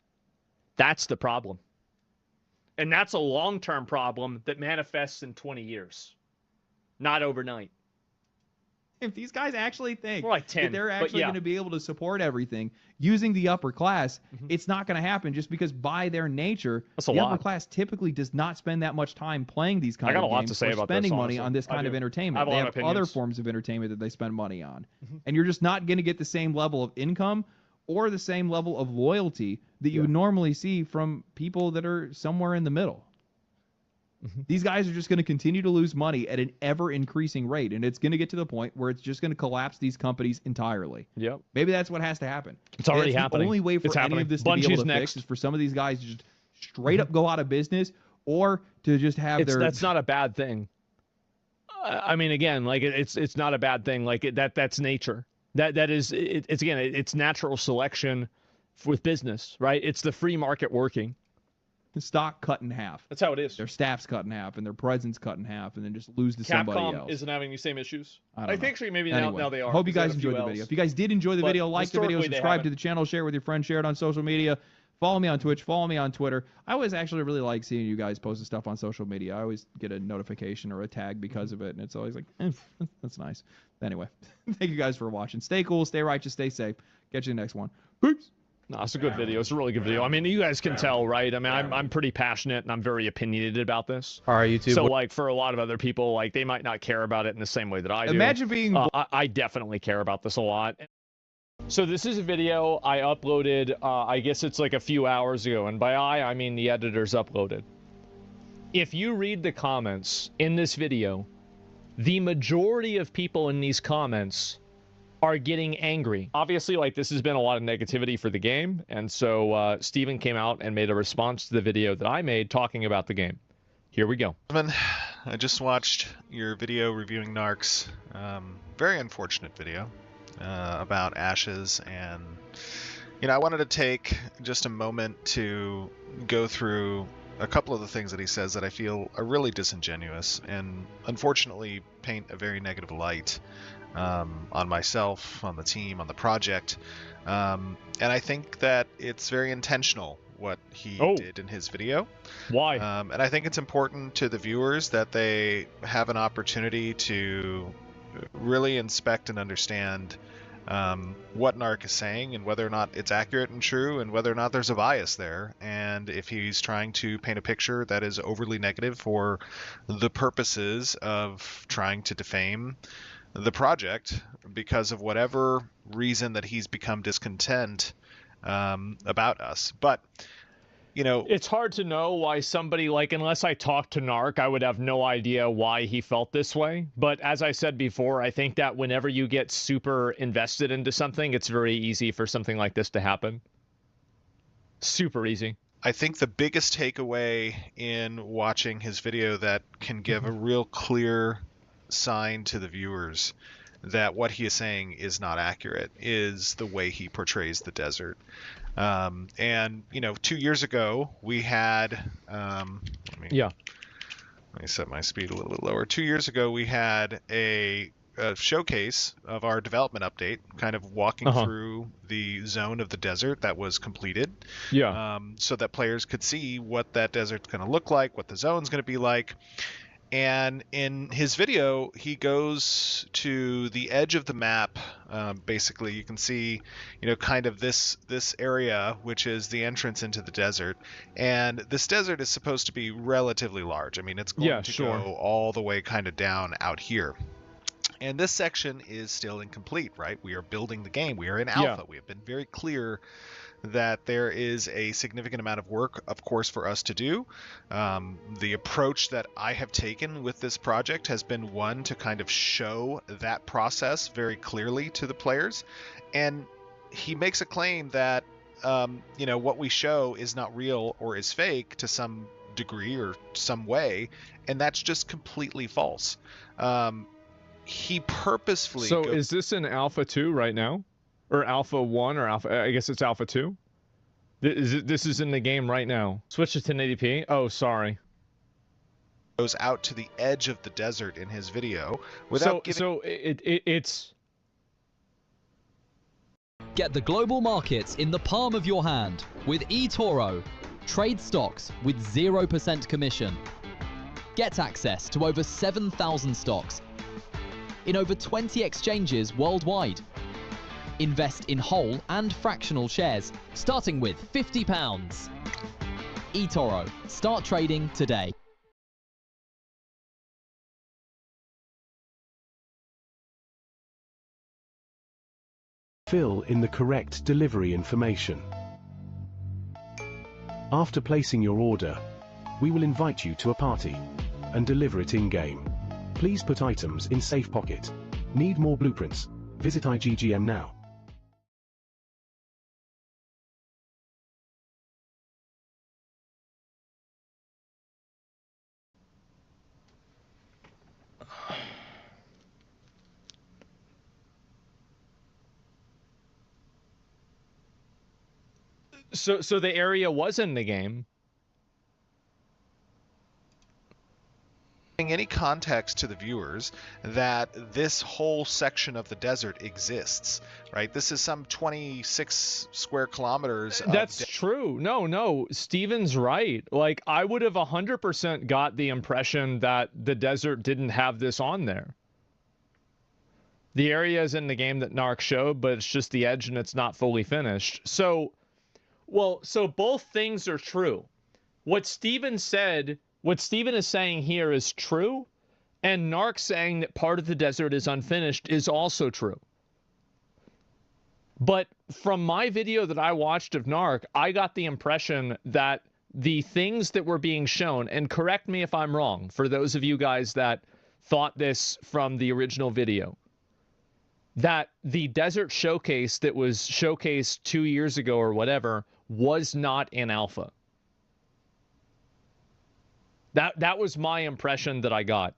That's the problem. And that's a long-term problem that manifests in 20 years, not overnight. If these guys actually think like 10, that they're actually going to be able to support everything using the upper class, it's not going to happen, just because by their nature, the upper class typically does not spend that much time playing these kind of games. I got a lot to say about spending this, money on this kind of entertainment. They have other forms of entertainment that they spend money on. And you're just not going to get the same level of income or the same level of loyalty that you would normally see from people that are somewhere in the middle. These guys are just going to continue to lose money at an ever-increasing rate, and it's going to get to the point where it's just going to collapse these companies entirely. Yep. Maybe that's what has to happen. It's already happening. The only way for any of this to be able to fix is for some of these guys to just straight up go out of business, or to just have their... That's not a bad thing. I mean, again, like it's not a bad thing. Like that's nature. That is it's again, it's natural selection with business, right? It's the free market working. The stock cut in half. That's how it is. Their staff's cut in half, and their presence cut in half, and then just lose to somebody else. Capcom isn't having the same issues. I think actually maybe anyway, now they are. Hope you guys enjoyed the video. If you guys did enjoy the video, like the video, subscribe to the the channel, share it with your friends, share it on social media. Follow me on Twitch, follow me on Twitter. I always actually really like seeing you guys post stuff on social media. I always get a notification or a tag because of it, and it's always like, that's nice. Anyway, thank you guys for watching. Stay cool, stay righteous, stay safe. Catch you in the next one. Peace. No, it's a good video. It's a really good video. I mean, you guys can tell, right? I mean, I'm pretty passionate and I'm very opinionated about this. All right, YouTube. So, like, for a lot of other people, like, they might not care about it in the same way that I do. Imagine being... I definitely care about this a lot. So this is a video I uploaded, I guess it's like a few hours ago. And by I mean the editors uploaded. If you read the comments in this video, the majority of people in these comments are getting angry. Obviously, like, this has been a lot of negativity for the game, and so Steven came out and made a response to the video that I made talking about the game. Here we go. I just watched your video reviewing Narcs. Very unfortunate video about Ashes, and you know, I wanted to take just a moment to go through a couple of the things that he says that I feel are really disingenuous and unfortunately paint a very negative light on myself, on the team, on the project. And I think that it's very intentional what he did in his video. Why? And I think it's important to the viewers that they have an opportunity to really inspect and understand what Narc is saying and whether or not it's accurate and true and whether or not there's a bias there, and if he's trying to paint a picture that is overly negative for the purposes of trying to defame the project because of whatever reason that he's become discontent about us. But you know, it's hard to know why somebody, like, unless I talked to Narc, I would have no idea why he felt this way. But as I said before, I think that whenever you get super invested into something, it's very easy for something like this to happen. Super easy. I think the biggest takeaway in watching his video that can give a real clear sign to the viewers that what he is saying is not accurate is the way he portrays the desert. And you know, 2 years ago we had let me set my speed a little bit lower. 2 years ago we had a showcase of our development update, kind of walking through the zone of the desert that was completed, so that players could see what that desert's going to look like, what the zone's going to be like. And in his video, he goes to the edge of the map. Basically, you can see, you know, kind of this area, which is the entrance into the desert. And this desert is supposed to be relatively large. I mean, it's going to go all the way kind of down out here. And this section is still incomplete, right? We are building the game. We are in alpha. We have been very clear that there is a significant amount of work, of course, for us to do. The approach that I have taken with this project has been one to kind of show that process very clearly to the players. And he makes a claim that, you know, what we show is not real or is fake to some degree or some way, and that's just completely false. He purposefully... So is this in Alpha 2 right now? Or Alpha 1 or Alpha... I guess it's Alpha 2? This is in the game right now. Switch to 1080p? Oh, sorry. Goes out to the edge of the desert in his video without giving... So it's... Get the global markets in the palm of your hand with eToro. Trade stocks with 0% commission. Get access to over 7,000 stocks in over 20 exchanges worldwide. Invest in whole and fractional shares, starting with £50. eToro. Start trading today. Fill in the correct delivery information. After placing your order, we will invite you to a party and deliver it in-game. Please put items in safe pocket. Need more blueprints? Visit IGGM now. So the area was in the game. Any context to the viewers that this whole section of the desert exists, right? This is some 26 square kilometers. That's true. No, Steven's right. Like, I would have 100% got the impression that the desert didn't have this on there. The area is in the game that Narc showed, but it's just the edge and it's not fully finished. So both things are true. What Steven is saying here is true, and Narc saying that part of the desert is unfinished is also true. But from my video that I watched of Narc, I got the impression that the things that were being shown, and correct me if I'm wrong, for those of you guys that thought this from the original video, that the desert showcase that was showcased 2 years ago or whatever was not in alpha. That was my impression that I got.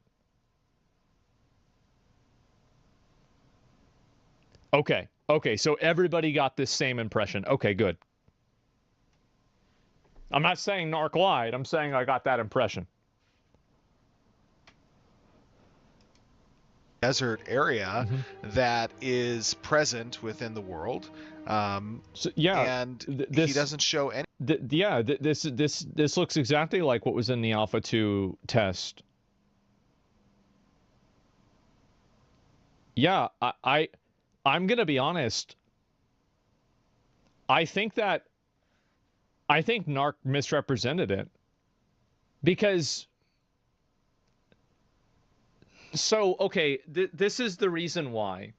Okay, so everybody got this same impression. Okay, good. I'm not saying Narc lied. I'm saying I got that impression. Desert area that is present within the world. And he doesn't show any. This looks exactly like what was in the Alpha 2 test. Yeah, I'm going to be honest. I think Narc misrepresented it. Because, so, okay, this is the reason why.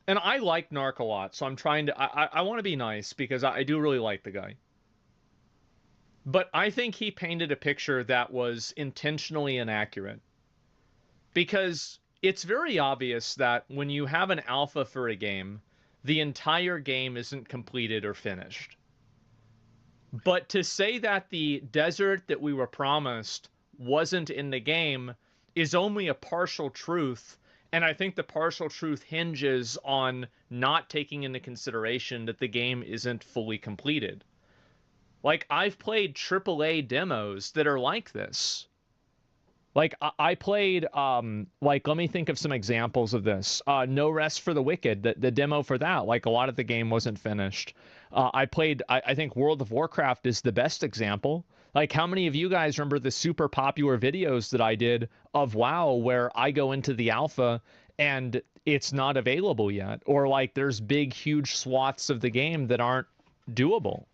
And I like Narc a lot, so I'm trying to, I want to be nice because I do really like the guy. But I think he painted a picture that was intentionally inaccurate. Because it's very obvious that when you have an alpha for a game, the entire game isn't completed or finished. But to say that the desert that we were promised wasn't in the game is only a partial truth. And I think the partial truth hinges on not taking into consideration that the game isn't fully completed. Like, I've played AAA demos that are like this. Like, I played, like, let me think of some examples of this. No Rest for the Wicked, the demo for that. Like, a lot of the game wasn't finished. I played, I think World of Warcraft is the best example. Like, how many of you guys remember the super popular videos that I did of WoW where I go into the alpha and it's not available yet? Or, like, there's big, huge swaths of the game that aren't doable.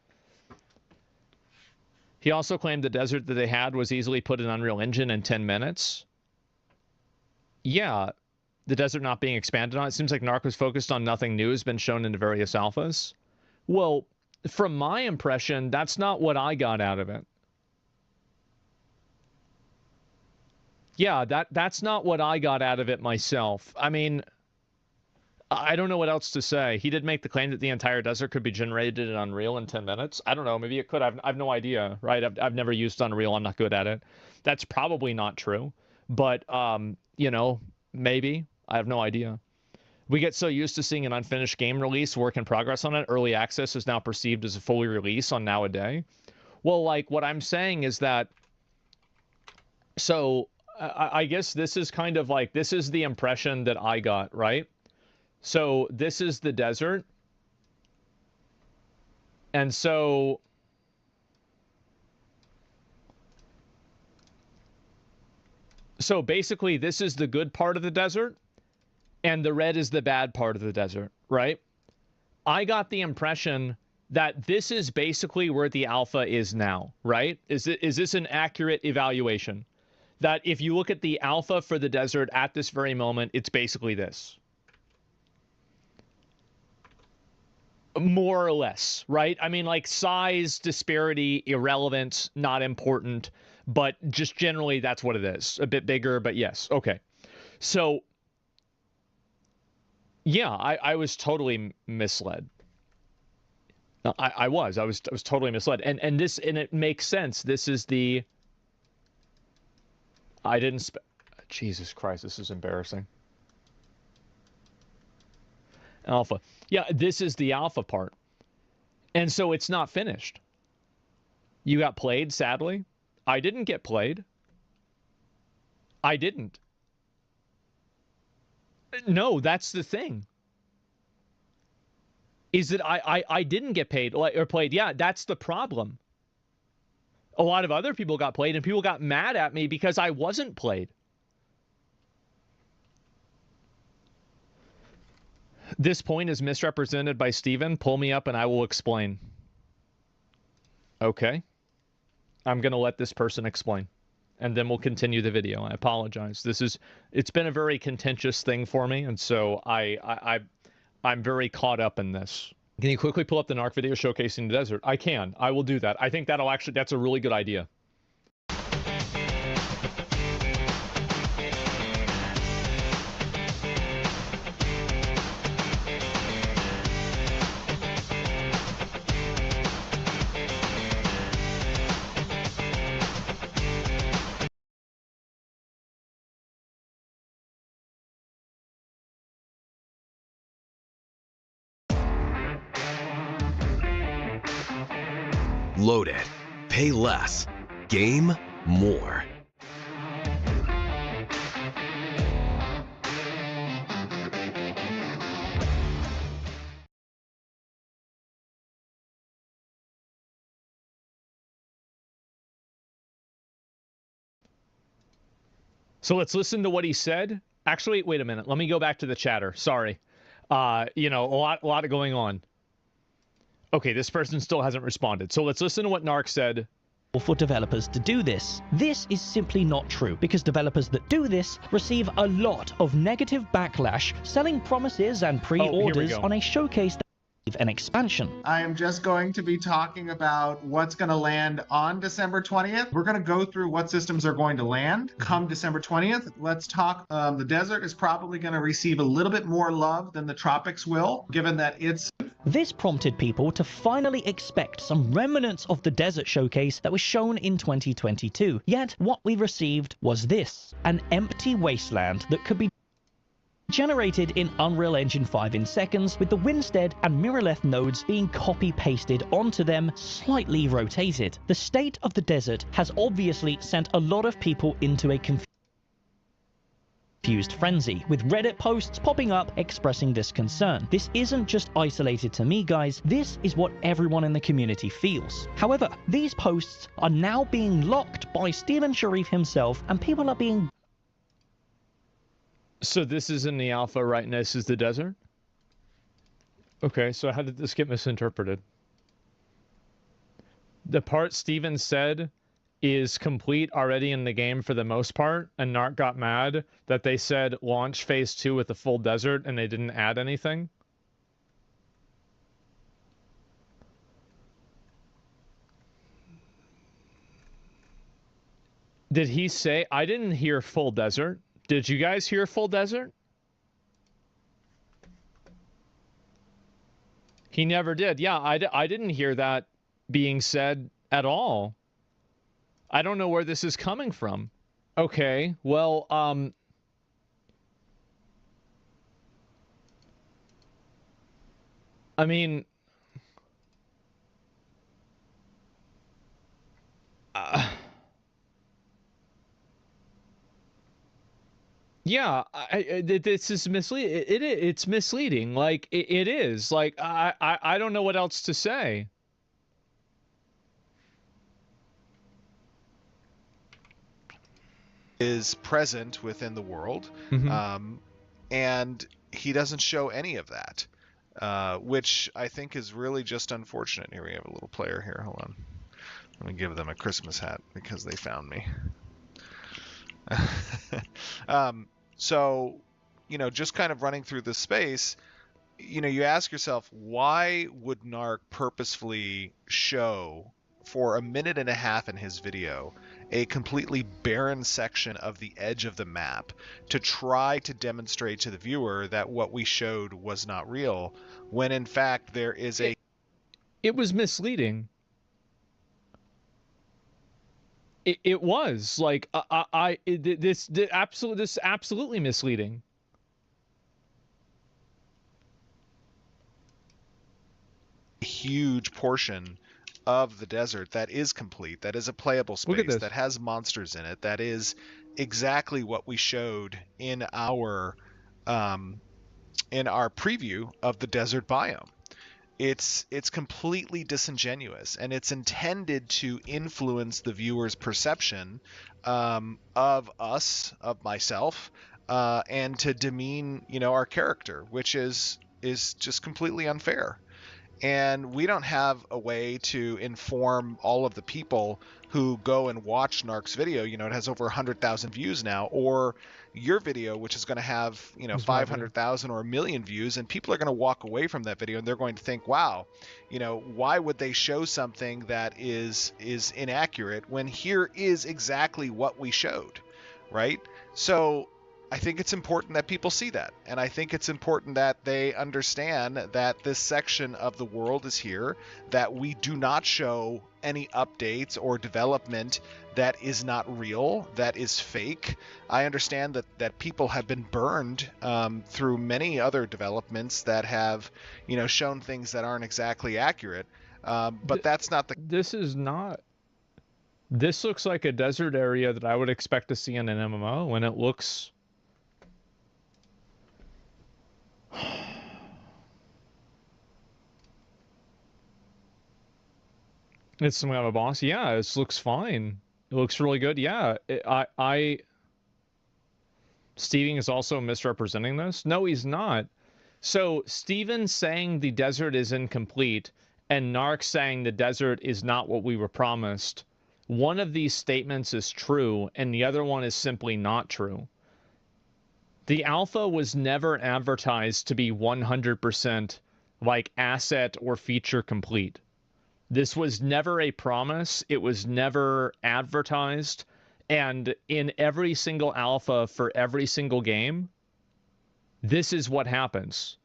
He also claimed the desert that they had was easily put in Unreal Engine in 10 minutes. Yeah, the desert not being expanded on. It seems like Narc was focused on nothing new has been shown in the various alphas. Well, from my impression, that's not what I got out of it. Yeah, that's not what I got out of it myself. I mean, I don't know what else to say. He did make the claim that the entire desert could be generated in Unreal in 10 minutes. I don't know. Maybe it could. I've no idea, right? I've never used Unreal. I'm not good at it. That's probably not true. But, you know, maybe. I have no idea. We get so used to seeing an unfinished game release, work in progress on it. Early access is now perceived as a fully release on Nowadays. Well, like, what I'm saying is that... So, I guess this is kind of like... This is the impression that I got, right? So this is the desert. And so basically this is the good part of the desert and the red is the bad part of the desert, right? I got the impression that this is basically where the alpha is now, right? Is this an accurate evaluation? That if you look at the alpha for the desert at this very moment, it's basically this. More or less, right? I mean, like, size, disparity, irrelevant, not important, but just generally that's what it is. A bit bigger, but yes. Okay. So, yeah, I was totally misled. I was totally misled. And it makes sense. This is the... Jesus Christ, this is embarrassing. Alpha. Yeah, this is the alpha part. And so it's not finished. You got played, sadly. I didn't get played. I didn't. No, that's the thing. Is that I didn't get paid or played. Yeah, that's the problem. A lot of other people got played and people got mad at me because I wasn't played. This point is misrepresented by Steven. Pull me up and I will explain. Okay. I'm going to let this person explain. And then we'll continue the video. I apologize. It's been a very contentious thing for me. And so I'm very caught up in this. Can you quickly pull up the Narc video showcasing the desert? I can. I will do that. I think that's a really good idea. Loaded. Pay less. Game more. So let's listen to what he said. Actually, wait a minute. Let me go back to the chatter. Sorry. You know, a lot going on. Okay, this person still hasn't responded. So let's listen to what Narc said. For developers to do this. This is simply not true, because developers that do this receive a lot of negative backlash, selling promises and pre-orders on a showcase that an expansion. I am just going to be talking about what's going to land on December 20th. We're going to go through what systems are going to land come December 20th. Let's talk. The desert is probably going to receive a little bit more love than the tropics will, given that it's... This prompted people to finally expect some remnants of the desert showcase that was shown in 2022. Yet, what we received was this, an empty wasteland that could be generated in Unreal Engine 5 in seconds, with the Winstead and Mirrorleth nodes being copy-pasted onto them, slightly rotated. The state of the desert has obviously sent a lot of people into a confused frenzy, with Reddit posts popping up expressing this concern. This isn't just isolated to me, guys. This is what everyone in the community feels. However, these posts are now being locked by Steven Sharif himself, and people are being... So this is in the alpha right now. This is the desert? Okay, so how did this get misinterpreted? The part Steven said is complete already in the game for the most part, and Narc got mad that they said launch phase 2 with the full desert and they didn't add anything. Did he say... I didn't hear full desert. Did you guys hear full desert? He never did. Yeah, I didn't hear that being said at all. I don't know where this is coming from. Okay, well, I mean... yeah, this is misleading. It's misleading. Like, it is. Like, I don't know what else to say. Is present within the world, and he doesn't show any of that, which I think is really just unfortunate. Here we have a little player here. Hold on. Let me give them a Christmas hat because they found me. So, you know, just kind of running through this space, you know, you ask yourself, why would Narc purposefully show for 1.5 minutes in his video a completely barren section of the edge of the map to try to demonstrate to the viewer that what we showed was not real, when in fact there is a... It was misleading. It was like this absolutely misleading. Huge portion of the desert that is complete, that is a playable space, that has monsters in it, that is exactly what we showed in our preview of the desert biome. It's completely disingenuous, and it's intended to influence the viewer's perception of us, of myself, and to demean, you know, our character, which is just completely unfair. And we don't have a way to inform all of the people who go and watch Narc's video. You know, it has over 100,000 views now, or your video, which is going to have, you know, 500,000 or 1 million views, and people are going to walk away from that video and they're going to think, wow, you know, why would they show something that is inaccurate when here is exactly what we showed, right? So I think it's important that people see that, and I think it's important that they understand that this section of the world is here, that we do not show any updates or development that is not real, that is fake. I understand that people have been burned through many other developments that have, you know, shown things that aren't exactly accurate, but that's not the... This is not... This looks like a desert area that I would expect to see in an MMO, when it looks... It's some kind of a boss. Yeah, this looks fine. It looks really good. Yeah, Steven is also misrepresenting this. No, he's not. So Steven saying the desert is incomplete and Narc saying the desert is not what we were promised, one of these statements is true and the other one is simply not true. The alpha was never advertised to be 100% like asset or feature complete. This was never a promise. It was never advertised. And in every single alpha for every single game, this is what happens.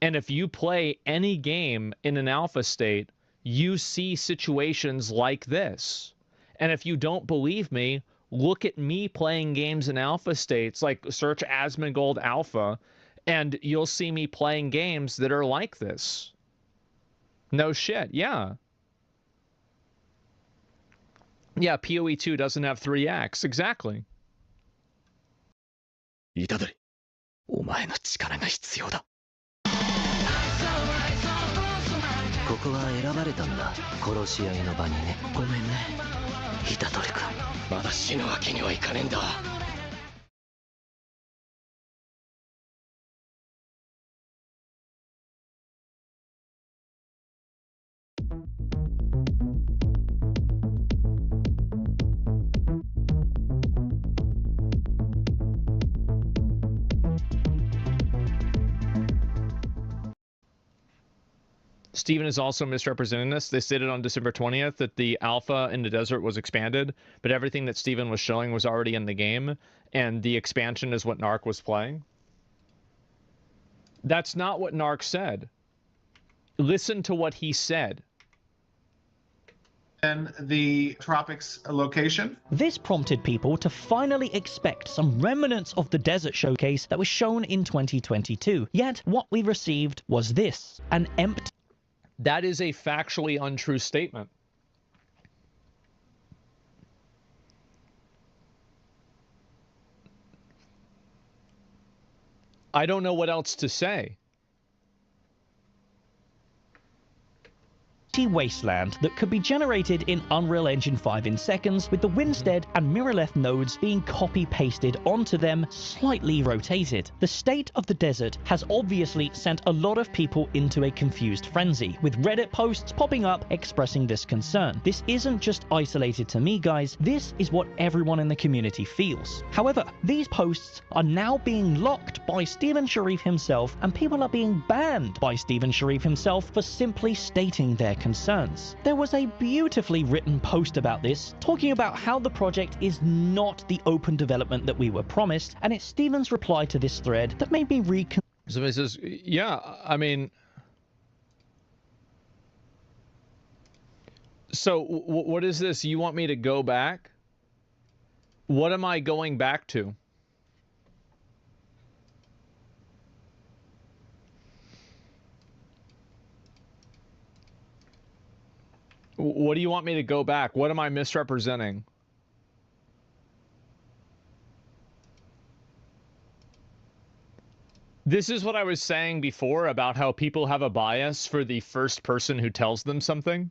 And if you play any game in an alpha state, you see situations like this. And if you don't believe me, look at me playing games in alpha states, like search Asmongold Alpha, and you'll see me playing games that are like this. No shit, yeah. Yeah, PoE 2 doesn't have 3 acts, exactly. 虎杖、お前の力が必要だ。ここは選ばれたんだ。殺し合いの場にね。ごめんね。虎杖君、まだ死ぬわけにはいかねえんだ。Steven is also misrepresenting this. They stated on December 20th that the alpha in the desert was expanded, but everything that Steven was showing was already in the game, and the expansion is what Narc was playing. That's not what Narc said. Listen to what he said. And the Tropics location. This prompted people to finally expect some remnants of the desert showcase that was shown in 2022. Yet, what we received was this, an empty... That is a factually untrue statement. I don't know what else to say. wasteland that could be generated in Unreal Engine 5 in seconds, with the Winstead and Mirrorleth nodes being copy-pasted onto them, slightly rotated. The state of the desert has obviously sent a lot of people into a confused frenzy, with Reddit posts popping up expressing this concern. This isn't just isolated to me, guys, this is what everyone in the community feels. However, these posts are now being locked by Steven Sharif himself, and people are being banned by Steven Sharif himself for simply stating their concerns. There was a beautifully written post about this, talking about how the project is not the open development that we were promised, and it's Steven's reply to this thread that made me reconsider. Somebody says, yeah, I mean... So, what is this? You want me to go back? What am I going back to? What do you want me to go back? What am I misrepresenting? This is what I was saying before about how people have a bias for the first person who tells them something.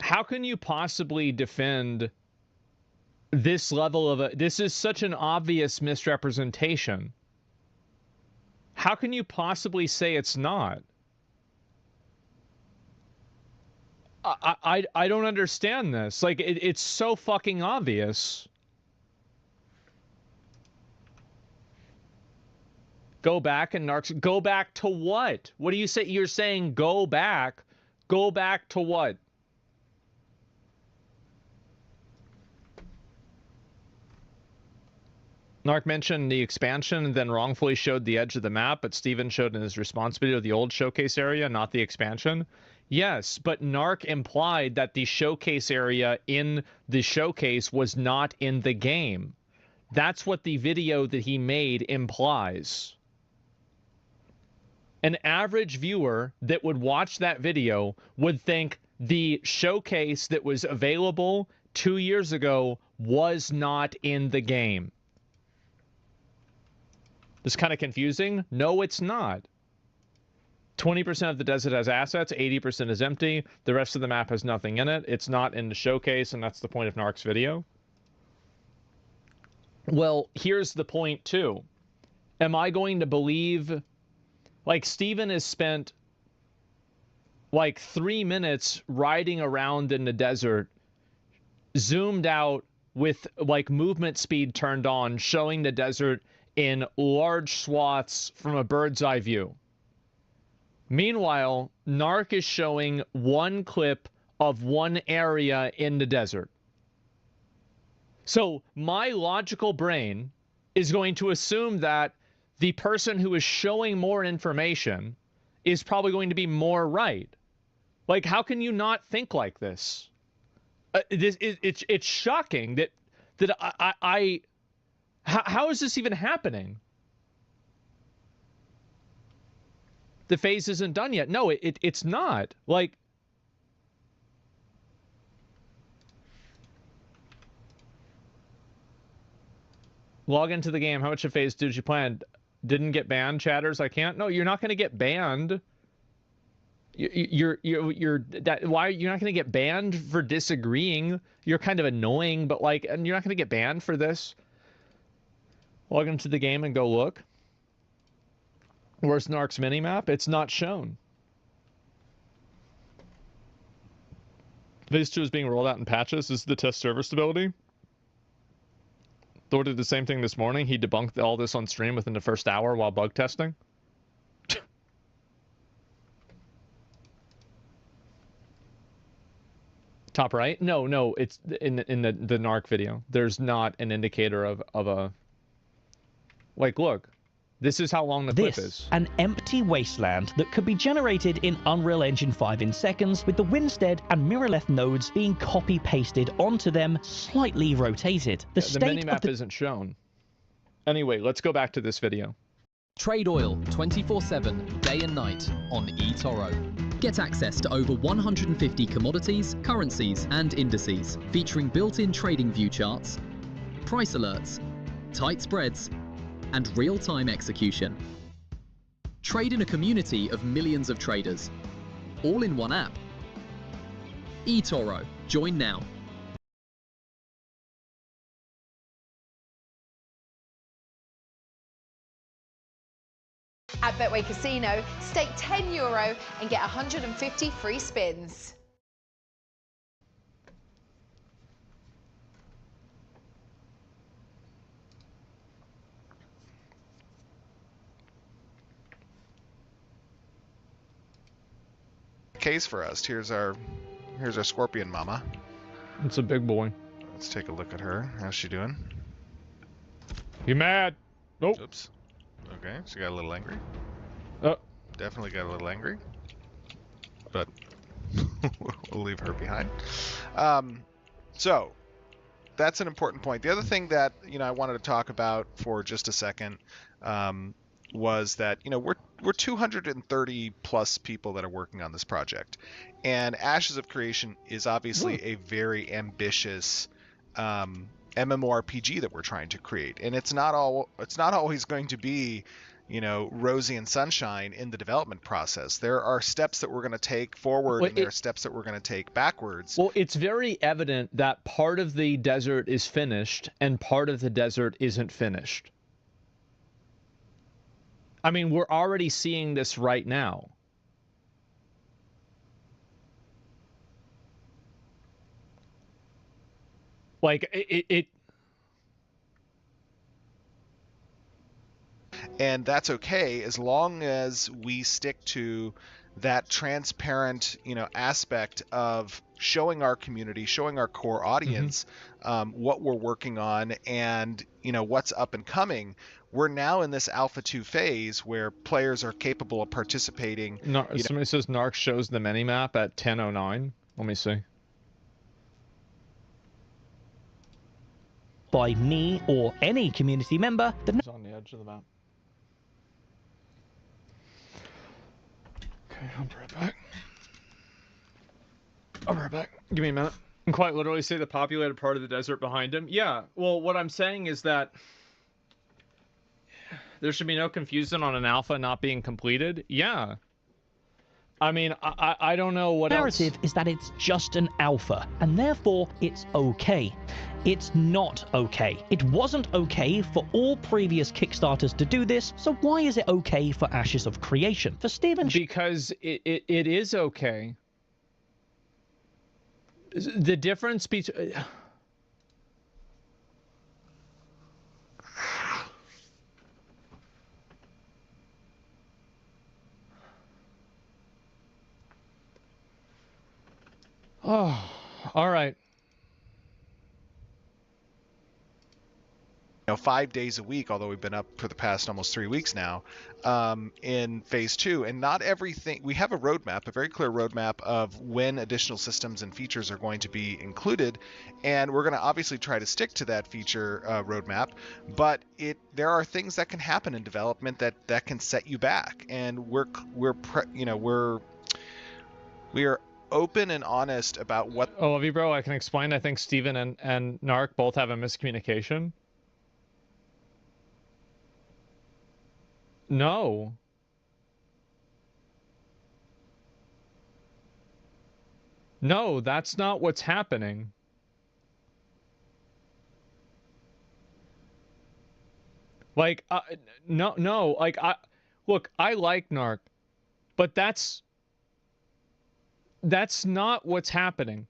How can you possibly defend this level of this is such an obvious misrepresentation. How can you possibly say it's not? I don't understand this. Like, it's so fucking obvious. Go back and Narcs. Go back to what? What do you say? You're saying go back. Go back to what? Narc mentioned the expansion and then wrongfully showed the edge of the map, but Steven showed in his response video the old showcase area, not the expansion. Yes, but Narc implied that the showcase area in the showcase was not in the game. That's what the video that he made implies. An average viewer that would watch that video would think the showcase that was available 2 years ago was not in the game. It's kind of confusing. No, it's not. 20% of the desert has assets, 80% is empty. The rest of the map has nothing in it. It's not in the showcase, and that's the point of Narc's video. Well, here's the point, too. am I going to believe, like, Steven has spent like 3 minutes riding around in the desert, zoomed out with like movement speed turned on, showing the desert in large swaths from a bird's eye view. Meanwhile, Narc is showing one clip of one area in the desert. So my logical brain is going to assume that the person who is showing more information is probably going to be more right. Like, how can you not think like this? It's shocking that how is this even happening? The phase isn't done yet. No, it's not. Like, log into the game. How much of phase did you plan? Didn't get banned, chatters? I can't. No, you're not going to get banned. You're why you're not going to get banned for disagreeing. You're kind of annoying, but like, and you're not going to get banned for this. Log into the game and go look. Where's Narc's minimap? It's not shown. Phase 2 is being rolled out in patches. This is the test server stability. Thor did the same thing this morning. He debunked all this on stream within the first hour while bug testing. Top right? No, it's in the Narc video. There's not an indicator of a... Like, look. This is how long the clip is. An empty wasteland that could be generated in Unreal Engine 5 in seconds, with the Winstead and Mirrorleth nodes being copy-pasted onto them, slightly rotated. The minimap isn't shown. Anyway, let's go back to this video. Trade oil 24/7, day and night on eToro. Get access to over 150 commodities, currencies, and indices, featuring built-in trading view charts, price alerts, tight spreads, and real-time execution. Trade in a community of millions of traders, all in one app. eToro. Join now. At Betway Casino, stake €10 and get 150 free spins. Case for us. Here's our scorpion mama. It's a big boy. Let's take a look at her. How's she doing? You mad? Nope. Oops. Okay, she got a little angry. Definitely got a little angry. But we'll leave her behind. So that's an important point. The other thing that I wanted to talk about for just a second was that we're 230 plus people that are working on this project, and Ashes of Creation is obviously a very ambitious MMORPG that we're trying to create, and it's not always going to be rosy and sunshine in the development process. There are steps that we're going to take forward, and there are steps that we're going to take backwards. Well, it's very evident that part of the desert is finished and part of the desert isn't finished. I mean, we're already seeing this right now. Like, And that's okay as long as we stick to that transparent, aspect of showing our community, showing our core audience what we're working on and, what's up and coming. We're now in this Alpha 2 phase where players are capable of participating. Somebody says Narc shows the minimap at 10:09. Let me see. By me or any community member. It's on the edge of the map. Okay, I'll be right back. I'll be right back. Give me a minute. And quite literally say the populated part of the desert behind him. Yeah, well, what I'm saying is that there should be no confusion on an alpha not being completed. Yeah. I mean, I don't know what else. The narrative is that it's just an alpha, and therefore it's okay. It's not okay. It wasn't okay for all previous Kickstarters to do this, so why is it okay for Ashes of Creation? For Steven... Because it is okay. The difference between... Oh, all right. 5 days a week, although we've been up for the past almost 3 weeks now, in phase 2, and not everything. We have a roadmap, a very clear roadmap of when additional systems and features are going to be included, and we're going to obviously try to stick to that feature roadmap. But there are things that can happen in development that can set you back, and we are open and honest about what. Oh, Avi, bro, I can explain. I think Steven and Narc both have a miscommunication. No. No, that's not what's happening. Like, no, like, look, I like Narc, but that's not what's happening.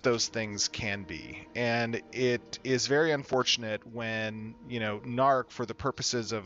Those things can be, and it is very unfortunate when, Narc, for the purposes of